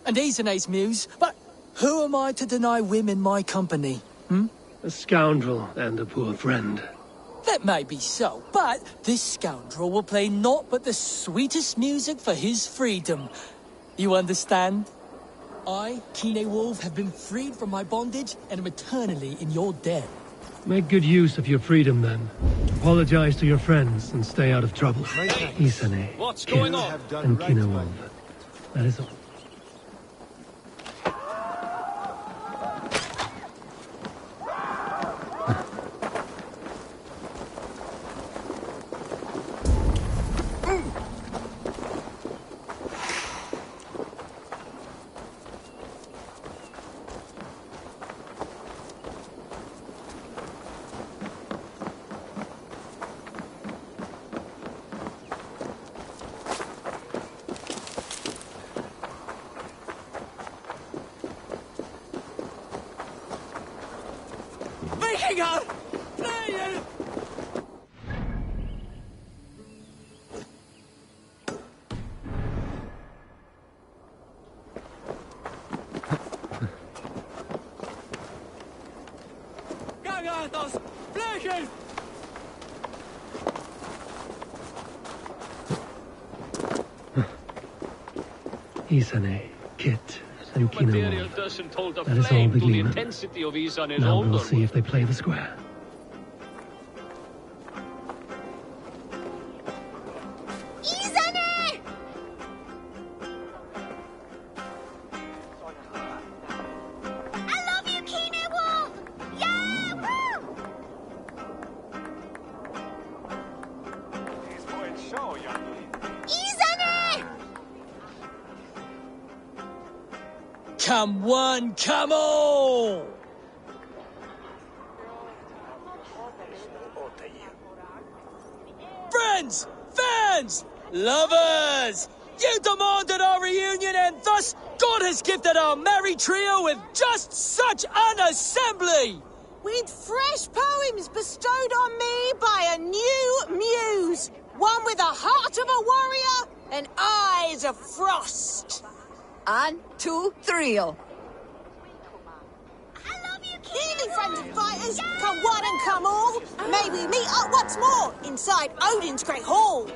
and Izane's muse, but who am I to deny women my company, A scoundrel and a poor friend. That may be so, but this scoundrel will play naught but the sweetest music for his freedom. You understand? I, Kine Wolf, have been freed from my bondage and am eternally in your debt. Make good use of your freedom, then. Apologize to your friends and stay out of trouble. Izane, What's going on? and Kine Wolf. That is all. Trigger! Play! Gagatos! Flashes! Isane, Kit, and Material Kinamon. doesn't hold a That is all flame the to the Gleeman. intensity of Isane's Now older we'll see wood. if they play the square. Izane! I love you, Kinamon! Yeah! Woo! Izane! Come one, come all! Friends! Fans! Lovers! You demanded our reunion, and thus God has gifted our merry trio with just such an assembly! With fresh poems bestowed on me by a new muse. One with a heart of a warrior and eyes of frost. 1, 2, 3. Healy friends and fighters, come one and come all. May we meet up once more inside Odin's great hall.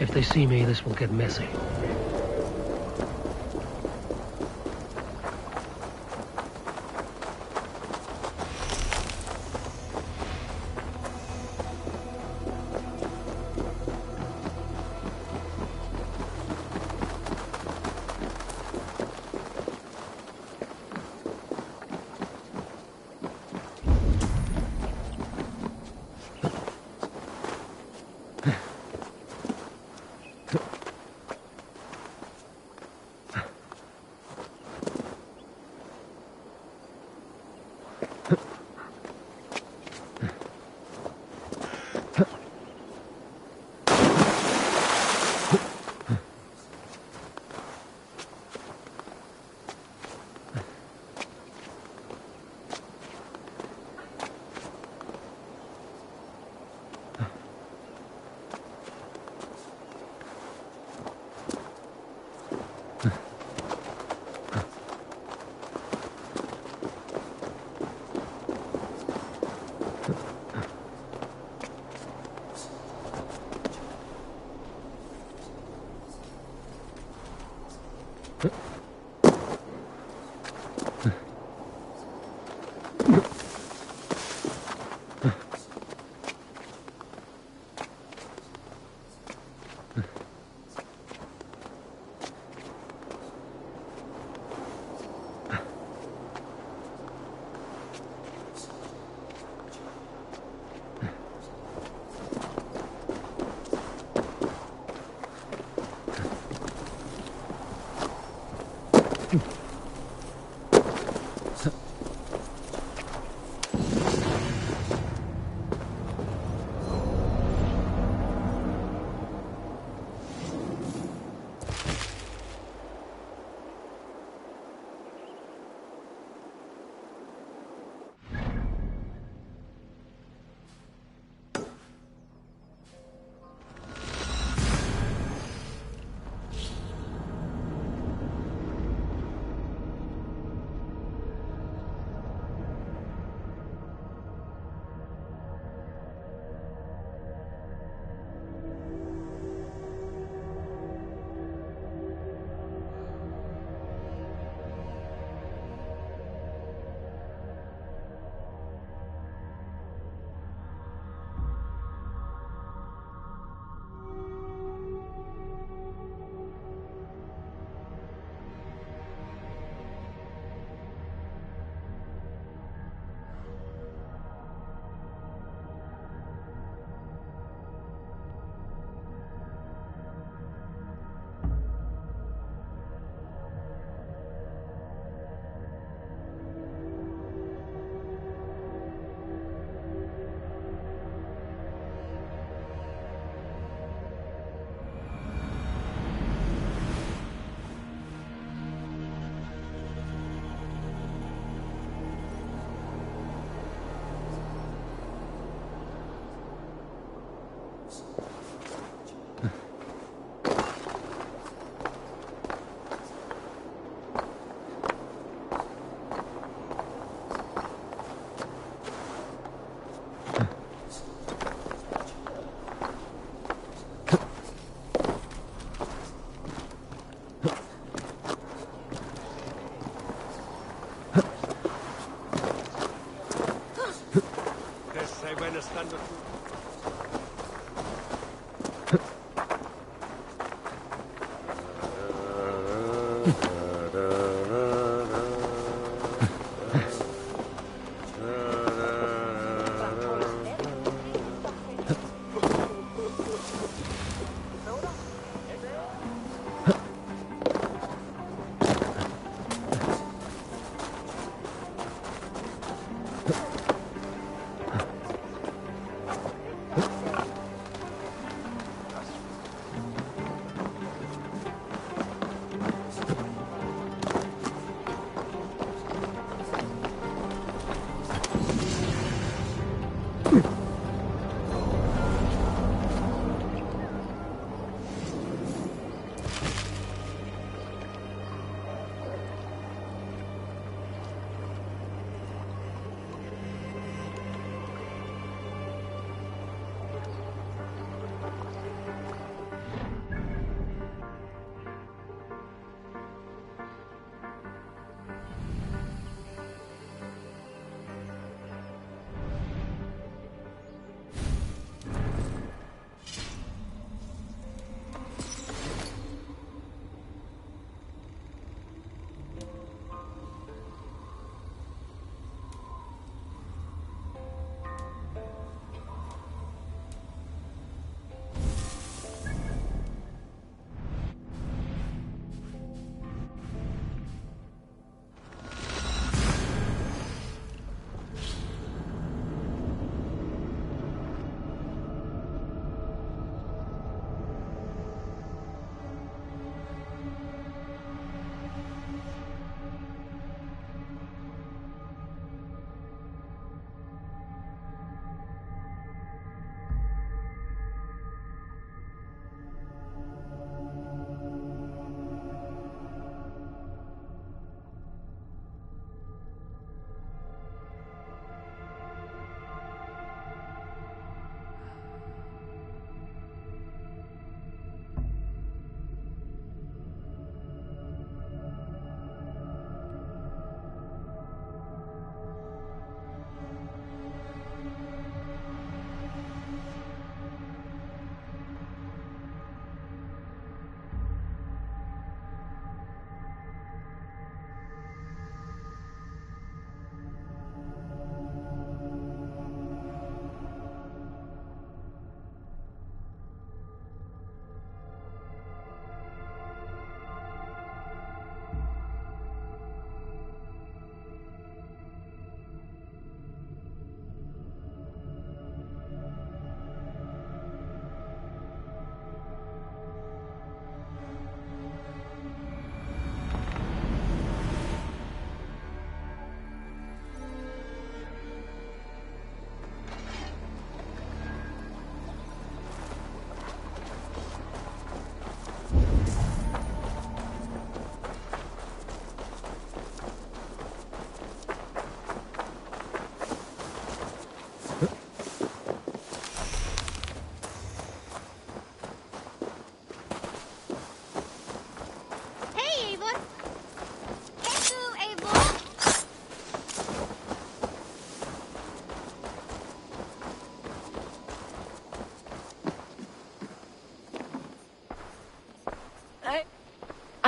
If they see me, this will get messy.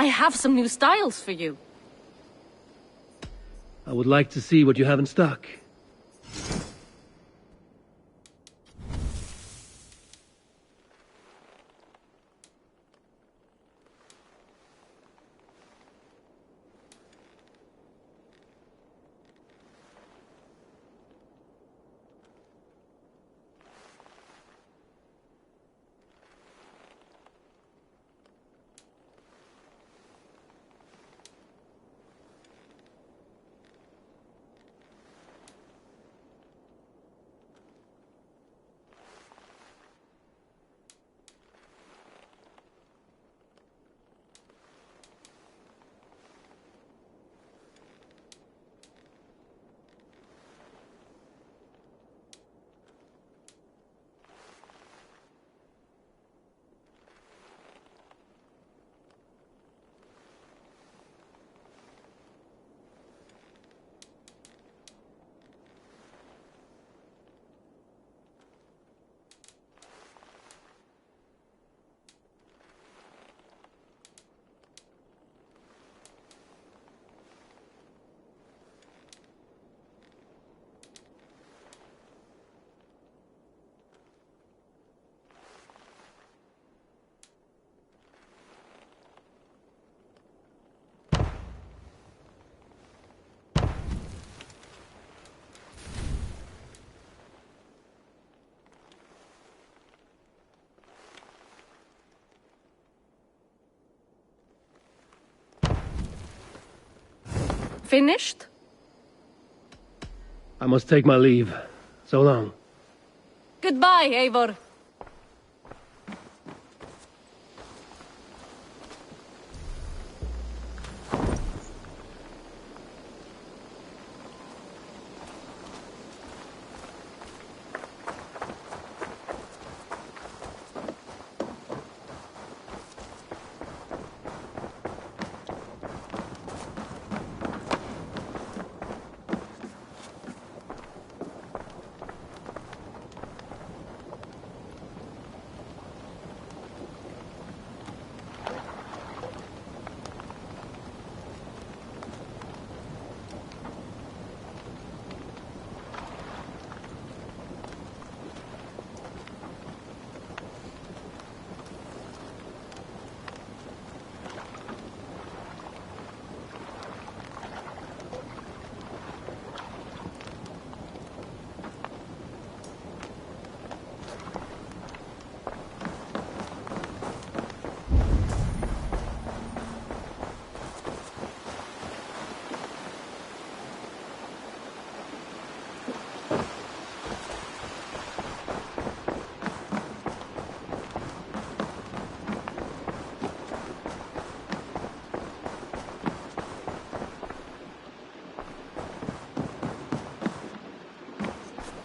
I have some new styles for you. I would like to see what you have in stock. Finished? I must take my leave. So long. Goodbye, Eivor.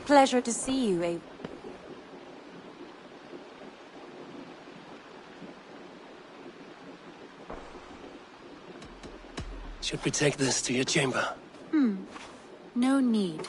Pleasure to see you, Eivor. Should we take this to your chamber? No need.